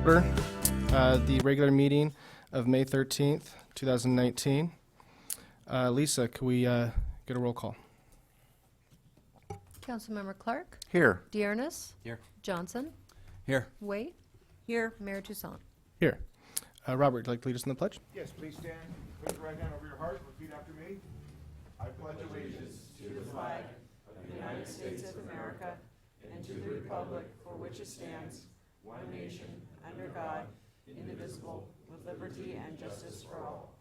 order the regular meeting of May 13th, 2019. Lisa, can we get a roll call? Councilmember Clark. Here. Dearness. Here. Johnson. Here. Waite. Here. Mayor Toussaint. Here. Robert, would you like to lead us in the pledge? Yes, please stand. Put your right hand over your heart. Repeat after me. I pledge allegiance to the flag of the United States of America and to the republic for which it stands, one nation, under God, indivisible, with liberty and justice for all.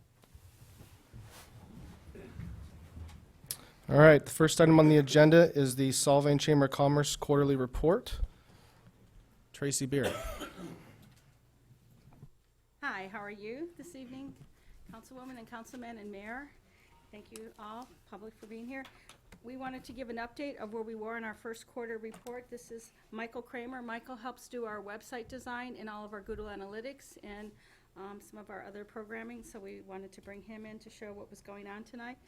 All right, the first item on the agenda is the Solvang Chamber of Commerce Quarterly Report. Tracy Beard. Hi, how are you this evening? Councilwoman and councilman and mayor, thank you all, public, for being here. We wanted to give an update of where we were in our first quarter report. This is Michael Kramer. Michael helps do our website design and all of our Google Analytics and some of our other programming, so we wanted to bring him in to show what was going on tonight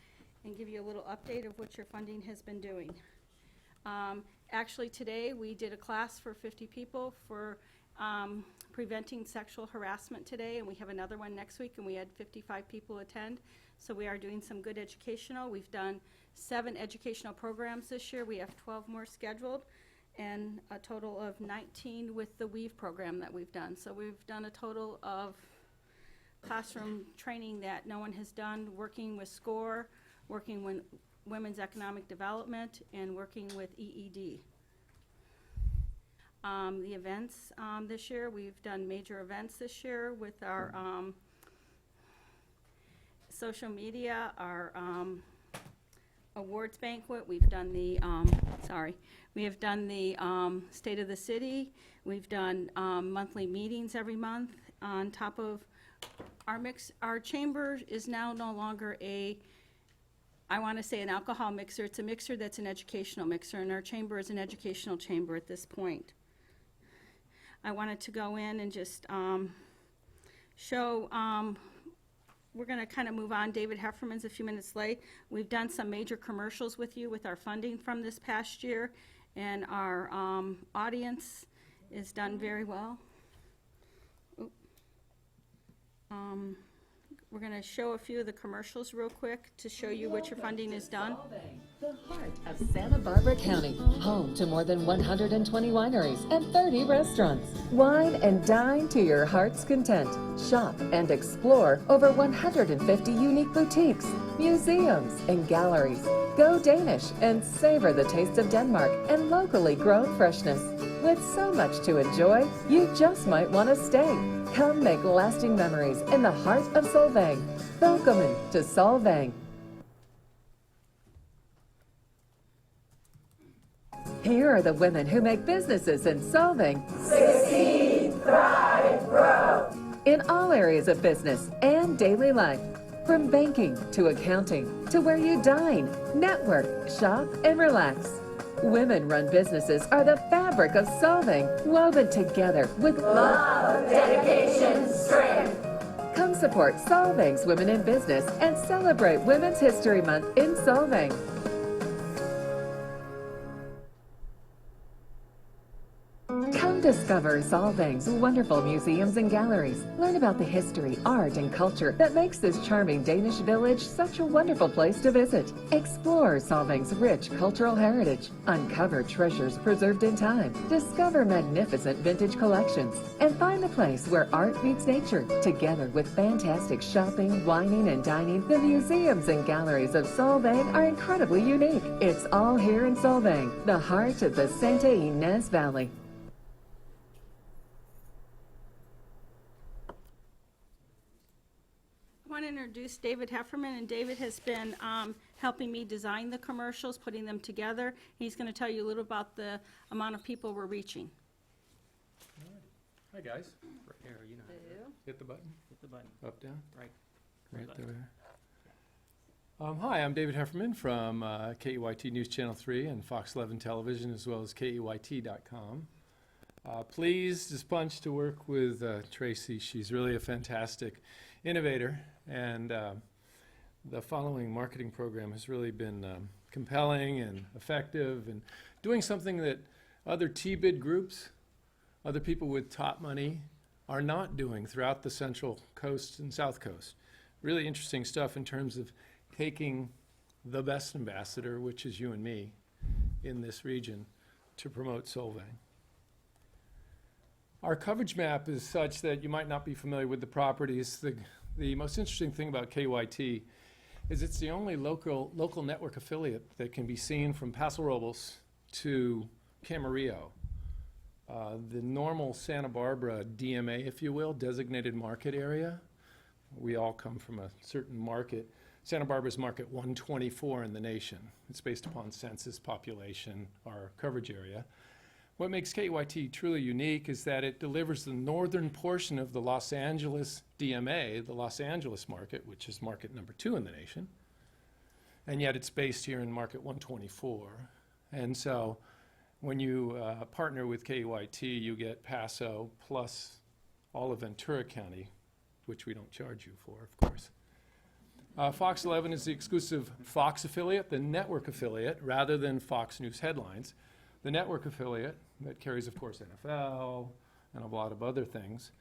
and give you a little update of what your funding has been doing. Actually, today we did a class for 50 people for preventing sexual harassment today, and we have another one next week, and we had 55 people attend. So we are doing some good educational. We've done 7 educational programs this year. We have 12 more scheduled, and a total of 19 with the WEAVE program that we've done. So we've done a total of classroom training that no one has done, working with SCORE, working with Women's Economic Development, and working with EED. The events this year, we've done major events this year with our social media, our awards banquet. We've done the, we have done the State of the City. We've done monthly meetings every month. On top of our chamber is now no longer I want to say an alcohol mixer. It's a mixer that's an educational mixer, and our chamber is an educational chamber at this point. I wanted to go in and just show, we're going to kind of move on. David Hefferman's a few minutes late. We've done some major commercials with you with our funding from this past year, and our audience is done very well. We're going to show a few of the commercials real quick to show you what your funding is done. The heart of Santa Barbara County, home to more than 120 wineries and 30 restaurants. Wine and dine to your heart's content. Shop and explore over 150 unique boutiques, museums, and galleries. Go Danish and savor the taste of Denmark and locally grown freshness. With so much to enjoy, you just might want to stay. Come make lasting memories in the heart of Solvang. Welcome to Solvang. Here are the women who make businesses in Solvang succeed, thrive, grow in all areas of business and daily life. From banking to accounting to where you dine, network, shop, and relax. Women-run businesses are the fabric of Solvang, woven together with love, dedication, strength. Come support Solvang's Women in Business and celebrate Women's History Month in Solvang. Come discover Solvang's wonderful museums and galleries. Learn about the history, art, and culture that makes this charming Danish village such a wonderful place to visit. Explore Solvang's rich cultural heritage. Uncover treasures preserved in time. Discover magnificent vintage collections. And find the place where art meets nature. Together with fantastic shopping, wining, and dining, the museums and galleries of Solvang are incredibly unique. It's all here in Solvang, the heart of the Santa Ynez Valley. I want to introduce David Hefferman, and David has been helping me design the commercials, putting them together. He's going to tell you a little about the amount of people we're reaching. Hi guys. Right here, you know. Hit the button. Hit the button. Up, down. Right. Right there. Hi, I'm David Hefferman from KEYT News Channel 3 and Fox 11 Television, as well as KEYT.com. Pleased as punch to work with Tracy. She's really a fantastic innovator, and the following marketing program has really been compelling and effective, and doing something that other T-bid groups, other people with top money, are not doing throughout the Central Coast and South Coast. Really interesting stuff in terms of taking the best ambassador, which is you and me, in this region, to promote Solvang. Our coverage map is such that you might not be familiar with the properties. The most interesting thing about KYT is it's the only local network affiliate that can be seen from Paso Robles to Camarillo. The normal Santa Barbara DMA, if you will, designated market area, we all come from a certain market. Santa Barbara's market 124 in the nation. It's based upon census, population, our coverage area. What makes KYT truly unique is that it delivers the northern portion of the Los Angeles DMA, the Los Angeles market, which is market number 2 in the nation, and yet it's based here in market 124. And so when you partner with KYT, you get Paso plus all of Ventura County, which we don't charge you for, of course. Fox 11 is the exclusive Fox affiliate, the network affiliate, rather than Fox News headlines. The network affiliate that carries, of course, NFL and a lot of other things.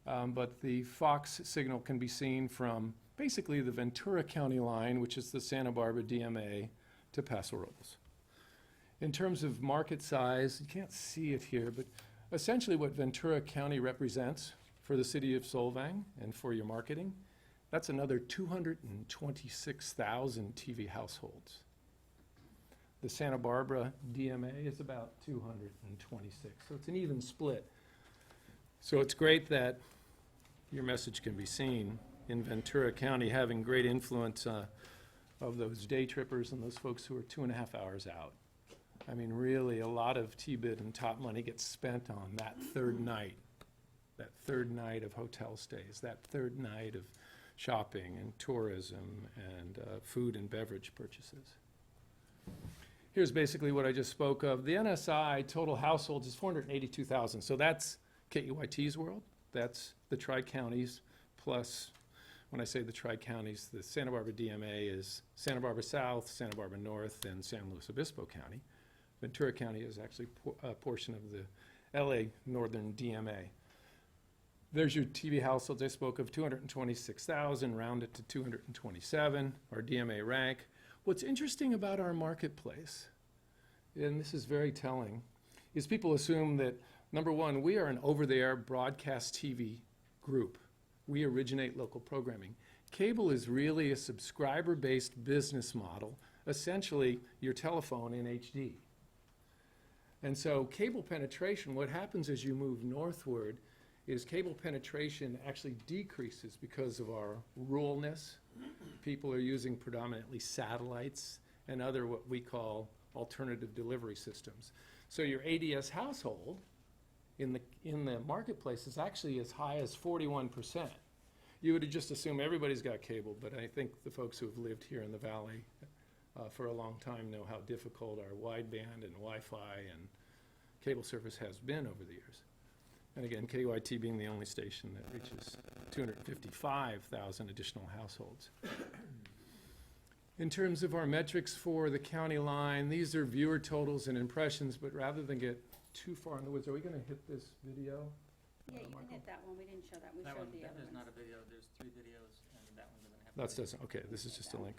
But the Fox signal can be seen from basically the Ventura County line, which is the Santa Barbara DMA, to Paso Robles. In terms of market size, you can't see it here, but essentially what Ventura County represents for the city of Solvang and for your marketing, that's another 226,000 TV households. The Santa Barbara DMA is about 226, so it's an even split. So it's great that your message can be seen in Ventura County, having great influence of those day trippers and those folks who are 2.5 hours out. I mean, really, a lot of T-bid and top money gets spent on that third night of hotel stays, that third night of shopping and tourism and food and beverage purchases. Here's basically what I just spoke of. The NSI total households is 482,000. So that's KEYT's world. That's the Tri-Counties plus, when I say the Tri-Counties, the Santa Barbara DMA is Santa Barbara South, Santa Barbara North, and San Luis Obispo County. Ventura County is actually a portion of the LA Northern DMA. There's your TV households I spoke of, 226,000, round it to 227, our DMA rank. What's interesting about our marketplace, and this is very telling, is people assume that, number one, we are an over-the-air broadcast TV group. We originate local programming. Cable is really a subscriber-based business model, essentially your telephone in HD. And so cable penetration, what happens as you move northward is cable penetration actually decreases because of our ruralness. People are using predominantly satellites and other what we call alternative delivery systems. So your ADS household in the marketplace is actually as high as 41%. You would just assume everybody's got cable, but I think the folks who have lived here in the valley for a long time know how difficult our wideband and Wi-Fi and cable service has been over the years. And again, KYT being the only station that reaches 255,000 additional households. In terms of our metrics for the county line, these are viewer totals and impressions, but rather than get too far in the woods, are we going to hit this video? Yeah, you can hit that one. We didn't show that. We showed the other There's ones. not a video, there's 3 videos, and that one doesn't have. That doesn't, okay, this is just a link.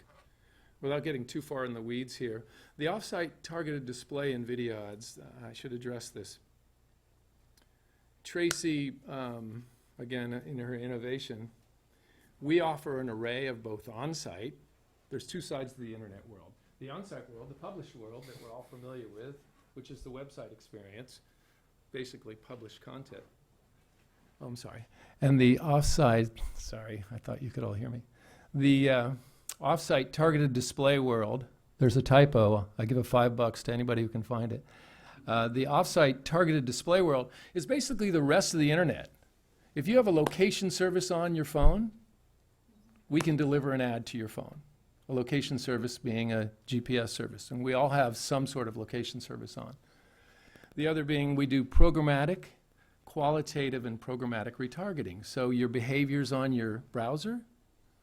Without getting too far in the weeds here, the off-site targeted display and video ads, I should address this. Tracy, again, in her innovation, we offer an array of both on-site. There's 2 sides to the internet world. The on-site world, the published world that we're all familiar with, which is the website experience, basically published content. Oh, I'm sorry. And the off-site, sorry, I thought you could all hear me. The off-site targeted display world, there's a typo. I give it $5 to anybody who can find it. The off-site targeted display world is basically the rest of the internet. If you have a location service on your phone, we can deliver an ad to your phone. A location service being a GPS service, and we all have some sort of location service on. The other being we do programmatic, qualitative, and programmatic retargeting. So your behaviors on your browser,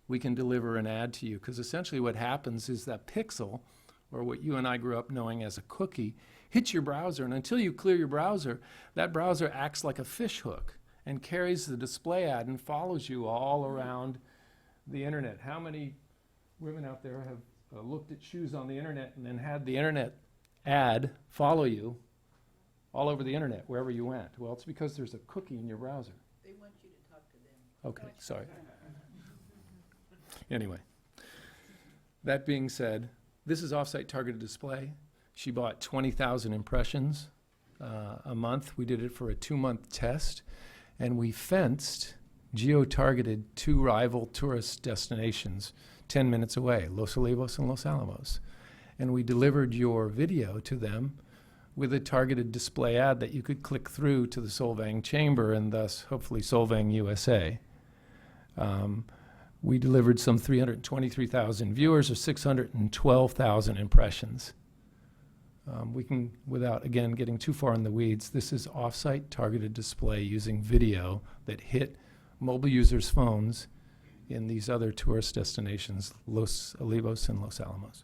we can deliver an ad to you, because essentially what happens is that pixel, or what you and I grew up knowing as a cookie, hits your browser, and until you clear your browser, that browser acts like a fish hook, and carries the display ad and follows you all around the internet. How many women out there have looked at shoes on the internet and then had the internet ad follow you all over the internet, wherever you went? Well, it's because there's a cookie in your browser. They want you to talk to them. Okay, sorry. Anyway, that being said, this is off-site targeted display. She bought 20,000 impressions a month. We did it for a 2-month test, and we fenced, geo-targeted 2 rival tourist destinations 10 minutes away, Los Olivos and Los Alamos. And we delivered your video to them with a targeted display ad that you could click through to the Solvang chamber and thus hopefully Solvang USA. We delivered some 323,000 viewers or 612,000 impressions. We can, without, again, getting too far in the weeds, this is off-site targeted display using video that hit mobile users' phones in these other tourist destinations, Los Olivos and Los Alamos.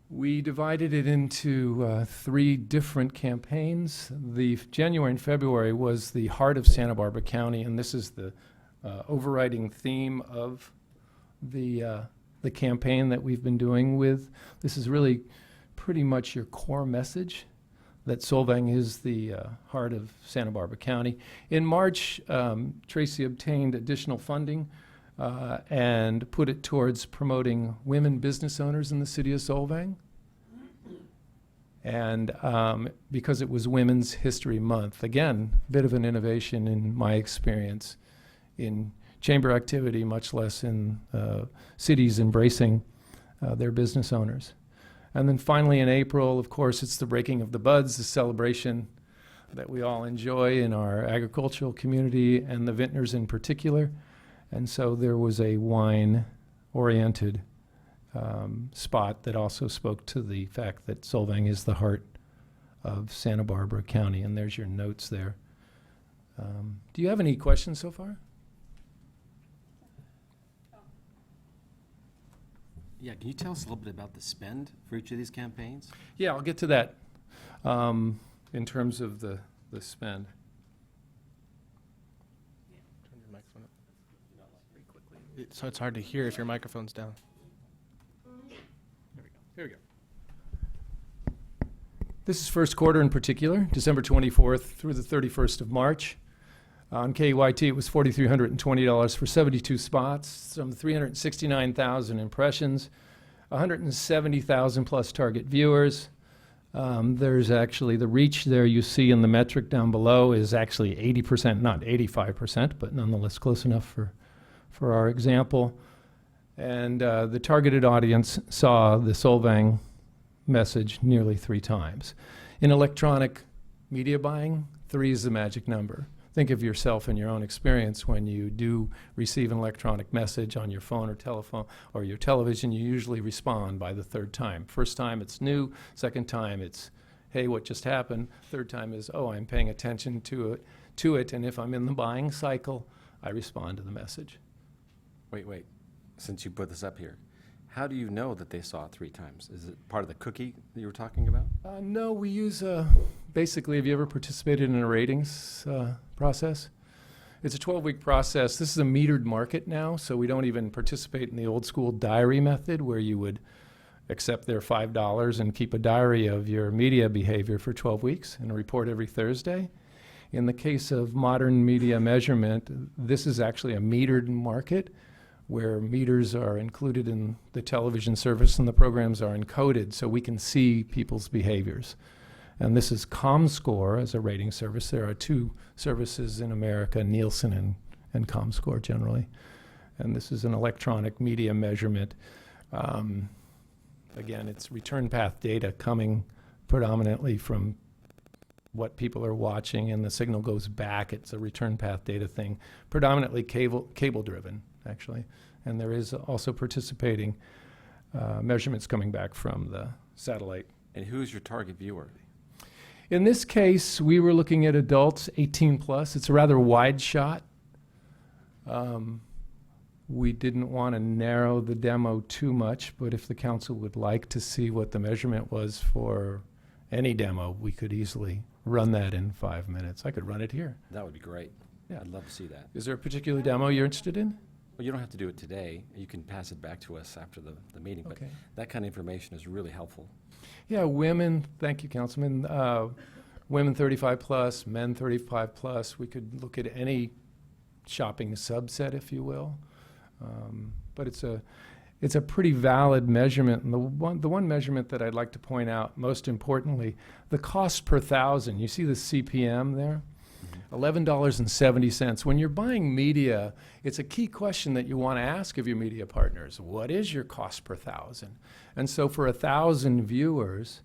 We divided it into 3 different campaigns. The January and February was the heart of Santa Barbara County, and this is the overriding theme of the campaign that we've been doing with. This is really pretty much your core message, that Solvang is the heart of Santa Barbara County. In March, Tracy obtained additional funding and put it towards promoting women business owners in the city of Solvang. And because it was Women's History Month, again, a bit of an innovation in my experience in chamber activity, much less in cities embracing their business owners. And then finally in April, of course, it's the breaking of the buds, the celebration that we all enjoy in our agricultural community and the vintners in particular. And so there was a wine-oriented spot that also spoke to the fact that Solvang is the heart of Santa Barbara County. And there's your notes there. Do you have any questions so far? Yeah, can you tell us a little bit about the spend for each of these campaigns? Yeah, I'll get to that in terms of the spend. Turn your microphone up. So it's hard to hear if your microphone's down. Here we go. This is first quarter in particular, December 24th through the 31st of March. On KYT, it was $4,320 for 72 spots, some 369,000 impressions, 170,000 plus target viewers. There's actually the reach there you see in the metric down below is actually 80%, not 85%, but nonetheless close enough for our example. And the targeted audience saw the Solvang message nearly 3 times. In electronic media buying, 3 is the magic number. Think of yourself in your own experience when you do receive an electronic message on your phone or telephone or your television. You usually respond by the 3rd time. First time it's new, second time it's, hey, what just happened? Third time is, oh, I'm paying attention to it, and if I'm in the buying cycle, I respond to the message. Wait. Since you put this up here, how do you know that they saw it 3 times? Is it part of the cookie that you were talking about? No, we use, basically, have you ever participated in a ratings process? It's a 12-week process. This is a metered market now, so we don't even participate in the old school diary method where you would accept their $5 and keep a diary of your media behavior for 12 weeks and report every Thursday. In the case of modern media measurement, this is actually a metered market where meters are included in the television service and the programs are encoded so we can see people's behaviors. And this is ComScore as a rating service. There are 2 services in America, Nielsen and ComScore generally. And this is an electronic media measurement. Again, it's return path data coming predominantly from what people are watching, and the signal goes back. It's a return path data thing, predominantly cable driven, actually. And there is also participating measurements coming back from the satellite. And who's your target viewer? In this case, we were looking at adults 18 plus. It's a rather wide shot. We didn't want to narrow the demo too much, but if the council would like to see what the measurement was for any demo, we could easily run that in 5 minutes. I could run it here. That would be great. Yeah. I'd love to see that. Is there a particular demo you're interested in? Well, you don't have to do it today. You can pass it back to us after the meeting, but Okay. that kind of information is really helpful. Yeah, women, thank you, Councilman. Women 35 plus, men 35 plus. We could look at any shopping subset, if you will. But it's a pretty valid measurement. And the one measurement that I'd like to point out, most importantly, the cost per thousand. You see the CPM there? $11.70. When you're buying media, it's a key question that you want to ask of your media partners. What is your cost per thousand? And so for 1,000 viewers,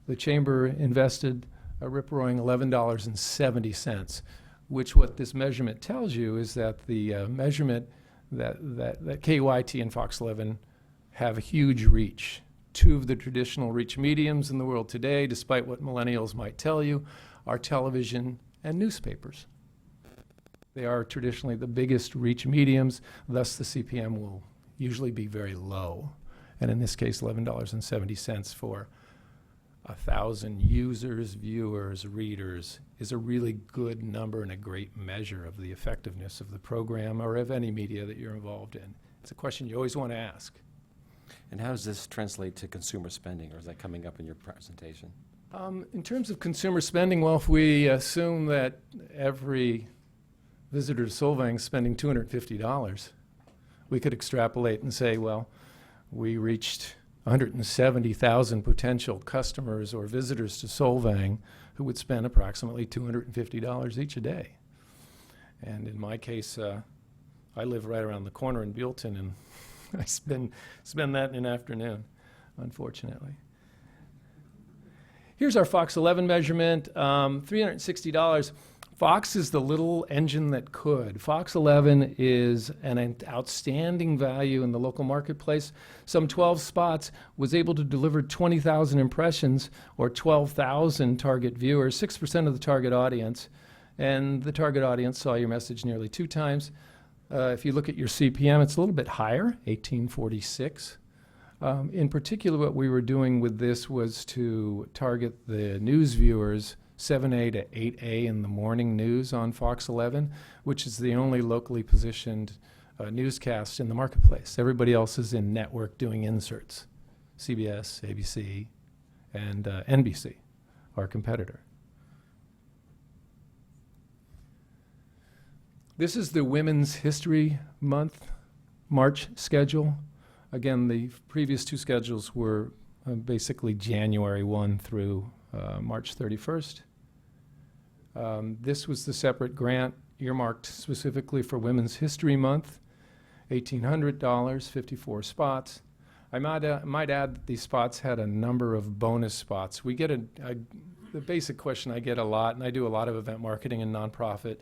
the Chamber invested a rip-roaring $11.70, which what this measurement tells you is that the measurement that KYT and Fox 11 have a huge reach. Two of the traditional reach mediums in the world today, despite what millennials might tell you, are television and newspapers. They are traditionally the biggest reach mediums, thus the CPM will usually be very low. And in this case, $11.70 for 1,000 users, viewers, readers is a really good number and a great measure of the effectiveness of the program or of any media that you're involved in. It's a question you always want to ask. And how does this translate to consumer spending, or is that coming up in your presentation? In terms of consumer spending, well, if we assume that every visitor to Solvang is spending $250, we could extrapolate and say, well, we reached 170,000 potential customers or visitors to Solvang who would spend approximately $250 each a day. And in my case, I live right around the corner in Buellton, and I spend that in an afternoon, unfortunately. Here's our Fox 11 measurement, $360. Fox is the little engine that could. Fox 11 is an outstanding value in the local marketplace. Some 12 spots was able to deliver 20,000 impressions or 12,000 target viewers, 6% of the target audience. And the target audience saw your message nearly 2 times. If you look at your CPM, it's a little bit higher, 1846. In particular, what we were doing with this was to target the news viewers 7A to 8A in the morning news on Fox 11, which is the only locally positioned newscast in the marketplace. Everybody else is in network doing inserts. CBS, ABC, and NBC, our competitor. This is the Women's History Month March schedule. Again, the previous 2 schedules were basically January 1 through March 31st. This was the separate grant earmarked specifically for Women's History Month, $1,800, 54 spots. I might add that these spots had a number of bonus spots. We get the basic question I get a lot, and I do a lot of event marketing and nonprofit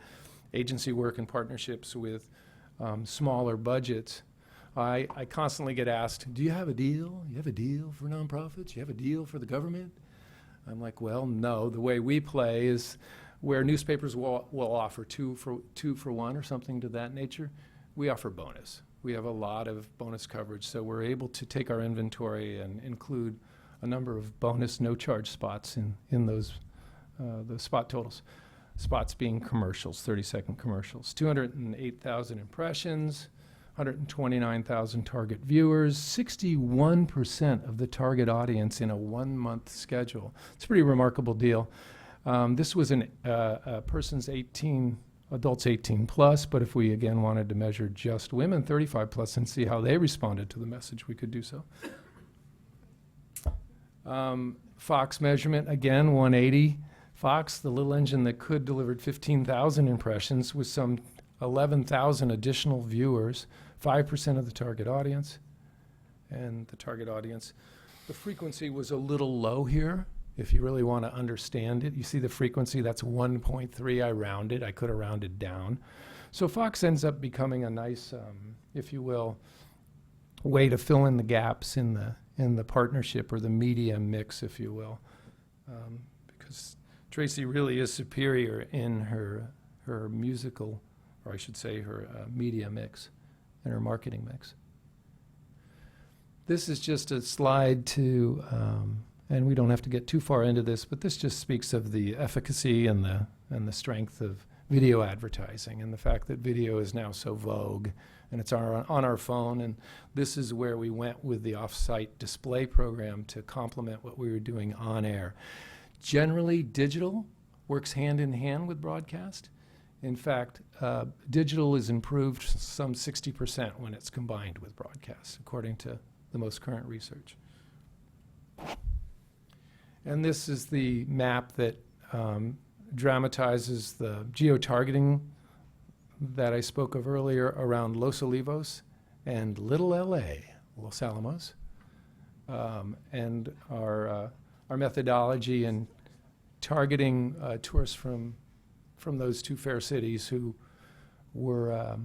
agency work and partnerships with smaller budgets. I constantly get asked, do you have a deal? You have a deal for nonprofits? You have a deal for the government? I'm like, well, no. The way we play is where newspapers will offer two for one or something to that nature. We offer bonus. We have a lot of bonus coverage, so we're able to take our inventory and include a number of bonus no-charge spots in those the spot totals. Spots being commercials, 30-second commercials. 208,000 impressions, 129,000 target viewers, 61% of the target audience in a 1-month schedule. It's a pretty remarkable deal. This was a person's adults 18 plus, but if we again wanted to measure just women 35 plus and see how they responded to the message, we could do so. Fox measurement, again, 180. Fox, the little engine that could, delivered 15,000 impressions with some 11,000 additional viewers, 5% of the target audience. And the target audience, the frequency was a little low here. If you really want to understand it, you see the frequency, that's 1.3. I rounded. I could have rounded down. So Fox ends up becoming a nice, if you will, way to fill in the gaps in the partnership or the media mix, if you will, because Tracy really is superior in her musical, or I should say her media mix and her marketing mix. This is just a slide to And we don't have to get too far into this, but this just speaks of the efficacy and the strength of video advertising and the fact that video is now so vogue and it's on our phone. And this is where we went with the off-site display program to complement what we were doing on air. Generally, digital works hand in hand with broadcast. In fact, digital is improved some 60% when it's combined with broadcast, according to the most current research. And this is the map that dramatizes the geotargeting that I spoke of earlier around Los Olivos and Little LA, Los Alamos, and our methodology in targeting tourists from those two fair cities who were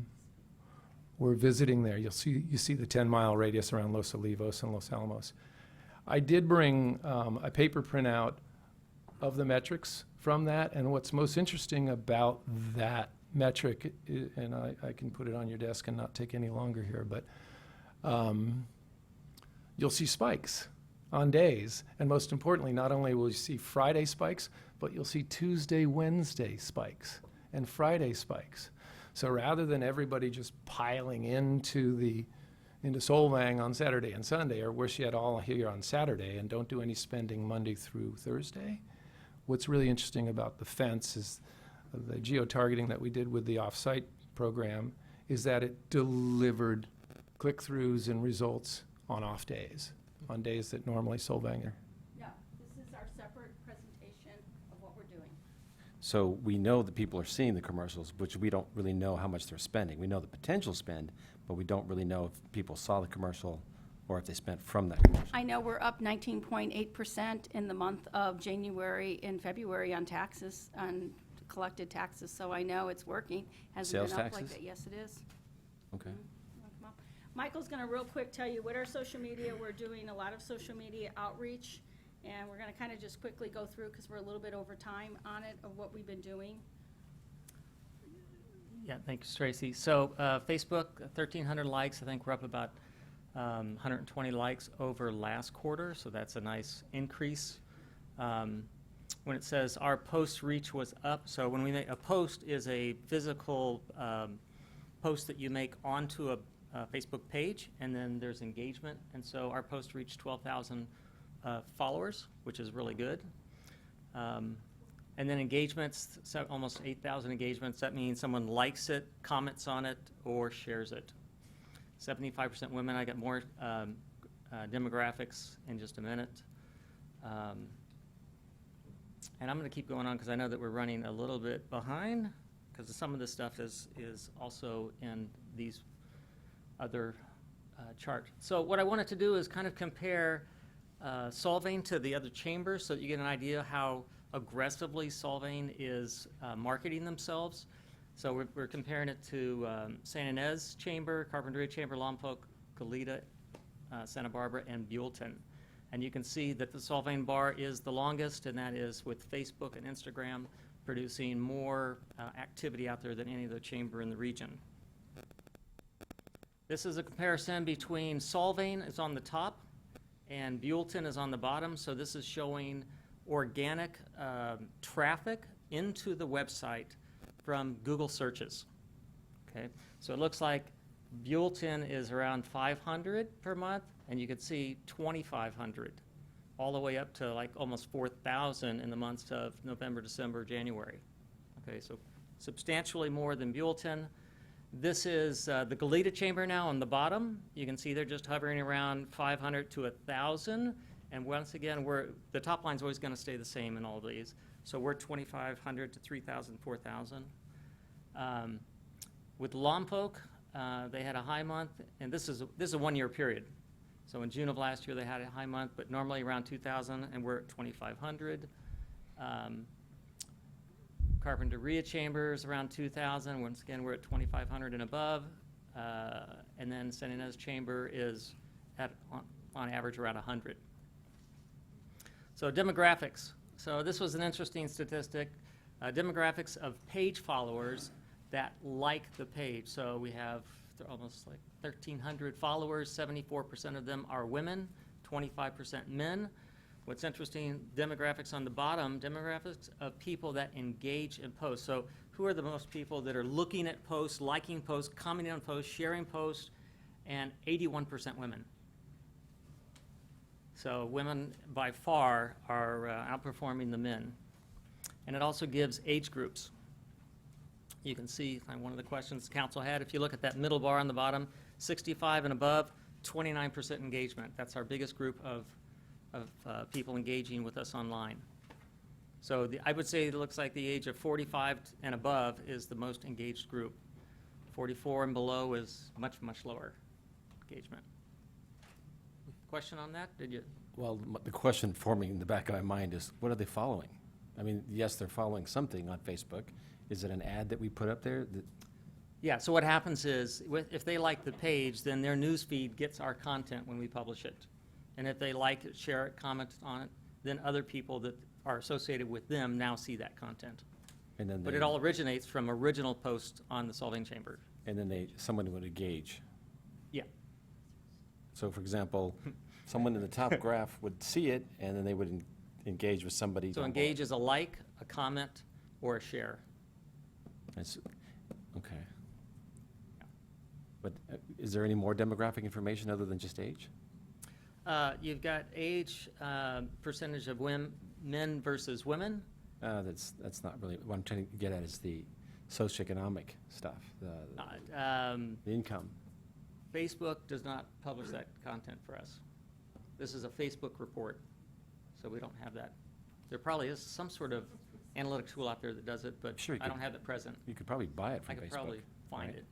visiting there. You see the 10-mile radius around Los Olivos and Los Alamos. I did bring a paper printout of the metrics from that, and what's most interesting about that metric, and I can put it on your desk and not take any longer here, but you'll see spikes on days, and most importantly, not only will you see Friday spikes, but you'll see Tuesday, Wednesday spikes, and Friday spikes. So rather than everybody just piling into Solvang on Saturday and Sunday, or wish you had all here on Saturday and don't do any spending Monday through Thursday, what's really interesting about the fence is the geo-targeting that we did with the off-site program is that it delivered click-throughs and results on off days, on days that normally Solvang are. Yeah, this is our separate presentation of what we're doing. So we know that people are seeing the commercials, which we don't really know how much they're spending. We know the potential spend, but we don't really know if people saw the commercial or if they spent from that commercial. I know we're up 19.8% in the month of January and February on taxes, on collected taxes, so I know it's working. Hasn't Sales been up like taxes? that. Yes, it is. Okay. Come up. Michael's going to real quick tell you what our social media, we're doing a lot of social media outreach, and we're going to kind of just quickly go through because we're a little bit over time on it of what we've been doing. Yeah, thanks, Tracy. So Facebook, 1,300 likes. I think we're up about 120 likes over last quarter, so that's a nice increase. When it says our post reach was up, so when we make a post is a physical post that you make onto a Facebook page, and then there's engagement, and so our post reached 12,000 followers, which is really good. And then engagements, so almost 8,000 engagements. That means someone likes it, comments on it, or shares it. 75% women. I got more demographics in just a minute. And I'm going to keep going on because I know that we're running a little bit behind because some of this stuff is also in these other charts. So what I wanted to do is kind of compare Solvang to the other chambers so that you get an idea how aggressively Solvang is marketing themselves. So we're comparing it to San Ynez Chamber, Carpinteria Chamber, Lompoc, Goleta, Santa Barbara, and Buellton. And you can see that the Solvang bar is the longest, and that is with Facebook and Instagram producing more activity out there than any other chamber in the region. This is a comparison between Solvang is on the top and Buellton is on the bottom. So this is showing organic traffic into the website from Google searches. Okay, so it looks like Buellton is around 500 per month, and you can see 2,500 all the way up to like almost 4,000 in the months of November, December, January. Okay, so substantially more than Buellton. This is the Goleta Chamber now on the bottom. You can see they're just hovering around 500 to 1,000. And once again, the top line's always going to stay the same in all of these. So we're 2,500 to 3,000, 4,000. With Lompoc, they had a high month, and this is a one-year period. So in June of last year, they had a high month, but normally around 2,000, and we're at 2,500. Carpinteria Chambers around 2,000. Once again, we're at 2,500 and above. And then San Ynez Chamber is at on average around 100. So demographics. So this was an interesting statistic. Demographics of page followers that like the page. So we have almost like 1,300 followers. 74% of them are women, 25% men. What's interesting, demographics on the bottom, demographics of people that engage in posts. So who are the most people that are looking at posts, liking posts, commenting on posts, sharing posts, and 81% women. So women by far are outperforming the men. And it also gives age groups. You can see one of the questions council had, if you look at that middle bar on the bottom, 65 and above, 29% engagement. That's our biggest group of people engaging with us online. So I would say it looks like the age of 45 and above is the most engaged group. 44 and below is much, much lower engagement. Question on that? Did you? Well, the question forming in the back of my mind is, what are they following? I mean, yes, they're following something on Facebook. Is it an ad that we put up there? Yeah, so what happens is, if they like the page, then their news feed gets our content when we publish it. And if they like it, share it, comment on it, then other people that are associated with them now see that content. And then But it all originates from original posts on the Solvang Chamber. And then someone would engage. Yeah. So, for example, someone in the top graph would see it, and then they would engage with somebody. So down below. engage is a like, a comment, or a share. Okay. But is there any more demographic information other than just age? You've got age, percentage of men versus women. That's not really, what I'm trying to get at is the socioeconomic stuff, the income. Facebook does not publish that content for us. This is a Facebook report, so we don't have that. There probably is some sort of analytic tool out there that does it, but Sure, you I don't could- have it present. You could probably buy it I from Facebook. could probably find right? it.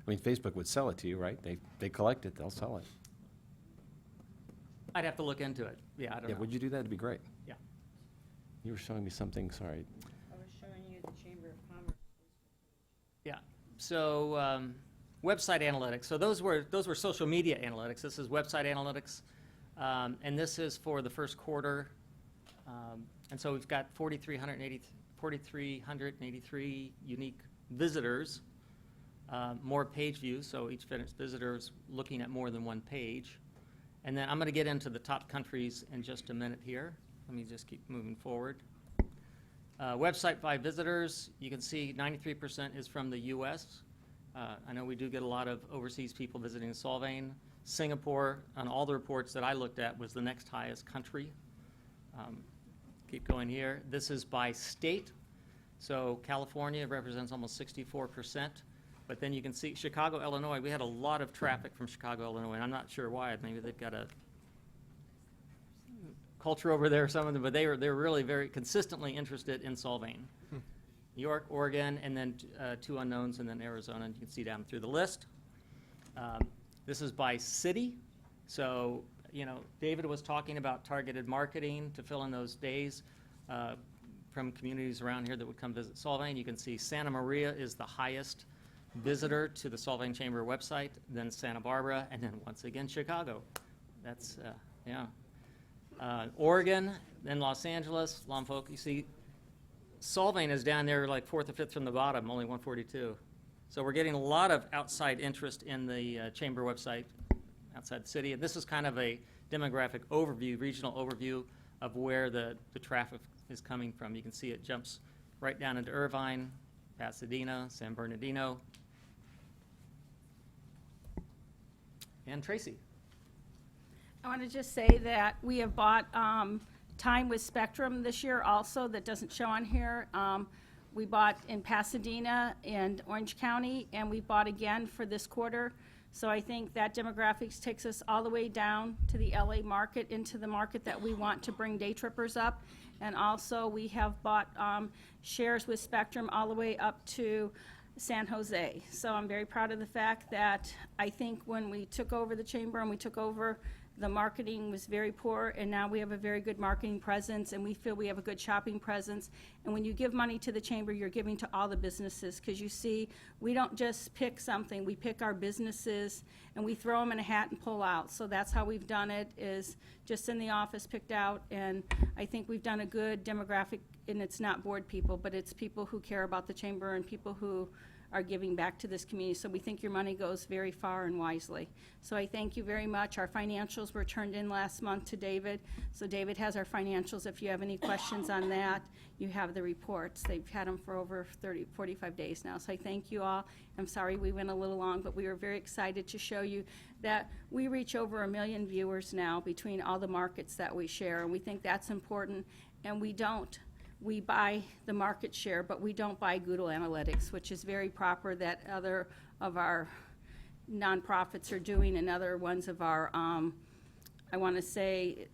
I mean, Facebook would sell it to you, right? They collect it, they'll sell it. I'd have to look into it. Yeah, I don't Yeah, know. would you do that? It'd be great. Yeah. You were showing me something, sorry. I was showing you the Chamber of Commerce. Yeah. So website analytics. So those were social media analytics. This is website analytics, and this is for the first quarter. And so we've got 4,383 unique visitors, more page views. So each visitor is looking at more than one page. And then I'm going to get into the top countries in just a minute here. Let me just keep moving forward. Website by visitors, you can see 93% is from the U.S. I know we do get a lot of overseas people visiting Solvang. Singapore, on all the reports that I looked at, was the next highest country. Keep going here. This is by state. So California represents almost 64%. But then you can see Chicago, Illinois, we had a lot of traffic from Chicago, Illinois, and I'm not sure why. Maybe they've got a culture over there or something, but they're really very consistently interested in Solvang. New York, Oregon, and then two unknowns, and then Arizona, and you can see down through the list. This is by city. So, you know, David was talking about targeted marketing to fill in those days from communities around here that would come visit Solvang. You can see Santa Maria is the highest visitor to the Solvang Chamber website, then Santa Barbara, and then once again Chicago. That's, yeah. Oregon, then Los Angeles, Lompoc. You see, Solvang is down there like fourth or fifth from the bottom, only 142. So we're getting a lot of outside interest in the Chamber website outside the city. And this is kind of a demographic overview, regional overview of where the traffic is coming from. You can see it jumps right down into Irvine, Pasadena, San Bernardino. And Tracy. I want to just say that we have bought time with Spectrum this year also, that doesn't show on here. We bought in Pasadena and Orange County, and we bought again for this quarter. So I think that demographics takes us all the way down to the LA market, into the market that we want to bring day trippers up. And also, we have bought shares with Spectrum all the way up to San Jose. So I'm very proud of the fact that I think when we took over the chamber and we took over, the marketing was very poor, and now we have a very good marketing presence, and we feel we have a good shopping presence. And when you give money to the chamber, you're giving to all the businesses, because you see, we don't just pick something, we pick our businesses, and we throw them in a hat and pull out. So that's how we've done it, is just in the office picked out, and I think we've done a good demographic, and it's not board people, but it's people who care about the chamber and people who are giving back to this community. So we think your money goes very far and wisely. So I thank you very much. Our financials were turned in last month to David. So David has our financials. If you have any questions on that, you have the reports. They've had them for over 45 days now. So I thank you all. I'm sorry we went a little long, but we were very excited to show you that we reach over 1 million viewers now between all the markets that we share, and we think that's important. And we buy the market share, but we don't buy Google Analytics, which is very proper that other of our nonprofits are doing, and other ones of our, I want to say,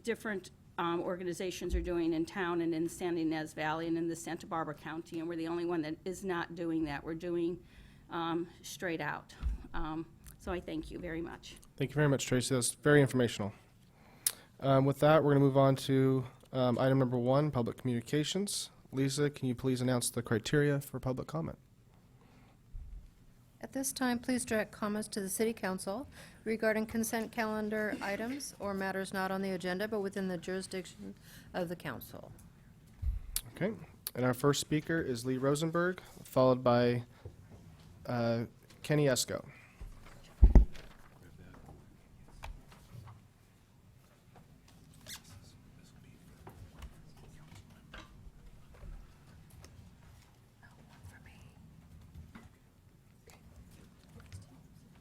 different organizations are doing in town and in San Ynez Valley and in the Santa Barbara County, and we're the only one that is not doing that. We're doing straight out. So I thank you very much. Thank you very much, Tracy. That's very informational. With that, we're going to move on to item number 1, public communications. Lisa, can you please announce the criteria for public comment? At this time, please direct comments to the City Council regarding consent calendar items or matters not on the agenda but within the jurisdiction of the council. Okay. And our first speaker is Lee Rosenberg, followed by Kenny Esco.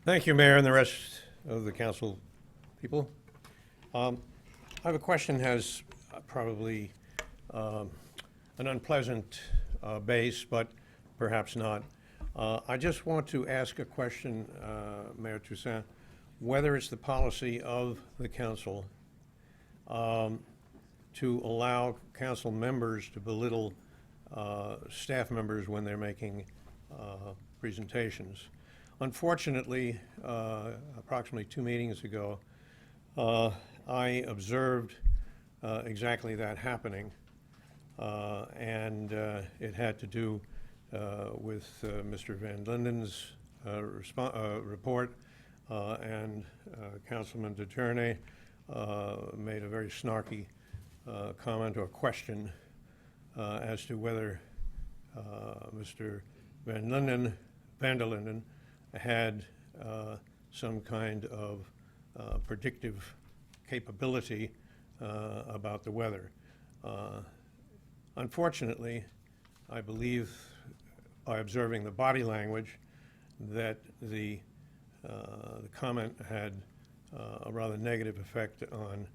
Thank you, Mayor, and the rest of the council people. I have a question that has probably an unpleasant base, but perhaps not. I just want to ask a question, Mayor Toussaint, whether it's the policy of the council to allow council members to belittle staff members when they're making presentations. Unfortunately, approximately 2 meetings ago, I observed exactly that happening, and it had to do with Mr. Van Linden's report, and Councilman DeTurney made a very snarky comment or question as to whether Mr. Van der Linden had some kind of predictive capability about the weather. Unfortunately, I believe by observing the body language that the comment had a rather negative effect on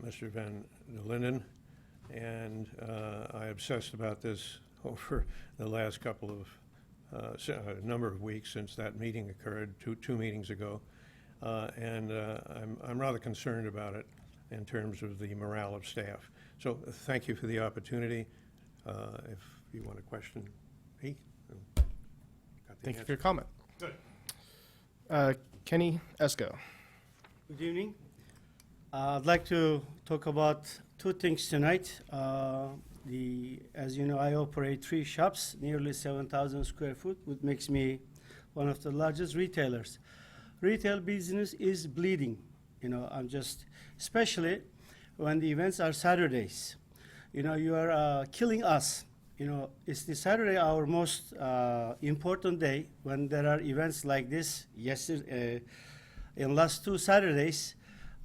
Mr. Van der Linden, and I obsessed about this over the last couple of a number of weeks since that meeting occurred, two meetings ago, and I'm rather concerned about it in terms of the morale of staff. So thank you for the opportunity. If you want to question me, Thank you for your comment. Good. Kenny Esco. Good evening. I'd like to talk about 2 things tonight. As you know, I operate 3 shops, nearly 7,000 square foot, which makes me one of the largest retailers. Retail business is bleeding. I'm just, especially when the events are Saturdays. You are killing us. It's the Saturday, our most important day, when there are events like this. Yesterday, in last 2 Saturdays,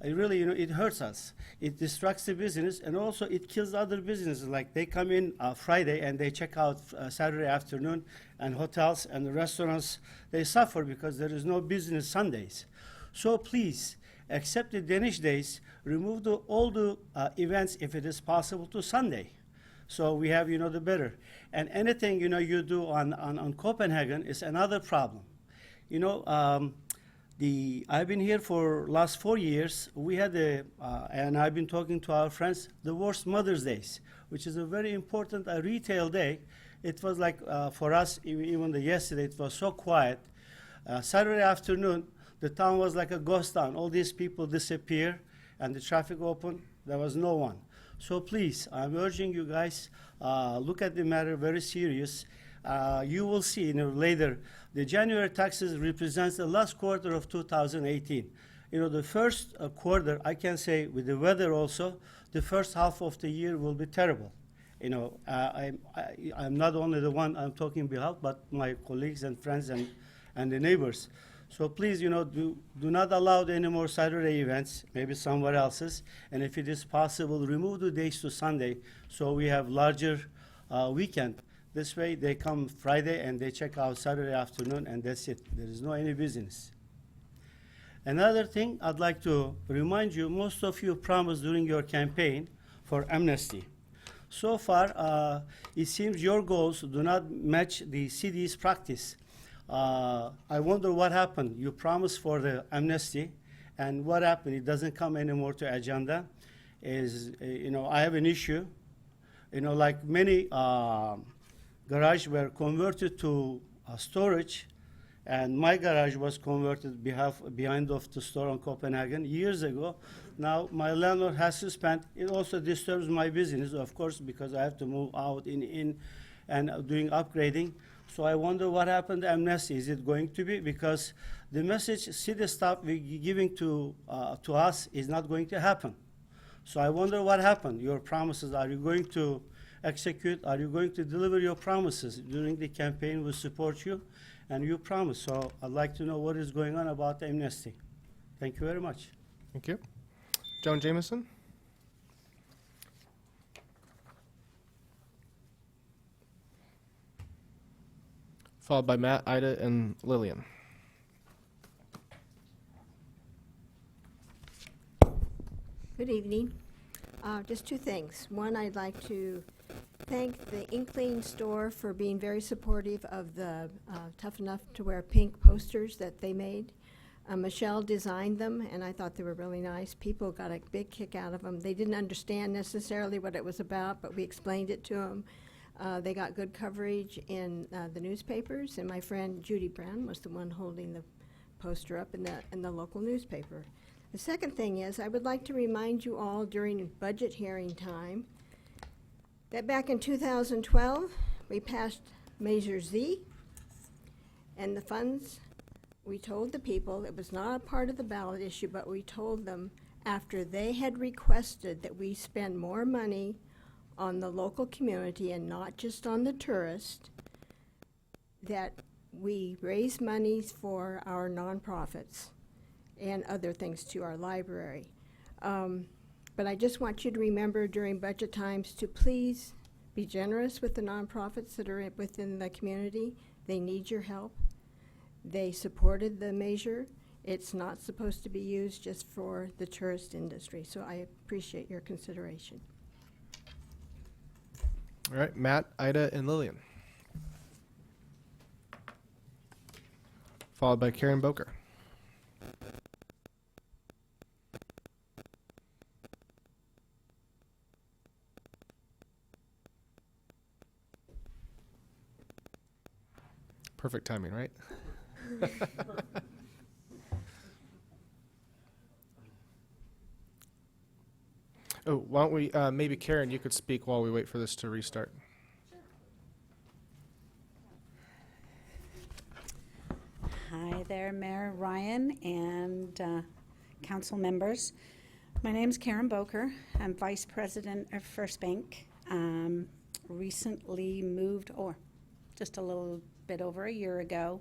it really, it hurts us. It distracts the business, and also it kills other businesses. Like they come in Friday and they check out Saturday afternoon, and hotels and the restaurants, they suffer because there is no business Sundays. So please, except the Danish days, remove all the events, if it is possible, to Sunday. So we have, the better. And anything, you do on Copenhagen is another problem. I've been here for last 4 years. We had and I've been talking to our friends, the worst Mother's Days, which is a very important retail day. It was like, for us, even yesterday, it was so quiet. Saturday afternoon, the town was like a ghost town. All these people disappear, and the traffic opened. There was no one. So please, I'm urging you guys, look at the matter very serious. You will see later, the January taxes represents the last quarter of 2018. The first quarter, I can say with the weather also, the first half of the year will be terrible. I'm not only the one I'm talking behalf, but my colleagues and friends and the neighbors. So please, do not allow any more Saturday events, maybe somewhere else's. And if it is possible, remove the days to Sunday so we have larger weekend. This way they come Friday and they check out Saturday afternoon and that's it. There is no any business. Another thing I'd like to remind you, most of you promised during your campaign for amnesty. So far, it seems your goals do not match the city's practice. I wonder what happened. You promised for the amnesty, and what happened? It doesn't come anymore to agenda. I have an issue. Like many garages were converted to storage, and my garage was converted behind of the store on Copenhagen years ago. Now my landlord has to spend. It also disturbs my business, of course, because I have to move out in and doing upgrading. So I wonder what happened to amnesty. Is it going to be? Because the message city staff giving to us is not going to happen. So I wonder what happened. Your promises, are you going to execute? Are you going to deliver your promises? During the campaign, we support you, and you promised. So I'd like to know what is going on about amnesty. Thank you very much. Thank you. Joan Jameson? Followed by Matt, Ida, and Lillian. Good evening. Just two things. One, I'd like to thank the Inkling store for being very supportive of the Tough Enough to Wear Pink posters that they made. Michelle designed them, and I thought they were really nice. People got a big kick out of them. They didn't understand necessarily what it was about, but we explained it to them. They got good coverage in the newspapers, and my friend Judy Brown was the one holding the poster up in the local newspaper. The second thing is, I would like to remind you all during budget hearing time that back in 2012, we passed Measure Z, and the funds, we told the people, it was not a part of the ballot issue, but we told them after they had requested that we spend more money on the local community and not just on the tourist, that we raise monies for our nonprofits and other things to our library. But I just want you to remember during budget times to please be generous with the nonprofits that are within the community. They need your help. They supported the measure. It's not supposed to be used just for the tourist industry, so I appreciate your consideration. All right, Matt, Ida, and Lillian. Followed by Karen Boker. Perfect timing, right? Oh, why don't we, maybe Karen, you could speak while we wait for this to restart. Hi there, Mayor Ryan and council members. My name's Karen Boker. I'm Vice President of First Bank. Recently moved, or just a little bit over a year ago,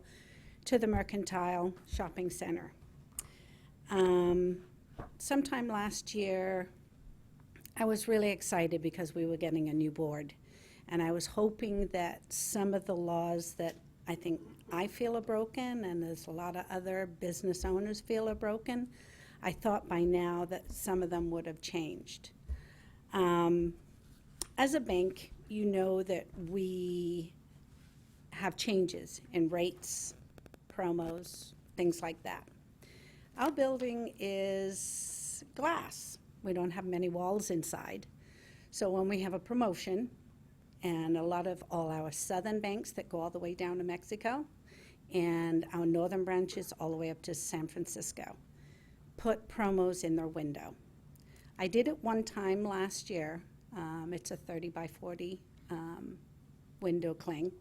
to the Mercantile Shopping Center. Sometime last year, I was really excited because we were getting a new board, and I was hoping that some of the laws that I think I feel are broken, and there's a lot of other business owners feel are broken, I thought by now that some of them would have changed. As a bank, you know that we have changes in rates, promos, things like that. Our building is glass. We don't have many walls inside. So when we have a promotion, and a lot of all our southern banks that go all the way down to Mexico, and our northern branches all the way up to San Francisco, put promos in their window. I did it one time last year. It's a 30 by 40 window cling,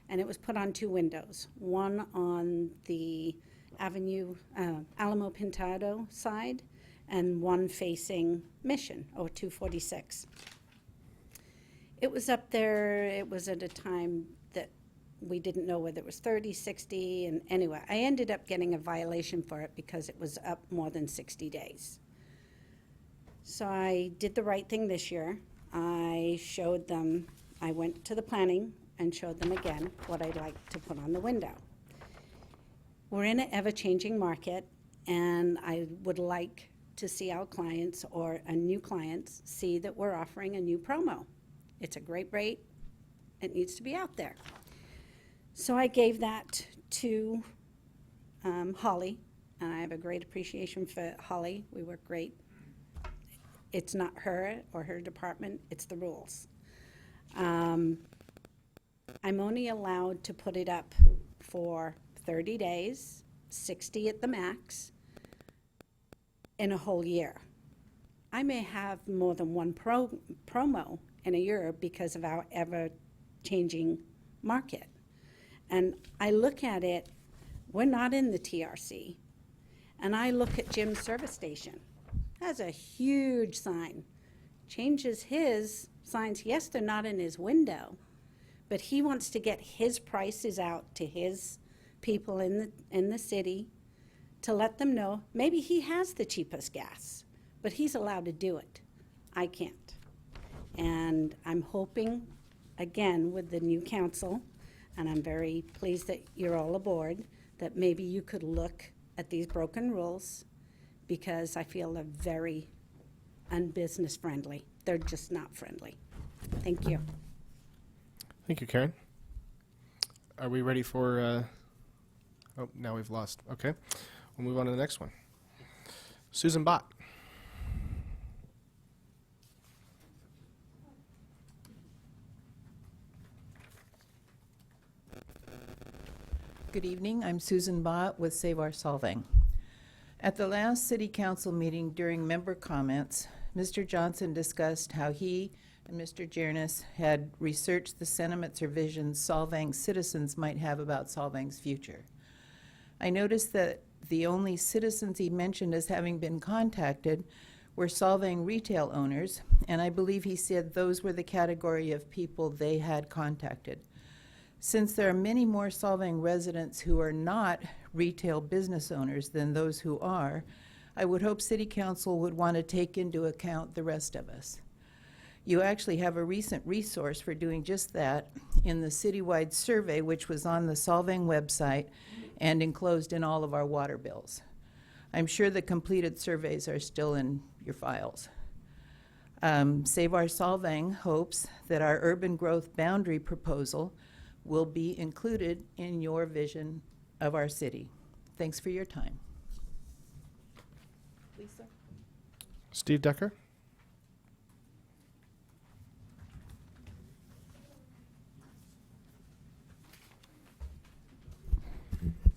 and it was put on two windows, one on the Alamo Pintado side, and one facing Mission, or 246. It was up there, it was at a time that we didn't know whether it was 30, 60, and anyway, I ended up getting a violation for it because it was up more than 60 days. So I did the right thing this year. I showed them, I went to the planning and showed them again what I'd like to put on the window. We're in an ever-changing market, and I would like to see our clients or new clients see that we're offering a new promo. It's a great rate. It needs to be out there. So I gave that to Holly, and I have a great appreciation for Holly. We work great. It's not her or her department, it's the rules. I'm only allowed to put it up for 30 days, 60 at the max, in a whole year. I may have more than one promo in a year because of our ever-changing market. And I look at it, we're not in the TRC, and I look at Jim's service station. Has a huge sign. Changes his signs. Yes, they're not in his window, but he wants to get his prices out to his people in the city to let them know maybe he has the cheapest gas, but he's allowed to do it. I can't. And I'm hoping, again, with the new council, and I'm very pleased that you're all aboard, that maybe you could look at these broken rules, because I feel they're very unbusiness friendly. They're just not friendly. Thank you. Thank you, Karen. Are we ready for, oh, now we've lost. Okay. We'll move on to the next one. Susan Bott. Good evening. I'm Susan Bott with Save Our Solvang. At the last City Council meeting during member comments, Mr. Johnson discussed how he and Mr. Jernis had researched the sentiments or visions Solvang citizens might have about Solvang's future. I noticed that the only citizens he mentioned as having been contacted were Solvang retail owners, and I believe he said those were the category of people they had contacted. Since there are many more Solvang residents who are not retail business owners than those who are, I would hope City Council would want to take into account the rest of us. You actually have a recent resource for doing just that in the citywide survey, which was on the Solvang website and enclosed in all of our water bills. I'm sure the completed surveys are still in your files. Save Our Solvang hopes that our urban growth boundary proposal will be included in your vision of our city. Thanks for your time. Lisa? Steve Decker.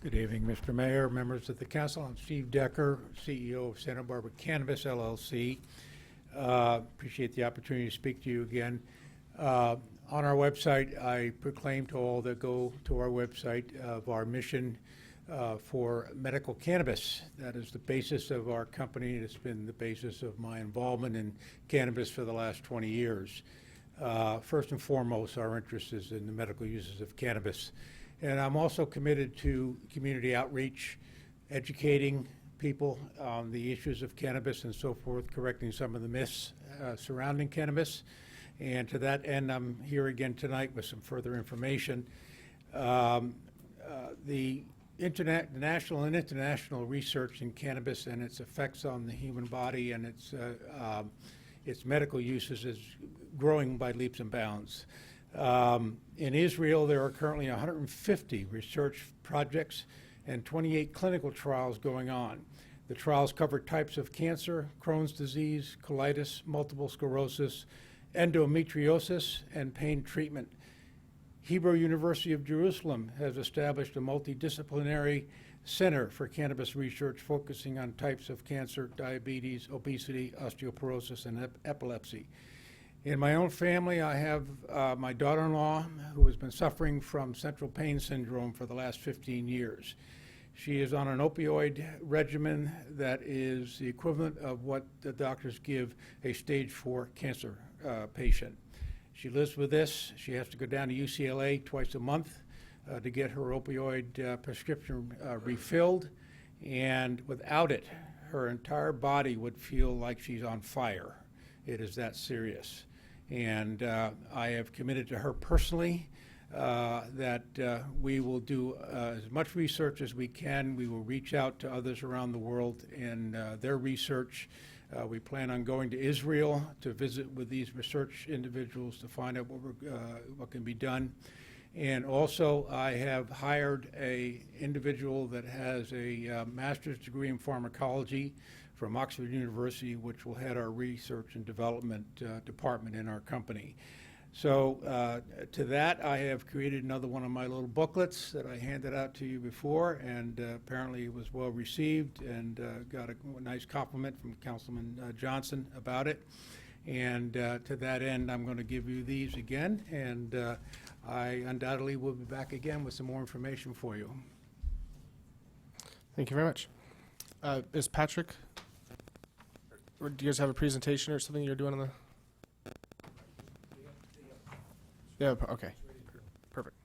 Good evening, Mr. Mayor, members of the council. I'm Steve Decker, CEO of Santa Barbara Cannabis LLC. Appreciate the opportunity to speak to you again. On our website, I proclaim to all that go to our website of our mission for medical cannabis. That is the basis of our company. It's been the basis of my involvement in cannabis for the last 20 years. First and foremost, our interest is in the medical uses of cannabis. And I'm also committed to community outreach, educating people on the issues of cannabis and so forth, correcting some of the myths surrounding cannabis. And to that end, I'm here again tonight with some further information. The national and international research in cannabis and its effects on the human body and its medical uses is growing by leaps and bounds. In Israel, there are currently 150 research projects and 28 clinical trials going on. The trials cover types of cancer, Crohn's disease, colitis, multiple sclerosis, endometriosis, and pain treatment. Hebrew University of Jerusalem has established a multidisciplinary center for cannabis research focusing on types of cancer, diabetes, obesity, osteoporosis, and epilepsy. In my own family, I have my daughter-in-law who has been suffering from central pain syndrome for the last 15 years. She is on an opioid regimen that is the equivalent of what the doctors give a stage 4 cancer patient. She lives with this. She has to go down to UCLA twice a month to get her opioid prescription refilled. And without it, her entire body would feel like she's on fire. It is that serious. And I have committed to her personally that we will do as much research as we can. We will reach out to others around the world in their research. We plan on going to Israel to visit with these research individuals to find out what can be done. And also, I have hired a individual that has a master's degree in pharmacology from Oxford University, which will head our research and development department in our company. So to that, I have created another one of my little booklets that I handed out to you before, and apparently it was well received, and got a nice compliment from Councilman Johnson about it. And to that end, I'm going to give you these again, and I undoubtedly will be back again with some more information for you. Thank you very much. Is Patrick, or do you guys have a presentation or something you're doing on the? Yeah, okay. Perfect.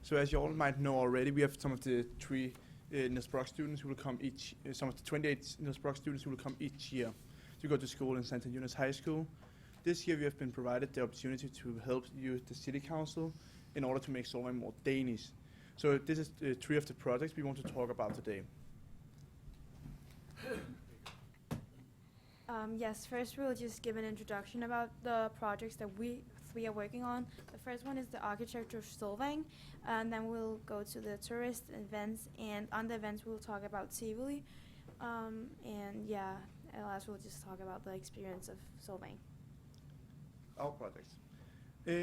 So as you all might know already, we have some of the three Niels Brock students who will come each, some of the 28 Niels Brock students who will come each year to go to school in Santa Eunice High School. This year we have been provided the opportunity to help you, the City Council, in order to make Solvang more Danish. So this is three of the projects we want to talk about today. Yes, first we'll just give an introduction about the projects that we three are working on. The first one is the architecture of Solvang, and then we'll go to the tourist events, and on the events we'll talk about Tivoli, and yeah, at last we'll just talk about the experience of Solvang. Our projects.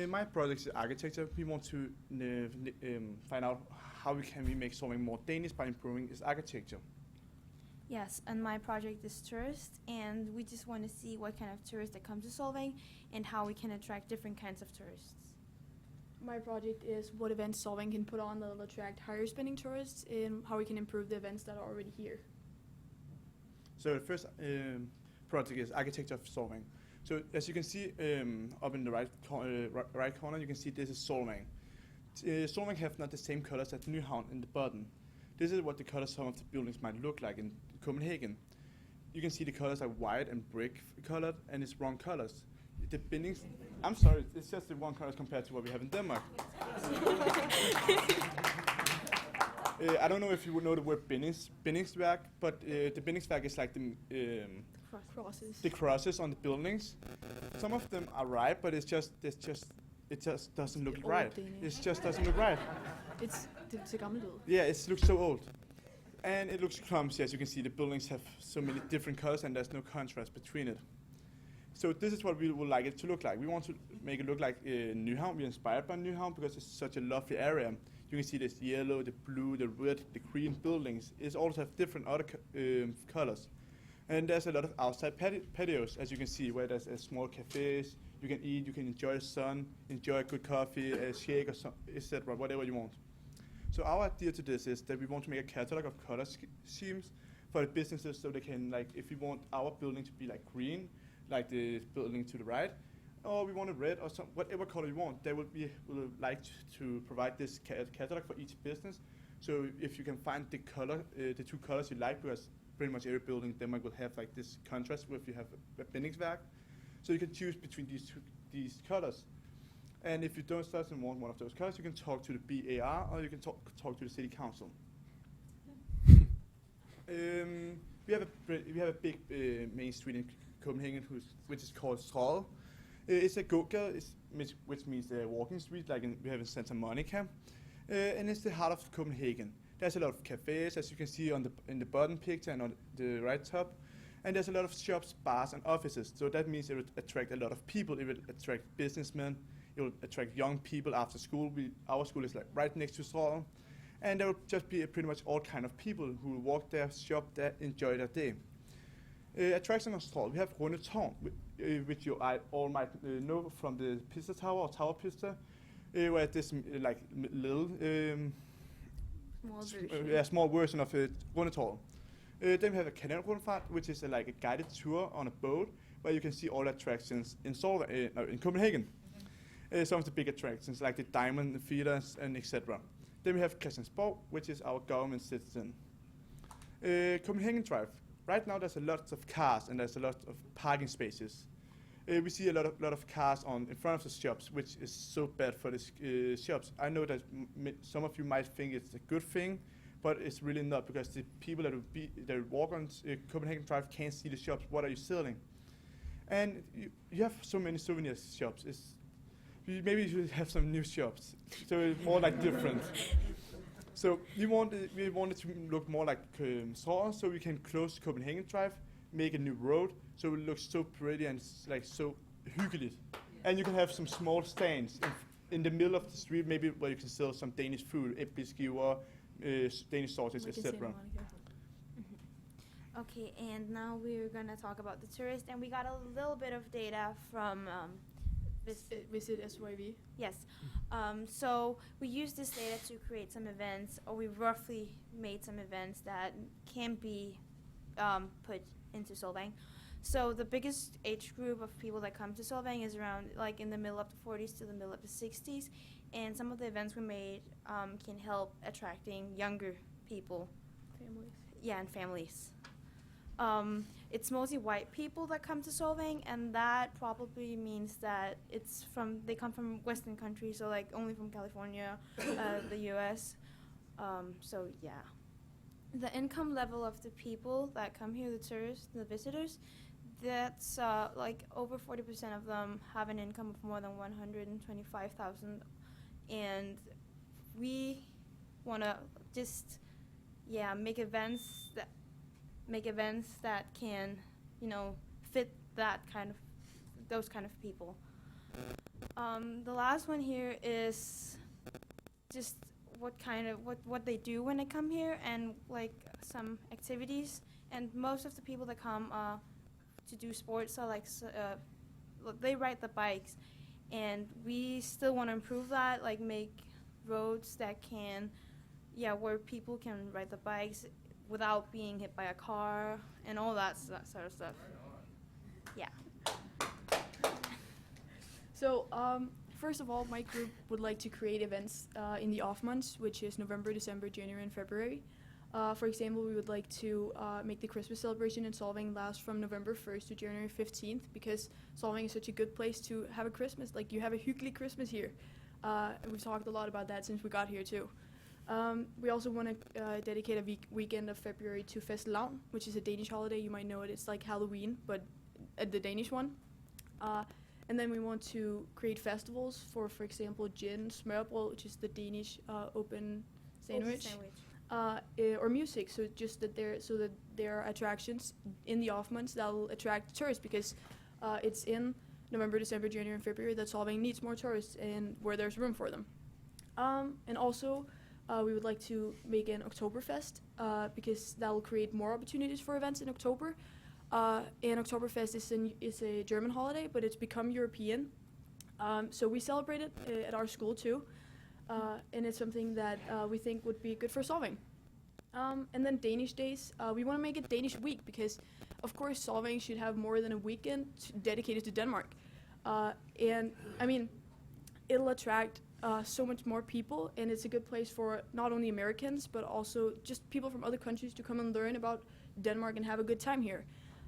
My project is architecture. We want to find out how we can make Solvang more Danish by improving its architecture. Yes, and my project is tourist, and we just want to see what kind of tourists that come to Solvang and how we can attract different kinds of tourists. My project is what events Solvang can put on that will attract higher spending tourists and how we can improve the events that are already here. So the first project is architecture of Solvang. So as you can see up in the right corner, you can see this is Solvang. Solvang have not the same colors as Nyhavn in the bottom. This is what the colors some of the buildings might look like in Copenhagen. You can see the colors are white and brick colored, and it's wrong colors. The bindings, I'm sorry, it's just the wrong colors compared to what we have in Denmark. I don't know if you would know the word bindingsværk, but the bindingsværk is like Crosses. the crosses on the buildings. Some of them are right, but it just doesn't look right. It just doesn't look right. Det ser gammelt ud. Yeah, it looks so old. And it looks clumsy. As you can see, the buildings have so many different colors and there's no contrast between it. So this is what we would like it to look like. We want to make it look like Nyhavn. We're inspired by Nyhavn because it's such a lovely area. You can see this yellow, the blue, the red, the green buildings. It also have different other colors. And there's a lot of outside patios, as you can see, where there's small cafes. You can eat, you can enjoy the sun, enjoy a good coffee, a shake, or etc., whatever you want. So our idea to this is that we want to make a catalog of color schemes for the businesses, so they can, like, if we want our building to be like green, like the building to the right, or we want it red, or whatever color you want, they will like to provide this catalog for each business. So if you can find the color, the two colors you like, because pretty much every building in Denmark will have like this contrast if you have a bindingsværk. So you can choose between these colors. And if you don't want one of those colors, you can talk to the BAR or you can talk to the City Council. We have a big main street in Copenhagen which is called Strøget. It's a gågade, which means a walking street, like we have in Santa Monica, and it's the heart of Copenhagen. There's a lot of cafes, as you can see in the bottom picture and on the right top. And there's a lot of shops, bars, and offices. So that means it will attract a lot of people. It will attract businessmen. It will attract young people after school. Our school is like right next to Solvang. And there will just be pretty much all kind of people who will walk there, shop there, enjoy their day. Attraction of Solvang. We have Rundetårn, which you all might know from the Pista Tower or Tower Pista, where this like little small version of Rundetårn. Then we have a Kanalrundfart, which is like a guided tour on a boat where you can see all the attractions in in Copenhagen. Some of the big attractions like the Diamond Theaters and etc. Then we have Christiansborg, which is our government citizen. Copenhagen Drive. Right now there's a lot of cars and there's a lot of parking spaces. We see a lot of cars in front of the shops, which is so bad for the shops. I know that some of you might think it's a good thing, but it's really not, because the people that walk on Copenhagen Drive can't see the shops. What are you selling? And you have so many souvenir shops. Maybe you should have some new shops, so it's more like different. So we wanted to look more like Solvang, so we can close Copenhagen Drive, make a new road, so it looks so pretty and like so hyggeligt. And you can have some small stands in the middle of the street, maybe where you can sell some Danish food, æbleskiver, Danish sausage, etc. Okay, and now we're gonna talk about the tourists, and we got a little bit of data from Visit SYV. Yes. So we used this data to create some events, or we roughly made some events that can be put into Solvang. So the biggest age group of people that come to Solvang is around like in the middle of the 40s to the middle of the 60s, and some of the events we made can help attracting younger people. Families. Yeah, and families. It's mostly white people that come to Solvang, and that probably means that they come from Western countries, so like only from California, the U.S. So yeah, the income level of the people that come here, the tourists, the visitors, that's like over 40% of them have an income of more than 125,000, and we want to just make events that can, fit those kind of people. The last one here is just what they do when they come here, and like some activities. And most of the people that come to do sports are like they ride the bikes, and we still want to improve that, like make roads that can, where people can ride the bikes without being hit by a car and all that sort of stuff. Yeah. So, first of all, my group would like to create events in the off months, which is November, December, January, and February. For example, we would like to make the Christmas celebration in Solvang last from November 1st to January 15th, because Solvang is such a good place to have a Christmas. Like, you have a hyggelig Christmas here. And we've talked a lot about that since we got here, too. We also want to dedicate a weekend of February to Festlavn, which is a Danish holiday. You might know it. It's like Halloween, but the Danish one. And then we want to create festivals for example, gin, smørrebrød, which is the Danish open sandwich. Or music. So just that there are attractions in the off months that will attract tourists, because it's in November, December, January, and February that Solvang needs more tourists, and where there's room for them. And also, we would like to make an Oktoberfest, because that will create more opportunities for events in October. And Oktoberfest is a German holiday, but it's become European. So we celebrate it at our school too, and it's something that we think would be good for Solvang. And then Danish days, we want to make it Danish week, because of course Solvang should have more than a weekend dedicated to Denmark. And I mean, it'll attract so much more people, and it's a good place for not only Americans but also just people from other countries to come and learn about Denmark and have a good time here,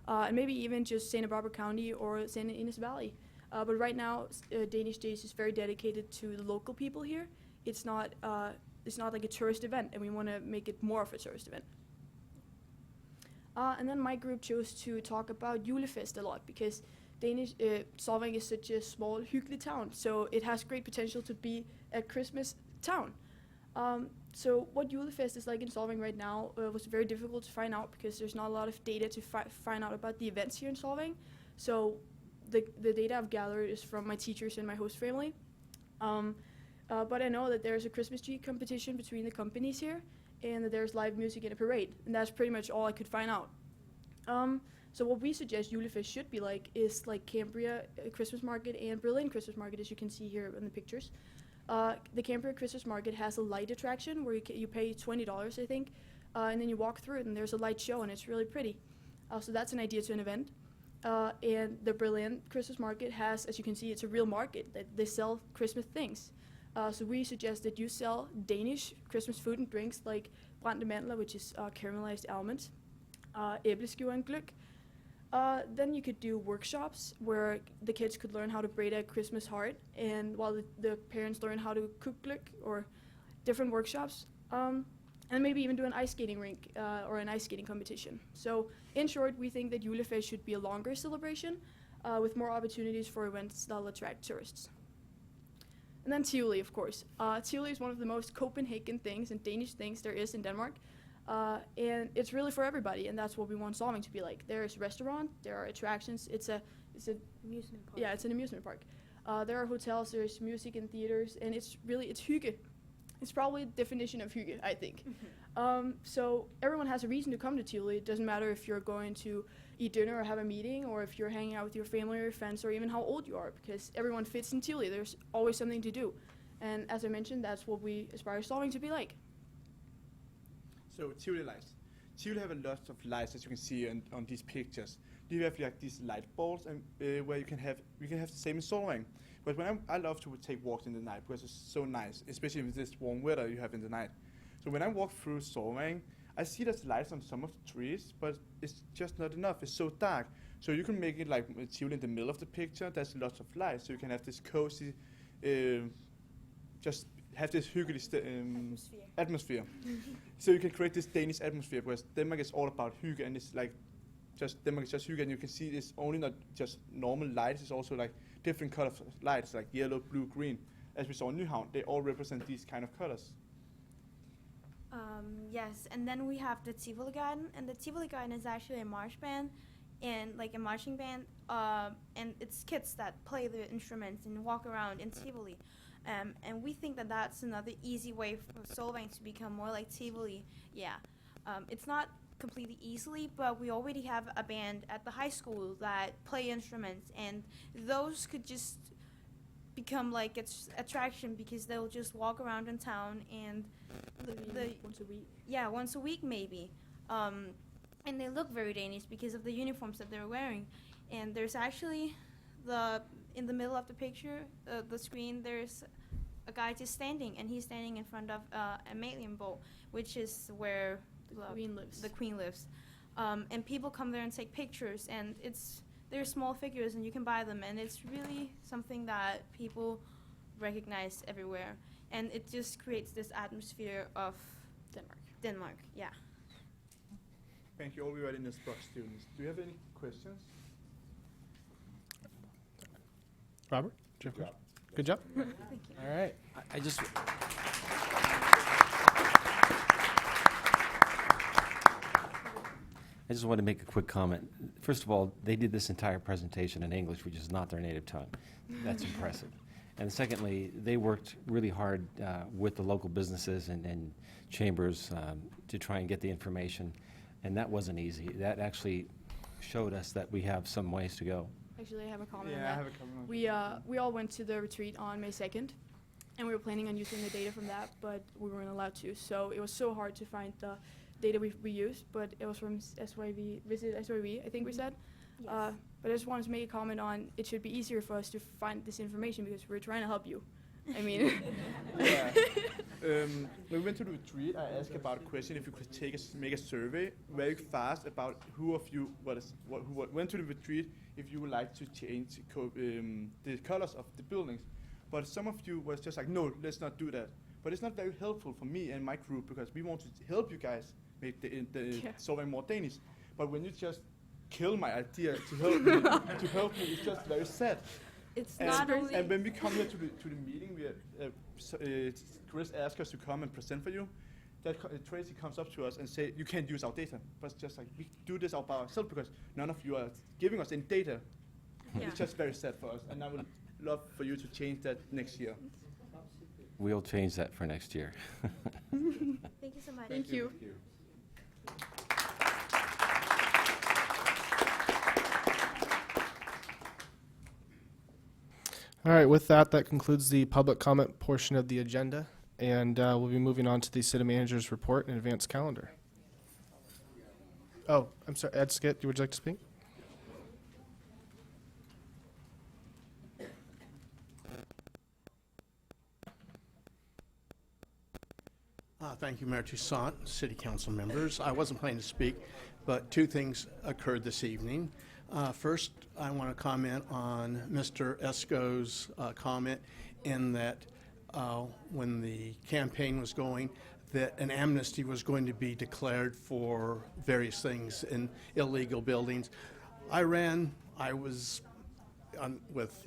and maybe even just Santa Barbara County or Santa Ynez Valley. But right now, Danish Days is very dedicated to the local people here. It's not like a tourist event, and we want to make it more of a tourist event. And then my group chose to talk about Julefest a lot, because Solvang is such a small, hyggelig town, so it has great potential to be a Christmas town. So what Julefest is like in Solvang right now was very difficult to find out, because there's not a lot of data to find out about the events here in Solvang. So the data I've gathered is from my teachers and my host family. But I know that there's a Christmas tree competition between the companies here, and that there's live music and a parade, and that's pretty much all I could find out. So what we suggest Julefest should be like is like Cambria Christmas Market and Berlin Christmas Market, as you can see here in the pictures. The Cambria Christmas Market has a light attraction where you pay $20, I think, and then you walk through it, and there's a light show, and it's really pretty. So that's an idea to an event. And the Berlin Christmas market has, as you can see, it's a real market that they sell Christmas things. So we suggest that you sell Danish Christmas food and drinks like brændte mandler, which is caramelized almonds, æbleskiver and gløgg. Then you could do workshops where the kids could learn how to braid a Christmas heart, and while the parents learn how to cook gløgg, or different workshops. And maybe even do an ice skating rink or an ice skating competition. So in short, we think that Julefest should be a longer celebration with more opportunities for events that will attract tourists. And then Tivoli, of course. Tivoli is one of the most Copenhagen things and Danish things there is in Denmark. And it's really for everybody, and that's what we want Solvang to be like. There is a restaurant, there are attractions. It's an amusement park. Yeah, it's an amusement park. There are hotels, there's music and theaters, and it's hygge. It's probably the definition of hygge, I think. So everyone has a reason to come to Tivoli. It doesn't matter if you're going to eat dinner or have a meeting, or if you're hanging out with your family or your friends, or even how old you are, because everyone fits in Tivoli. There's always something to do. And as I mentioned, that's what we aspire Solvang to be like. So Tivoli lights. Tivoli have a lot of lights, as you can see on these pictures. You have like these light balls, and where we can have the same in Solvang. But when I love to take walks in the night because it's so nice, especially with this warm weather you have in the night. So when I walk through Solvang, I see there's lights on some of the trees, but it's just not enough. It's so dark. So you can make it like Tivoli in the middle of the picture. There's lots of lights, so you can have this cozy, just have this hyggelig atmosphere. So you can create this Danish atmosphere, because Denmark is all about hygge, and it's like Denmark is just hygge, and you can see it's only not just normal lights, it's also like different colors of lights, like yellow, blue, green. As we saw in Nyhavn, they all represent these kind of colors. Yes, and then we have the Tivoli Garden, and the Tivoli Garden is actually a march band, and like a marching band, and it's kids that play the instruments and walk around in Tivoli. And we think that that's another easy way for Solvang to become more like Tivoli. Yeah, it's not completely easily, but we already have a band at the high school that play instruments, and those could just become like its attraction, because they'll just walk around in town, and Once a week. Yeah, once a week maybe. And they look very Danish because of the uniforms that they're wearing. And there's actually in the middle of the picture, the screen, there's a guy just standing, and he's standing in front of a Amalienborg, which is where the queen lives. And people come there and take pictures, and they're small figures, and you can buy them, and it's really something that people recognize everywhere. And it just creates this atmosphere of Denmark, yeah. Thank you, all we readiness box students. Do you have any questions? Robert? Good job. Thank you. All right. I just, want to make a quick comment. First of all, they did this entire presentation in English, which is not their native tongue. That's impressive. And secondly, they worked really hard with the local businesses and chambers to try and get the information, and that wasn't easy. That actually showed us that we have some ways to go. Actually, I have a comment on Yeah, I that. have a comment. We all went to the retreat on May 2nd, and we were planning on using the data from that, but we weren't allowed to. So it was so hard to find the data we used, but it was from Visit SYV, I think we said. Yes. But I just wanted to make a comment on it should be easier for us to find this information, because we're trying to help you. I mean, Yeah. When we went to the retreat, I asked about a question if you could make a survey very fast about who of you who went to the retreat, if you would like to change the colors of the buildings. But some of you was just like, no, let's not do that. But it's not very helpful for me and my group, because we want to help you guys make the Solvang more Danish. But when you just kill my idea to help me, it's just very sad. It's not only... And when we come here to the meeting, Chris asked us to come and present for you. Tracy comes up to us and say, you can't use our data. But it's just like, we do this all by ourselves because none of you are giving us any data. Yeah. It's just very sad for us, and I would love for you to change that next year. We'll change that for next year. Thank you so much. Thank you. All right, with that, that concludes the public comment portion of the agenda, and we'll be moving on to the city manager's report and advanced calendar. Oh, I'm sorry, Ed Skit, would you like to speak? Thank you, Mayor Toussaint, City Council members. I wasn't planning to speak, but two things occurred this evening. First, I want to comment on Mr. Esco's comment in that when the campaign was going, that an amnesty was going to be declared for various things in illegal buildings. I was with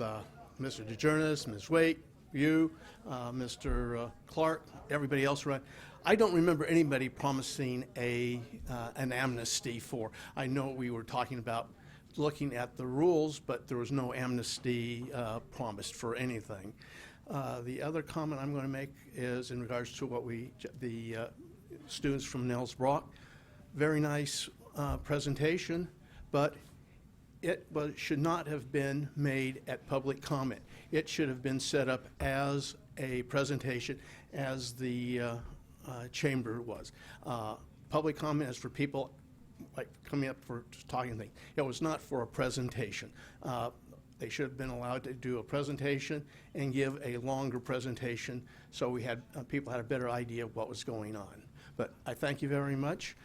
Mr. DeJernis, Ms. Waite, you, Mr. Clark, everybody else ran. I don't remember anybody promising an amnesty for. I know we were talking about looking at the rules, but there was no amnesty promised for anything. The other comment I'm going to make is in regards to what the students from Nels Brock. Very nice presentation, but it should not have been made at public comment. It should have been set up as a presentation as the chamber was. Public comment is for people like coming up for talking things. It was not for a presentation. They should have been allowed to do a presentation and give a longer presentation so we had people had a better idea of what was going on. But I thank you very much.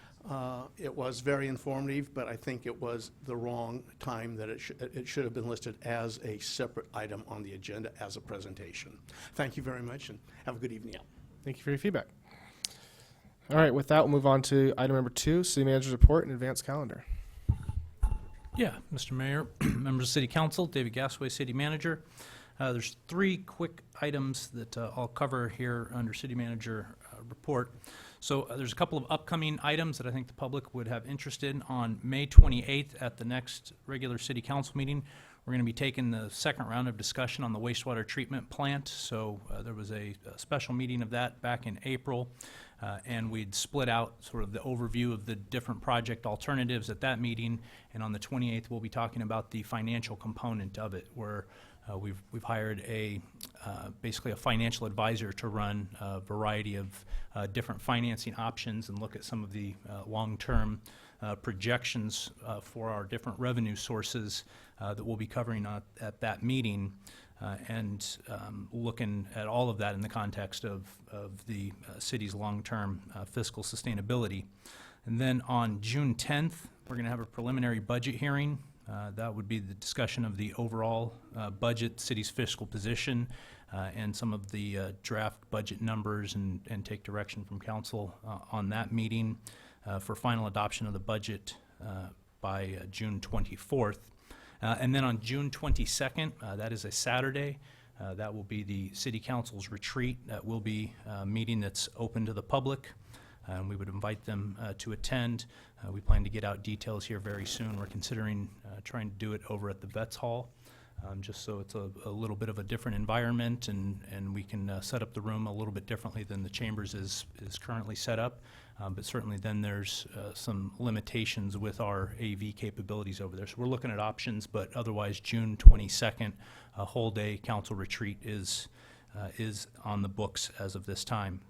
It was very informative, but I think it was the wrong time that it should have been listed as a separate item on the agenda as a presentation. Thank you very much and have a good evening. Thank you for your feedback. All right, with that, we'll move on to item number 2, City Manager's Report and Advanced Calendar. Yeah, Mr. Mayor, members of City Council, David Gasway, City Manager. There's 3 quick items that I'll cover here under City Manager Report. So there's a couple of upcoming items that I think the public would have interest in. On May 28th at the next regular City Council meeting, we're going to be taking the second round of discussion on the wastewater treatment plant. So there was a special meeting of that back in April. And we'd split out sort of the overview of the different project alternatives at that meeting. And on the 28th, we'll be talking about the financial component of it, where we've hired basically a financial advisor to run a variety of different financing options and look at some of the long-term projections for our different revenue sources that we'll be covering at that meeting. And looking at all of that in the context of the city's long-term fiscal sustainability. And then on June 10th, we're going to have a preliminary budget hearing. That would be the discussion of the overall budget, city's fiscal position, and some of the draft budget numbers and take direction from council on that meeting for final adoption of the budget by June 24th. And then on June 22nd, that is a Saturday, that will be the City Council's retreat. That will be a meeting that's open to the public, and we would invite them to attend. We plan to get out details here very soon. We're considering trying to do it over at the Vets Hall, just so it's a little bit of a different environment, and we can set up the room a little bit differently than the Chambers is currently set up. But certainly then there's some limitations with our AV capabilities over there. So we're looking at options, but otherwise June 22nd, a whole day council retreat is on the books as of this time.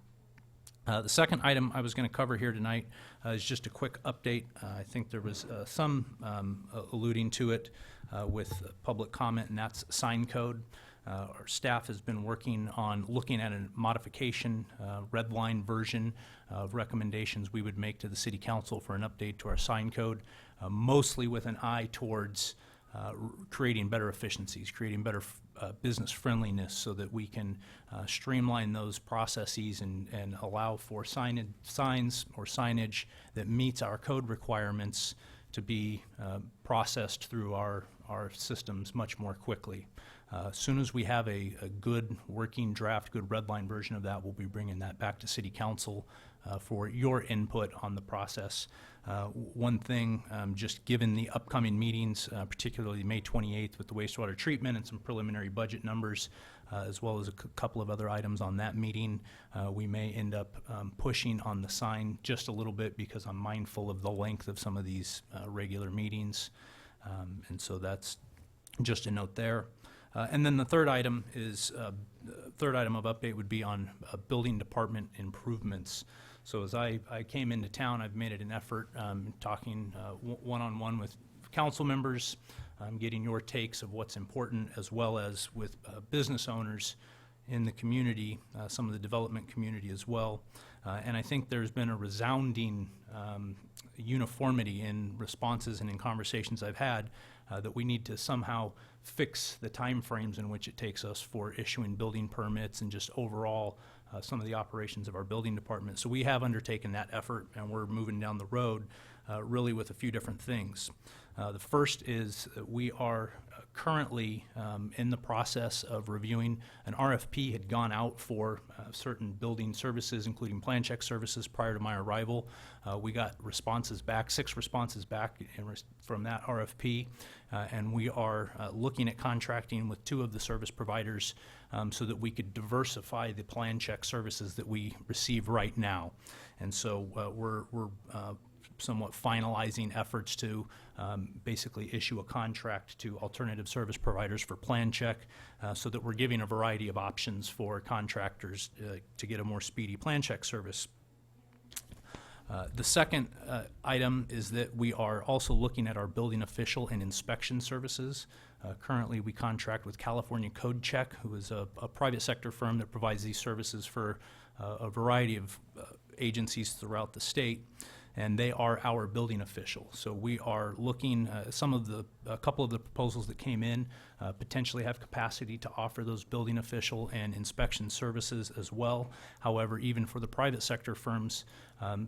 The second item I was going to cover here tonight is just a quick update. I think there was some alluding to it with public comment, and that's sign code. Our staff has been working on looking at a modification, red line version of recommendations we would make to the City Council for an update to our sign code, mostly with an eye towards creating better efficiencies, creating better business friendliness so that we can streamline those processes and allow for signs or signage that meets our code requirements to be processed through our systems much more quickly. As soon as we have a good working draft, good red line version of that, we'll be bringing that back to City Council for your input on the process. One thing, just given the upcoming meetings, particularly May 28th with the wastewater treatment and some preliminary budget numbers, as well as a couple of other items on that meeting, we may end up pushing on the sign just a little bit because I'm mindful of the length of some of these regular meetings. And so that's just a note there. And then the third item is, third item of update would be on building department improvements. So as I came into town, I've made it an effort talking one-on-one with council members, getting your takes of what's important, as well as with business owners in the community, some of the development community as well. And I think there's been a resounding uniformity in responses and in conversations I've had that we need to somehow fix the timeframes in which it takes us for issuing building permits and just overall some of the operations of our building department. So we have undertaken that effort, and we're moving down the road really with a few different things. The first is that we are currently in the process of reviewing. An RFP had gone out for certain building services, including plan check services, prior to my arrival. We got responses back, 6 responses back from that RFP, and we are looking at contracting with 2 of the service providers so that we could diversify the plan check services that we receive right now. And so we're somewhat finalizing efforts to basically issue a contract to alternative service providers for plan check so that we're giving a variety of options for contractors to get a more speedy plan check service. The second item is that we are also looking at our building official and inspection services. Currently, we contract with California Code Check, who is a private sector firm that provides these services for a variety of agencies throughout the state. And they are our building official. So we are looking, a couple of the proposals that came in potentially have capacity to offer those building official and inspection services as well. However, even for the private sector firms,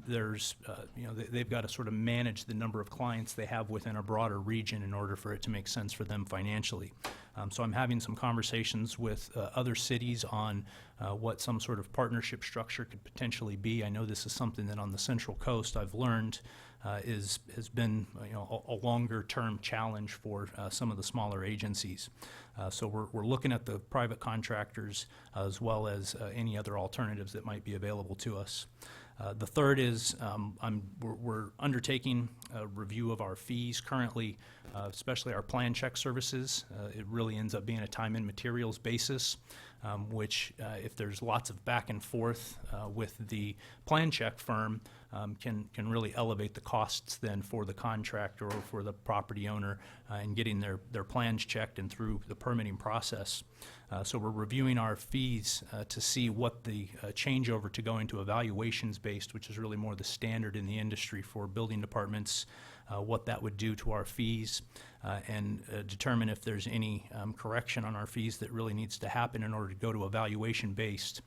they've got to sort of manage the number of clients they have within a broader region in order for it to make sense for them financially. So I'm having some conversations with other cities on what some sort of partnership structure could potentially be. I know this is something that on the Central Coast I've learned has been a longer-term challenge for some of the smaller agencies. So we're looking at the private contractors as well as any other alternatives that might be available to us. The third is we're undertaking a review of our fees currently, especially our plan check services. It really ends up being a time and materials basis, which if there's lots of back and forth with the plan check firm, can really elevate the costs then for the contractor or for the property owner in getting their plans checked and through the permitting process. So we're reviewing our fees to see what the changeover to going to evaluations-based, which is really more the standard in the industry for building departments, what that would do to our fees, and determine if there's any correction on our fees that really needs to happen in order to go to evaluation-based.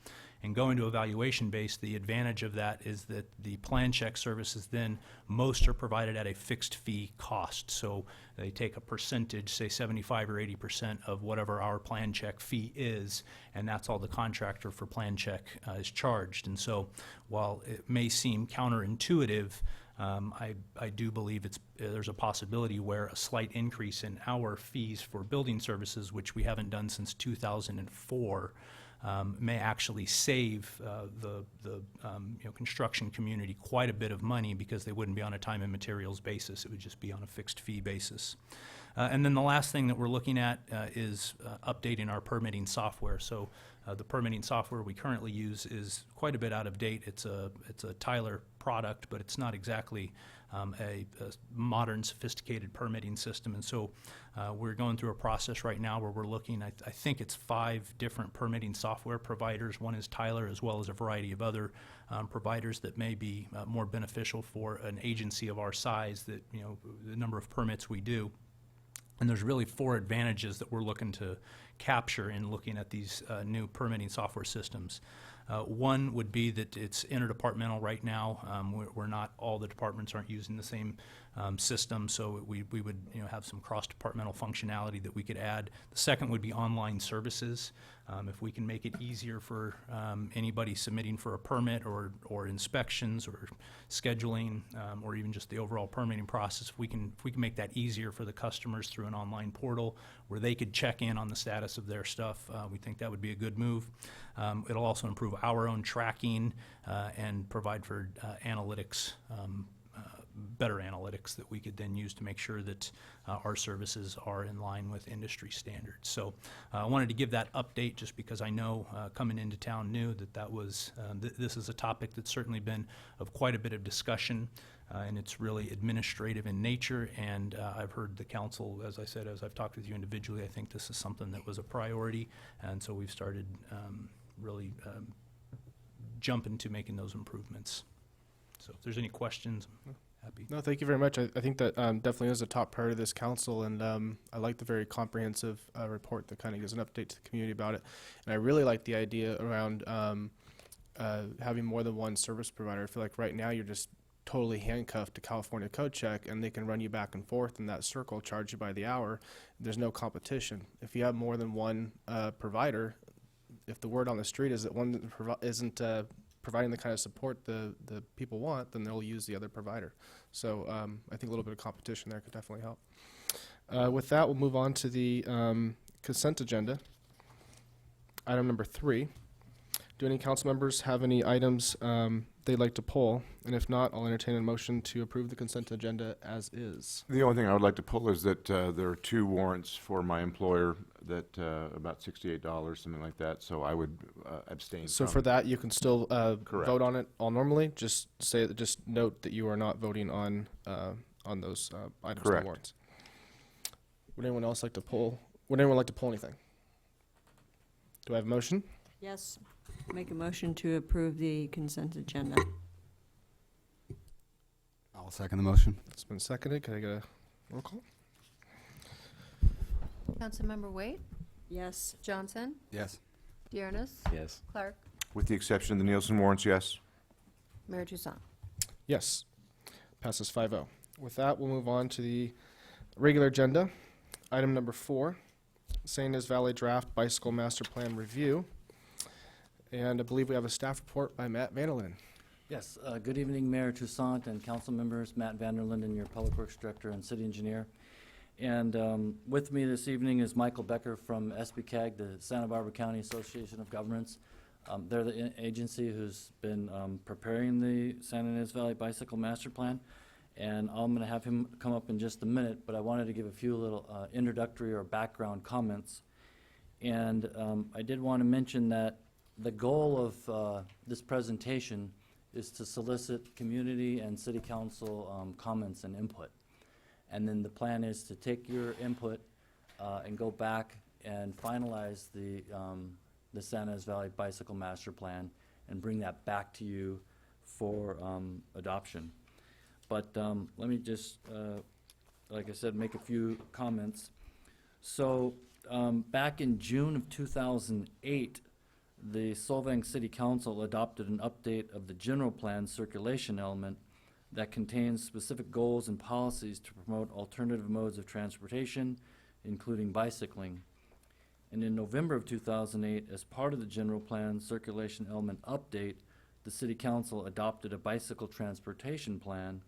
And going to evaluation-based, the advantage of that is that the plan check services then, most are provided at a fixed fee cost. So they take a percentage, say 75 or 80% of whatever our plan check fee is, and that's all the contractor for plan check is charged. And so while it may seem counterintuitive, I do believe there's a possibility where a slight increase in our fees for building services, which we haven't done since 2004, may actually save the construction community quite a bit of money because they wouldn't be on a time and materials basis. It would just be on a fixed fee basis. And then the last thing that we're looking at is updating our permitting software. So the permitting software we currently use is quite a bit out of date. It's a Tyler product, but it's not exactly a modern, sophisticated permitting system. And so we're going through a process right now where we're looking, I think it's 5 different permitting software providers. One is Tyler, as well as a variety of other providers that may be more beneficial for an agency of our size, that the number of permits we do. And there's really 4 advantages that we're looking to capture in looking at these new permitting software systems. One would be that it's interdepartmental right now. We're not, all the departments aren't using the same system, so we would have some cross-departmental functionality that we could add. The second would be online services. If we can make it easier for anybody submitting for a permit or inspections or scheduling or even just the overall permitting process, if we can make that easier for the customers through an online portal where they could check in on the status of their stuff, we think that would be a good move. It'll also improve our own tracking and provide for analytics better analytics that we could then use to make sure that our services are in line with industry standards. So I wanted to give that update just because I know coming into town knew that was this is a topic that's certainly been of quite a bit of discussion, and it's really administrative in nature. And I've heard the council, as I said, as I've talked with you individually, I think this is something that was a priority, and so we've started really jumping to making those improvements. So if there's any questions, I'm happy. No, thank you very much. I think that definitely is a top priority of this council, and I like the very comprehensive report that kind of gives an update to the community about it. And I really like the idea around having more than one service provider. I feel like right now you're just totally handcuffed to California Code Check, and they can run you back and forth in that circle, charge you by the hour. There's no competition. If you have more than one provider, if the word on the street is that one isn't providing the kind of support the people want, then they'll use the other provider. So I think a little bit of competition there could definitely help. With that, we'll move on to the consent agenda. Item number 3. Do any council members have any items they'd like to pull? And if not, I'll entertain a motion to approve the consent agenda as is. The only thing I would like to pull is that there are 2 warrants for my employer that about $68, something like that, so I would abstain. So from for that, you can still Correct. vote on it all normally. Just note that you are not voting on those items Correct. and warrants. Would anyone else like to pull? Would anyone like to pull anything? Do I have a motion? Yes. Make a motion to approve the consent agenda. I'll second the motion. It's been seconded. Can I get a roll call? Councilmember Waite, Yes. Johnson, Yes. Dearness, Yes. Clark, With the exception of the Nielsen warrants, yes. Mayor Toussaint. Yes. Passes 5-0. With that, we'll move on to the regular agenda. Item number 4, St. Ines Valley Draft Bicycle Master Plan Review. And I believe we have a staff report by Matt Vanderlinden. Yes, good evening, Mayor Toussaint and council members. Matt Vanderlinden, your Public Works Director and City Engineer. And with me this evening is Michael Becker from SBCAG, the Santa Barbara County Association of Governments. They're the agency who's been preparing the Santa Ynez Valley Bicycle Master Plan. And I'm going to have him come up in just a minute, but I wanted to give a few little introductory or background comments. And I did want to mention that the goal of this presentation is to solicit community and city council comments and input. And then the plan is to take your input and go back and finalize the Santa Ynez Valley Bicycle Master Plan and bring that back to you for adoption. But let me just, like I said, make a few comments. So back in June of 2008, the Solvang City Council adopted an update of the general plan circulation element that contains specific goals and policies to promote alternative modes of transportation, including bicycling. And in November of 2008, as part of the general plan circulation element update, the City Council adopted a bicycle transportation plan,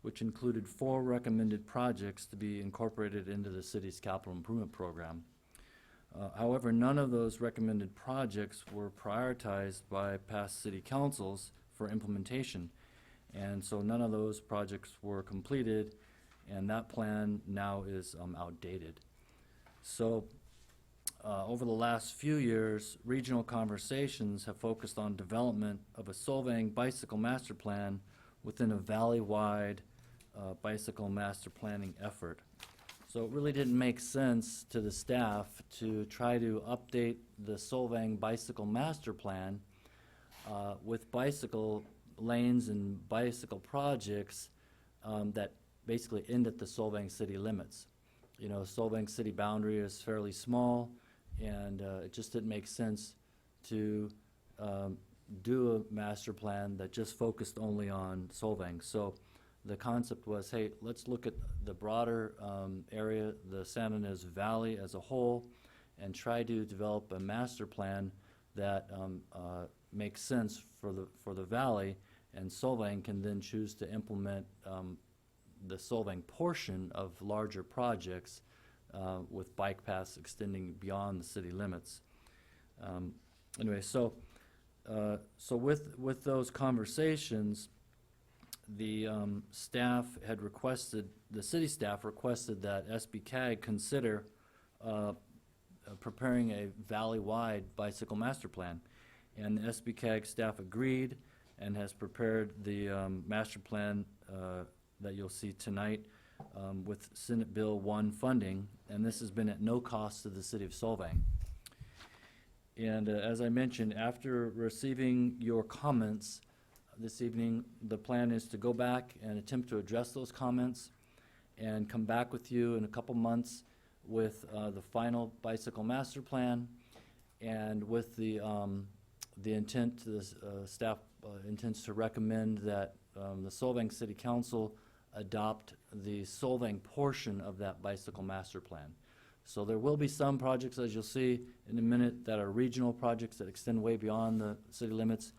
which included 4 recommended projects to be incorporated into the city's capital improvement program. However, none of those recommended projects were prioritized by past city councils for implementation. And so none of those projects were completed, and that plan now is outdated. So over the last few years, regional conversations have focused on development of a Solvang bicycle master plan within a valley-wide bicycle master planning effort. So it really didn't make sense to the staff to try to update the Solvang bicycle master plan with bicycle lanes and bicycle projects that basically end at the Solvang city limits. You know, Solvang city boundary is fairly small, and it just didn't make sense to do a master plan that just focused only on Solvang. So the concept was, hey, let's look at the broader area, the Santa Ynez Valley as a whole, and try to develop a master plan that makes sense for the valley, and Solvang can then choose to implement the Solvang portion of larger projects with bike paths extending beyond the city limits. Anyway, so with those conversations, the staff had requested, the city staff requested that SBCAG consider preparing a valley-wide bicycle master plan. And the SBCAG staff agreed and has prepared the master plan that you'll see tonight with Senate Bill 1 funding, and this has been at no cost to the city of Solvang. And as I mentioned, after receiving your comments this evening, the plan is to go back and attempt to address those comments and come back with you in a couple months with the final bicycle master plan, and with the intent, the staff intends to recommend that the Solvang City Council adopt the Solvang portion of that bicycle master plan. So there will be some projects, as you'll see in a minute, that are regional projects that extend way beyond the city limits.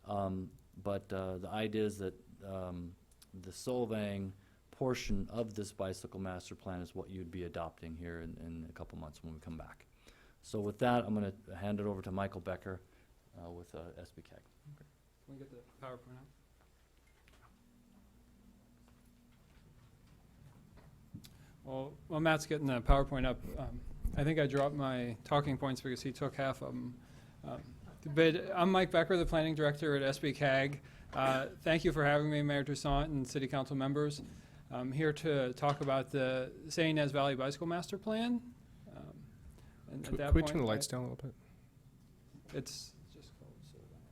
But the idea is that the Solvang portion of this bicycle master plan is what you'd be adopting here in a couple months when we come back. So with that, I'm going to hand it over to Michael Becker with SBCAG. Can we get the PowerPoint up? Well, Matt's getting the PowerPoint up. I think I dropped my talking points because he took half of them. But I'm Mike Becker, the Planning Director at SBCAG. Thank you for having me, Mayor Toussaint and City Council members. I'm here to talk about the St. Inez Valley Bicycle Master Plan. And at that Can we point, turn the lights down a little bit? It's just called Solvang.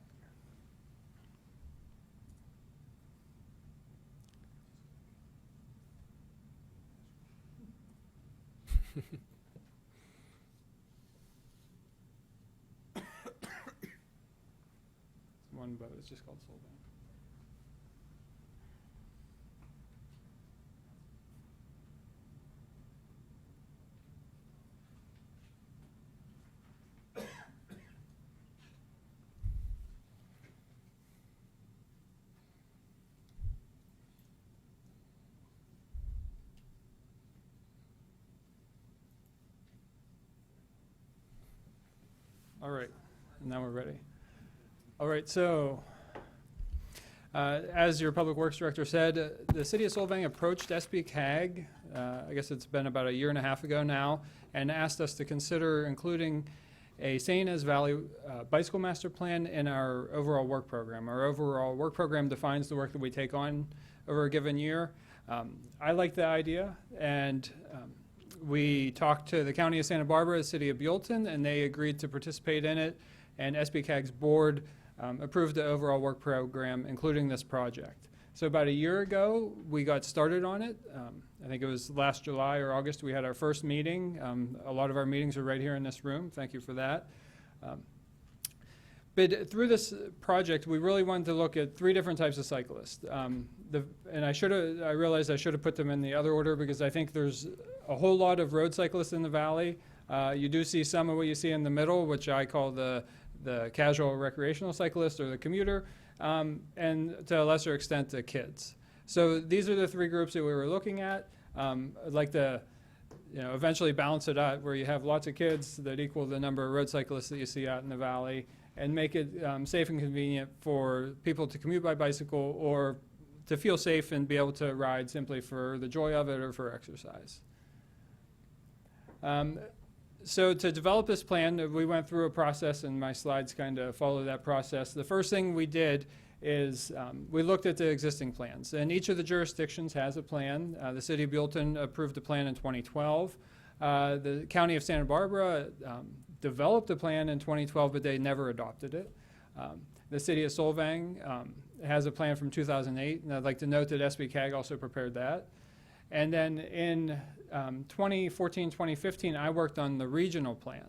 It's one boat. It's just called Solvang. All right, now we're ready. All right, so as your Public Works Director said, the City of Solvang approached SBCAG, I guess it's been about a year and a half ago now, and asked us to consider including a St. Inez Valley Bicycle Master Plan in our overall work program. Our overall work program defines the work that we take on over a given year. I like the idea, and we talked to the County of Santa Barbara, the City of Buellton, and they agreed to participate in it, and SBCAG's board approved the overall work program, including this project. So about a year ago, we got started on it. I think it was last July or August, we had our first meeting. A lot of our meetings are right here in this room. Thank you for that. But through this project, we really wanted to look at 3 different types of cyclists. And I realized I should have put them in the other order because I think there's a whole lot of road cyclists in the valley. You do see some of what you see in the middle, which I call the casual recreational cyclist or the commuter, and to a lesser extent, the kids. So these are the 3 groups that we were looking at. I'd like to eventually balance it out where you have lots of kids that equal the number of road cyclists that you see out in the valley, and make it safe and convenient for people to commute by bicycle or to feel safe and be able to ride simply for the joy of it or for exercise. So to develop this plan, we went through a process, and my slides kind of follow that process. The first thing we did is we looked at the existing plans, and each of the jurisdictions has a plan. The City of Buellton approved a plan in 2012. The County of Santa Barbara developed a plan in 2012, but they never adopted it. The City of Solvang has a plan from 2008, and I'd like to note that SBCAG also prepared that. And then in 2014, 2015, I worked on the regional plan.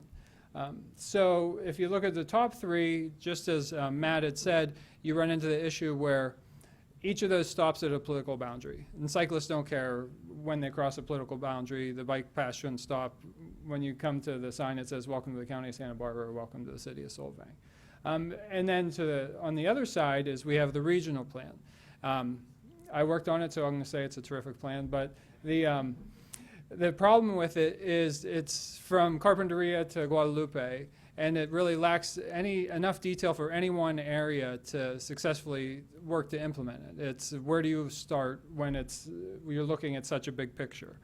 So if you look at the top 3, just as Matt had said, you run into the issue where each of those stops at a political boundary. And cyclists don't care when they cross a political boundary. The bike path shouldn't stop when you come to the sign that says, "Welcome to the County of Santa Barbara," or "Welcome to the City of Solvang." And then on the other side is we have the regional plan. I worked on it, so I'm going to say it's a terrific plan. But the problem with it is it's from Carpinteria to Guadalupe, and it really lacks enough detail for any one area to successfully work to implement it. It's where do you start when you're looking at such a big picture.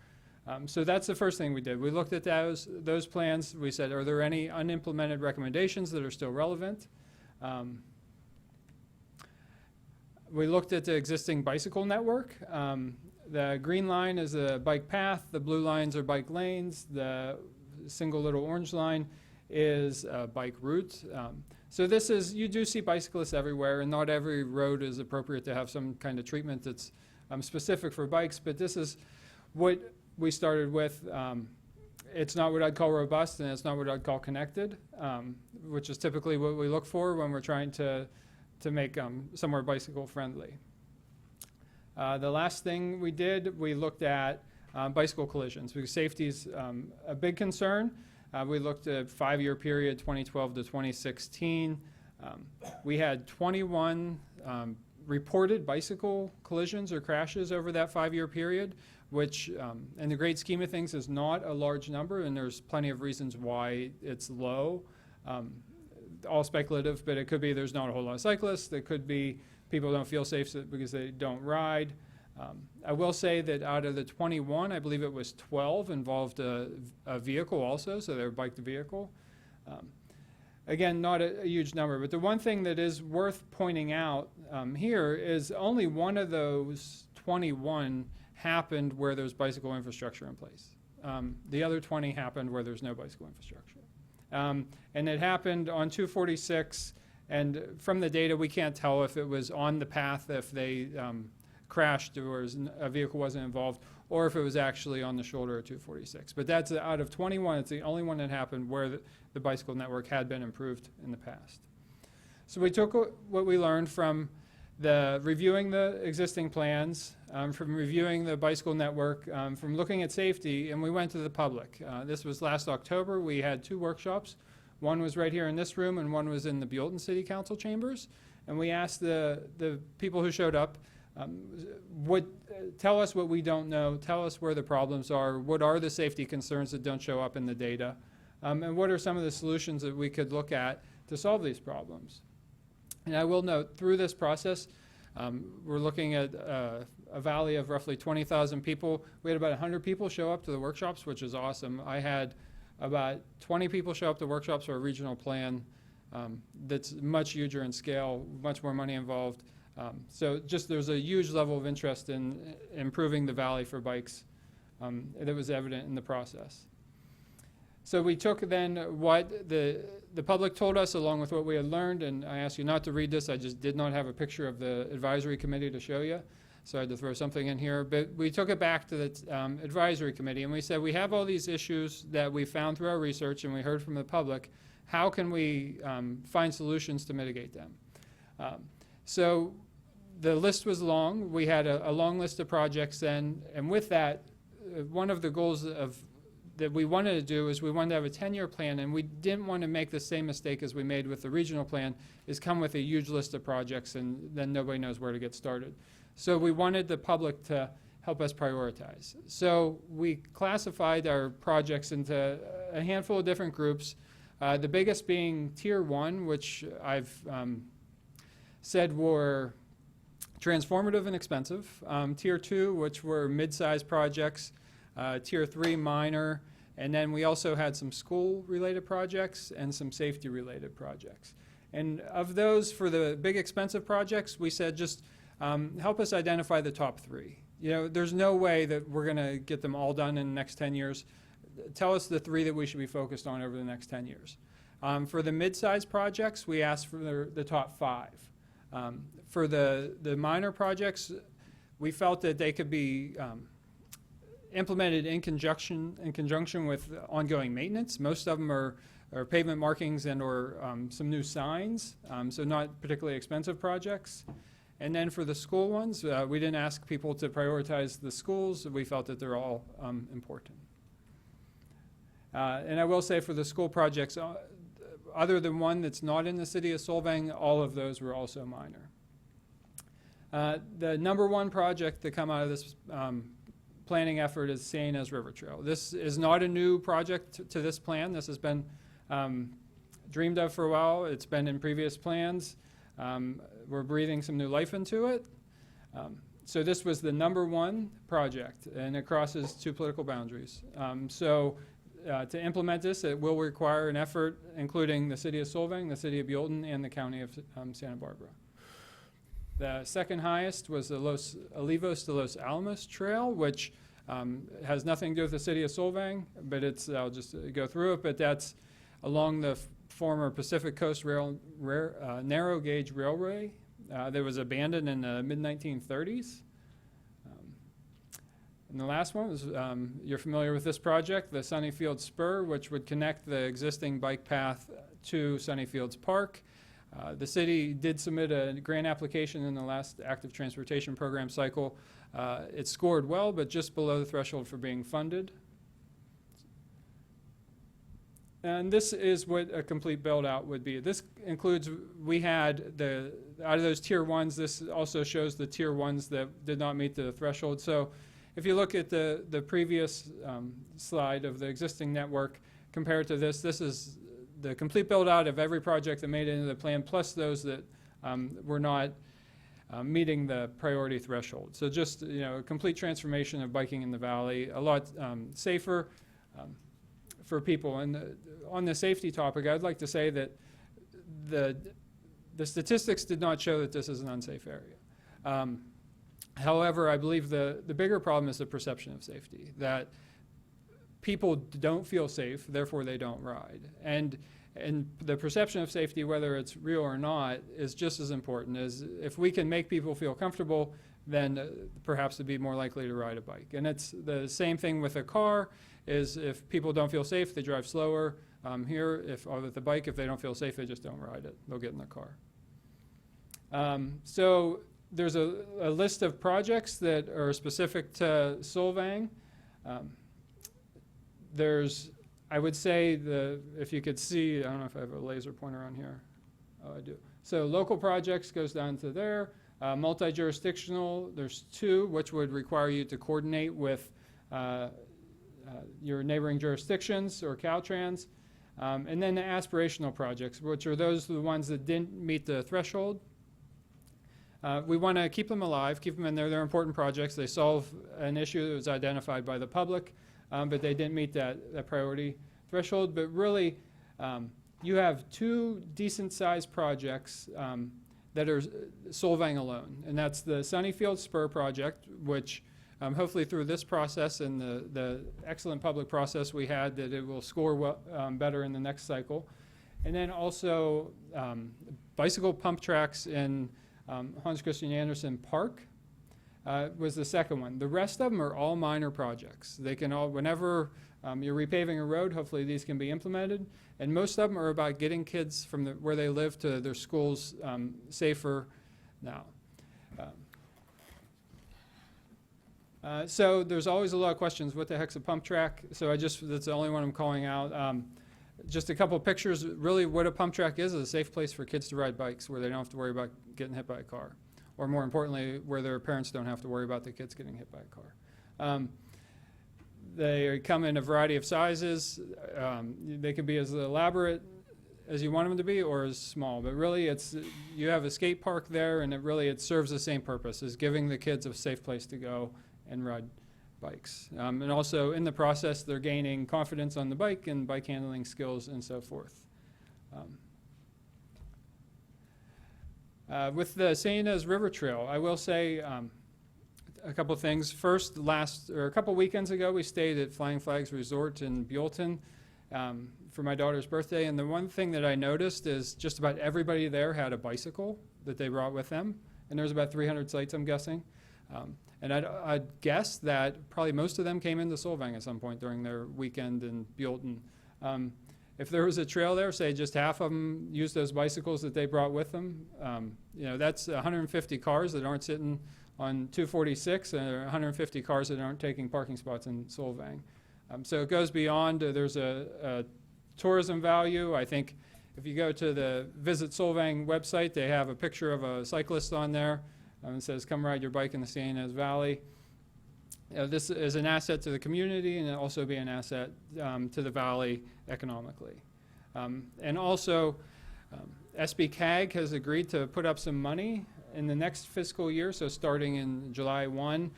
So that's the first thing we did. We looked at those plans. We said, are there any unimplemented recommendations that are still relevant? We looked at the existing bicycle network. The green line is a bike path. The blue lines are bike lanes. The single little orange line is a bike route. So you do see bicyclists everywhere, and not every road is appropriate to have some kind of treatment that's specific for bikes, but this is what we started with. It's not what I'd call robust, and it's not what I'd call connected, which is typically what we look for when we're trying to make somewhere bicycle friendly. The last thing we did, we looked at bicycle collisions, because safety is a big concern. We looked at a 5-year period, 2012 to 2016. We had 21 reported bicycle collisions or crashes over that 5-year period, which in the great scheme of things is not a large number, and there's plenty of reasons why it's low. All speculative, but it could be there's not a whole lot of cyclists. It could be people don't feel safe because they don't ride. I will say that out of the 21, I believe it was 12 involved a vehicle also, so they were bike to vehicle. Again, not a huge number, but the one thing that is worth pointing out here is only one of those 21 happened where there's bicycle infrastructure in place. The other 20 happened where there's no bicycle infrastructure. And it happened on 246, and from the data we can't tell if it was on the path, if they crashed or a vehicle wasn't involved, or if it was actually on the shoulder of 246. But that's out of 21, it's the only one that happened where the bicycle network had been improved in the past. So we took what we learned from reviewing the existing plans, from reviewing the bicycle network, from looking at safety, and we went to the public. This was last October. We had 2 workshops. One was right here in this room, and one was in the Buellton City Council chambers. And we asked the people who showed up, tell us what we don't know, tell us where the problems are, what are the safety concerns that don't show up in the data, and what are some of the solutions that we could look at to solve these problems. And I will note, through this process, we're looking at a valley of roughly 20,000 people. We had about 100 people show up to the workshops, which is awesome. I had about 20 people show up to workshops for a regional plan that's much huger in scale, much more money involved. So just there's a huge level of interest in improving the valley for bikes that was evident in the process. So we took then what the public told us along with what we had learned, and I asked you not to read this. I just did not have a picture of the advisory committee to show you, so I had to throw something in here. But we took it back to the advisory committee, and we said, we have all these issues that we found through our research and we heard from the public. How can we find solutions to mitigate them? So the list was long. We had a long list of projects then, and with that, one of the goals that we wanted to do is we wanted to have a 10-year plan, and we didn't want to make the same mistake as we made with the regional plan, is come with a huge list of projects and then nobody knows where to get started. So we wanted the public to help us prioritize. So we classified our projects into a handful of different groups, the biggest being Tier 1, which I've said were transformative and expensive. Tier 2, which were mid-sized projects. Tier 3, minor. And then we also had some school-related projects and some safety-related projects. And of those, for the big expensive projects, we said just help us identify the top 3. You know, there's no way that we're going to get them all done in the next 10 years. Tell us the 3 that we should be focused on over the next 10 years. For the mid-sized projects, we asked for the top 5. For the minor projects, we felt that they could be implemented in conjunction with ongoing maintenance. Most of them are pavement markings and or some new signs, so not particularly expensive projects. And then for the school ones, we didn't ask people to prioritize the schools. We felt that they're all important. And I will say for the school projects, other than one that's not in the city of Solvang, all of those were also minor. The number 1 project that come out of this planning effort is San Ynez River Trail. This is not a new project to this plan. This has been dreamed of for a while. It's been in previous plans. We're breathing some new life into it. So this was the #1 project, and it crosses 2 political boundaries. To implement this, it will require an effort including the City of Solvang, the City of Buellton, and the County of Santa Barbara. The second highest was the Los Olivos de Los Alamos Trail, which has nothing to do with the City of Solvang, but I'll just go through it, but that's along the former Pacific Coast Narrow Gauge Railway that was abandoned in the mid-1930s. And the last one was, you're familiar with this project, the Sunnyfield Spur, which would connect the existing bike path to Sunnyfields Park. The city did submit a grant application in the last active transportation program cycle. It scored well, but just below the threshold for being funded. And this is what a complete build-out would be. This includes, we had out of those tier 1s, this also shows the tier 1s that did not meet the threshold. So if you look at the previous slide of the existing network compared to this is the complete build-out of every project that made it into the plan, plus those that were not meeting the priority threshold. So just a complete transformation of biking in the valley, a lot safer for people. And on the safety topic, I'd like to say that the statistics did not show that this is an unsafe area. However, I believe the bigger problem is the perception of safety, that people don't feel safe, therefore they don't ride. And the perception of safety, whether it's real or not, is just as important. As if we can make people feel comfortable, then perhaps they'd be more likely to ride a bike. And it's the same thing with a car, is if people don't feel safe, they drive slower. Here, with the bike, if they don't feel safe, they just don't ride it. They'll get in the car. So there's a list of projects that are specific to Solvang. I would say, if you could see, I don't know if I have a laser pointer on here. Oh, I do. So local projects goes down to there. Multi-jurisdictional, there's 2, which would require you to coordinate with your neighboring jurisdictions or Caltrans. And then the aspirational projects, which are the ones that didn't meet the threshold. We want to keep them alive, keep them in there. They're important projects. They solve an issue that was identified by the public, but they didn't meet that priority threshold. But really, you have 2 decent-sized projects that are Solvang alone, and that's the Sunnyfield Spur project, which hopefully through this process and the excellent public process we had, that it will score better in the next cycle. And then also bicycle pump tracks in Hans Christian Andersen Park was the second one. The rest of them are all minor projects. They can all, whenever you're repaving a road, hopefully these can be implemented. And most of them are about getting kids from where they live to their schools safer now. So there's always a lot of questions. What the heck's a pump track? So that's the only one I'm calling out. Just a couple of pictures. Really what a pump track is a safe place for kids to ride bikes where they don't have to worry about getting hit by a car. Or more importantly, where their parents don't have to worry about the kids getting hit by a car. They come in a variety of sizes. They can be as elaborate as you want them to be or as small. But really, you have a skate park there, and it serves the same purpose as giving the kids a safe place to go and ride bikes. And also, in the process, they're gaining confidence on the bike and bike handling skills and so forth. With the St. Inez River Trail, I will say a couple of things. First, a couple weekends ago, we stayed at Flying Flags Resort in Buellton for my daughter's birthday, and the one thing that I noticed is just about everybody there had a bicycle that they brought with them, and there was about 300 sites, I'm guessing. And I'd guess that probably most of them came into Solvang at some point during their weekend in Buellton. If there was a trail there, say just half of them used those bicycles that they brought with them, that's 150 cars that aren't sitting on 246 and 150 cars that aren't taking parking spots in Solvang. So it goes beyond, there's a tourism value. I think if you go to the Visit Solvang website, they have a picture of a cyclist on there. It says, come ride your bike in the St. Inez Valley. This is an asset to the community and it'll also be an asset to the valley economically. And also, SB CAG has agreed to put up some money in the next fiscal year, so starting in July 1.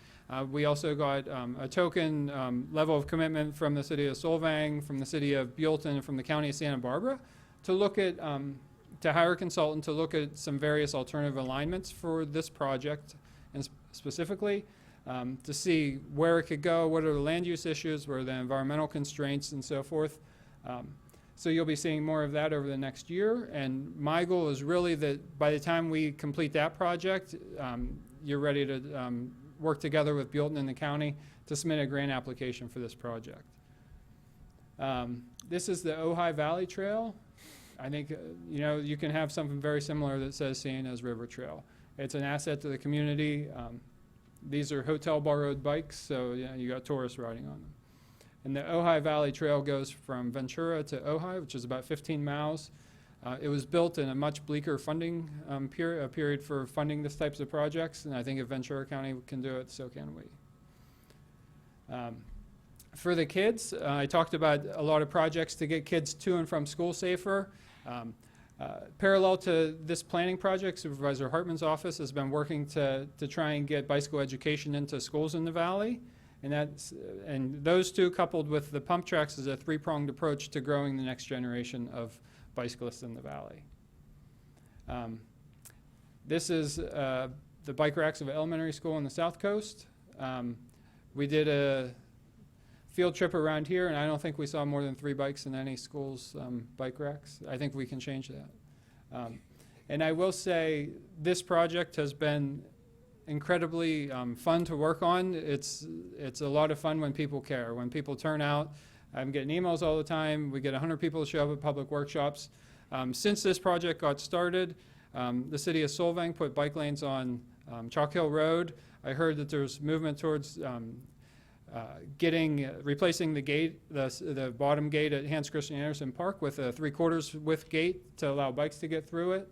We also got a token level of commitment from the city of Solvang, from the city of Buellton, and from the county of Santa Barbara to look at, to hire a consultant to look at some various alternative alignments for this project, and specifically to see where it could go, what are the land use issues, what are the environmental constraints, and so forth. So you'll be seeing more of that over the next year, and my goal is really that by the time we complete that project, you're ready to work together with Buellton and the county to submit a grant application for this project. This is the Ojai Valley Trail. I think you can have something very similar that says San Ynez River Trail. It's an asset to the community. These are hotel borrowed bikes, so you got tourists riding on them. And the Ojai Valley Trail goes from Ventura to Ojai, which is about 15 miles. It was built in a much bleaker funding period for funding this types of projects, and I think if Ventura County can do it, so can we. For the kids, I talked about a lot of projects to get kids to and from school safer. Parallel to this planning project, Supervisor Hartman's office has been working to try and get bicycle education into schools in the valley. And those two, coupled with the pump tracks, is a three-pronged approach to growing the next generation of bicyclists in the valley. This is the bike racks of an elementary school on the South Coast. We did a field trip around here, and I don't think we saw more than 3 bikes in any school's bike racks. I think we can change that. And I will say this project has been incredibly fun to work on. It's a lot of fun when people care, when people turn out. I'm getting emails all the time. We get 100 people to show up at public workshops. Since this project got started, the city of Solvang put bike lanes on Chalk Hill Road. I heard that there's movement towards replacing the gate, the bottom gate at Hans Christian Andersen Park with a 3/4 width gate to allow bikes to get through it.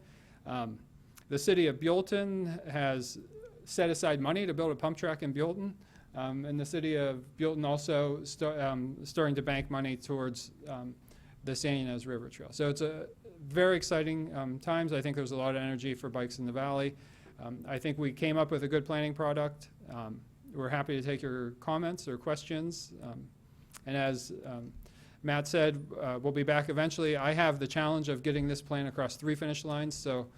The city of Buellton has set aside money to build a pump track in Buellton, and the city of Buellton also starting to bank money towards the San Ynez River Trail. So it's a very exciting times. I think there's a lot of energy for bikes in the valley. I think we came up with a good planning product. We're happy to take your comments or questions. And as Matt said, we'll be back eventually. I have the challenge of getting this plan across 3 finish lines, so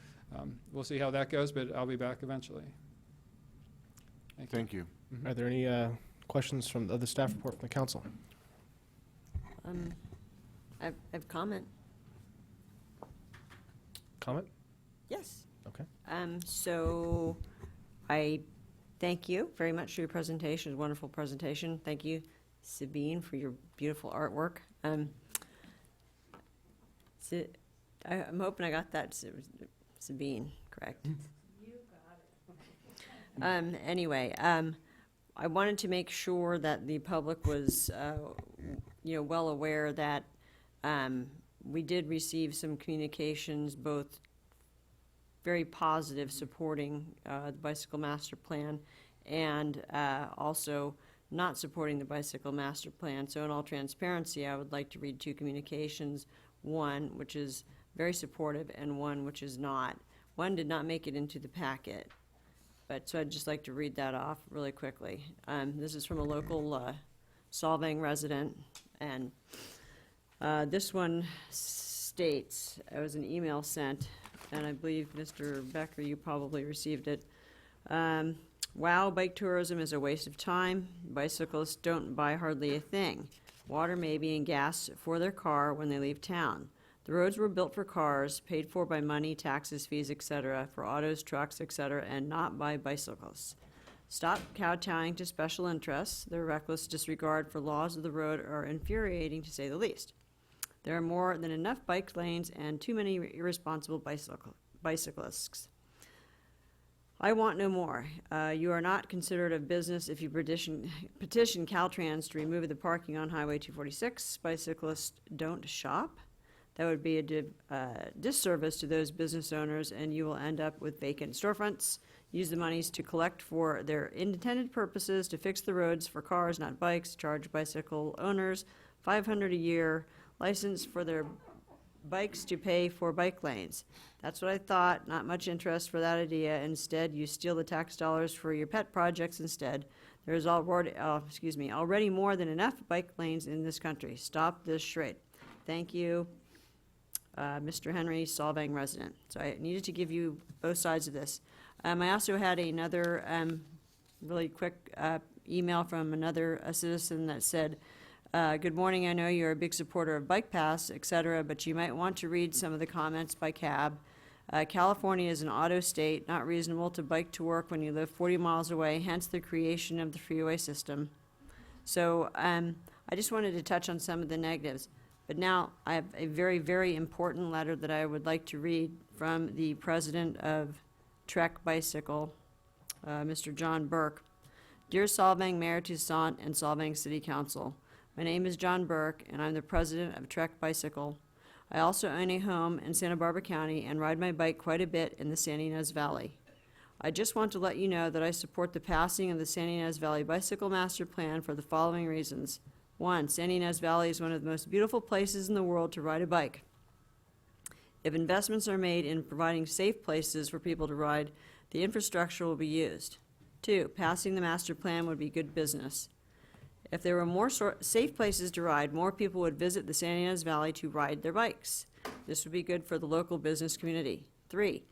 we'll see how that goes, but I'll be back eventually. Thank you. Are there any questions from the staff report from the council? I have comment. Comment? Yes. Okay. So I thank you very much for your presentation. It was a wonderful presentation. Thank you, Sabine, for your beautiful artwork. I'm hoping I got that, Sabine, correct? You got it. Anyway, I wanted to make sure that the public was, well aware that we did receive some communications, both very positive, supporting the bicycle master plan, and also not supporting the bicycle master plan. So in all transparency, I would like to read 2 communications, one which is very supportive and one which is not. One did not make it into the packet, but so I'd just like to read that off really quickly. This is from a local Solvang resident, and this one states, it was an email sent, and I believe, Mr. Becker, you probably received it. Wow, bike tourism is a waste of time. Bicyclists don't buy hardly a thing. Water maybe and gas for their car when they leave town. The roads were built for cars, paid for by money, taxes, fees, etc., for autos, trucks, etc., and not by bicyclists. Stop kowtowing to special interests. Their reckless disregard for laws of the road are infuriating, to say the least. There are more than enough bike lanes and too many irresponsible bicyclists. I want no more. You are not considered a business if you petition Caltrans to remove the parking on Highway 246. Bicyclists don't shop. That would be a disservice to those business owners, and you will end up with vacant storefronts. Use the monies to collect for their intended purposes, to fix the roads for cars, not bikes. Charge bicycle owners $500 a year. License for their bikes to pay for bike lanes. That's what I thought, not much interest for that idea. Instead, you steal the tax dollars for your pet projects instead. There's already more than enough bike lanes in this country. Stop this charade. Thank you, Mr. Henry, Solvang resident. So I needed to give you both sides of this. I also had another really quick email from another citizen that said, good morning, I know you're a big supporter of Bike Pass, et cetera, but you might want to read some of the comments by cab. California is an auto state, not reasonable to bike to work when you live 40 miles away, hence the creation of the freeway system. So I just wanted to touch on some of the negatives. But now I have a very, very important letter that I would like to read from the president of Trek Bicycle, Mr. John Burke. Dear Solvang Mayor Toussaint and Solvang City Council, my name is John Burke, and I'm the president of Trek Bicycle. I also own a home in Santa Barbara County and ride my bike quite a bit in the San Ynez Valley. I just want to let you know that I support the passing of the San Ynez Valley Bicycle Master Plan for the following reasons. 1, San Ynez Valley is one of the most beautiful places in the world to ride a bike. If investments are made in providing safe places for people to ride, the infrastructure will be used. 2, passing the master plan would be good business. If there were more safe places to ride, more people would visit the San Ynez Valley to ride their bikes. This would be good for the local business community. 3,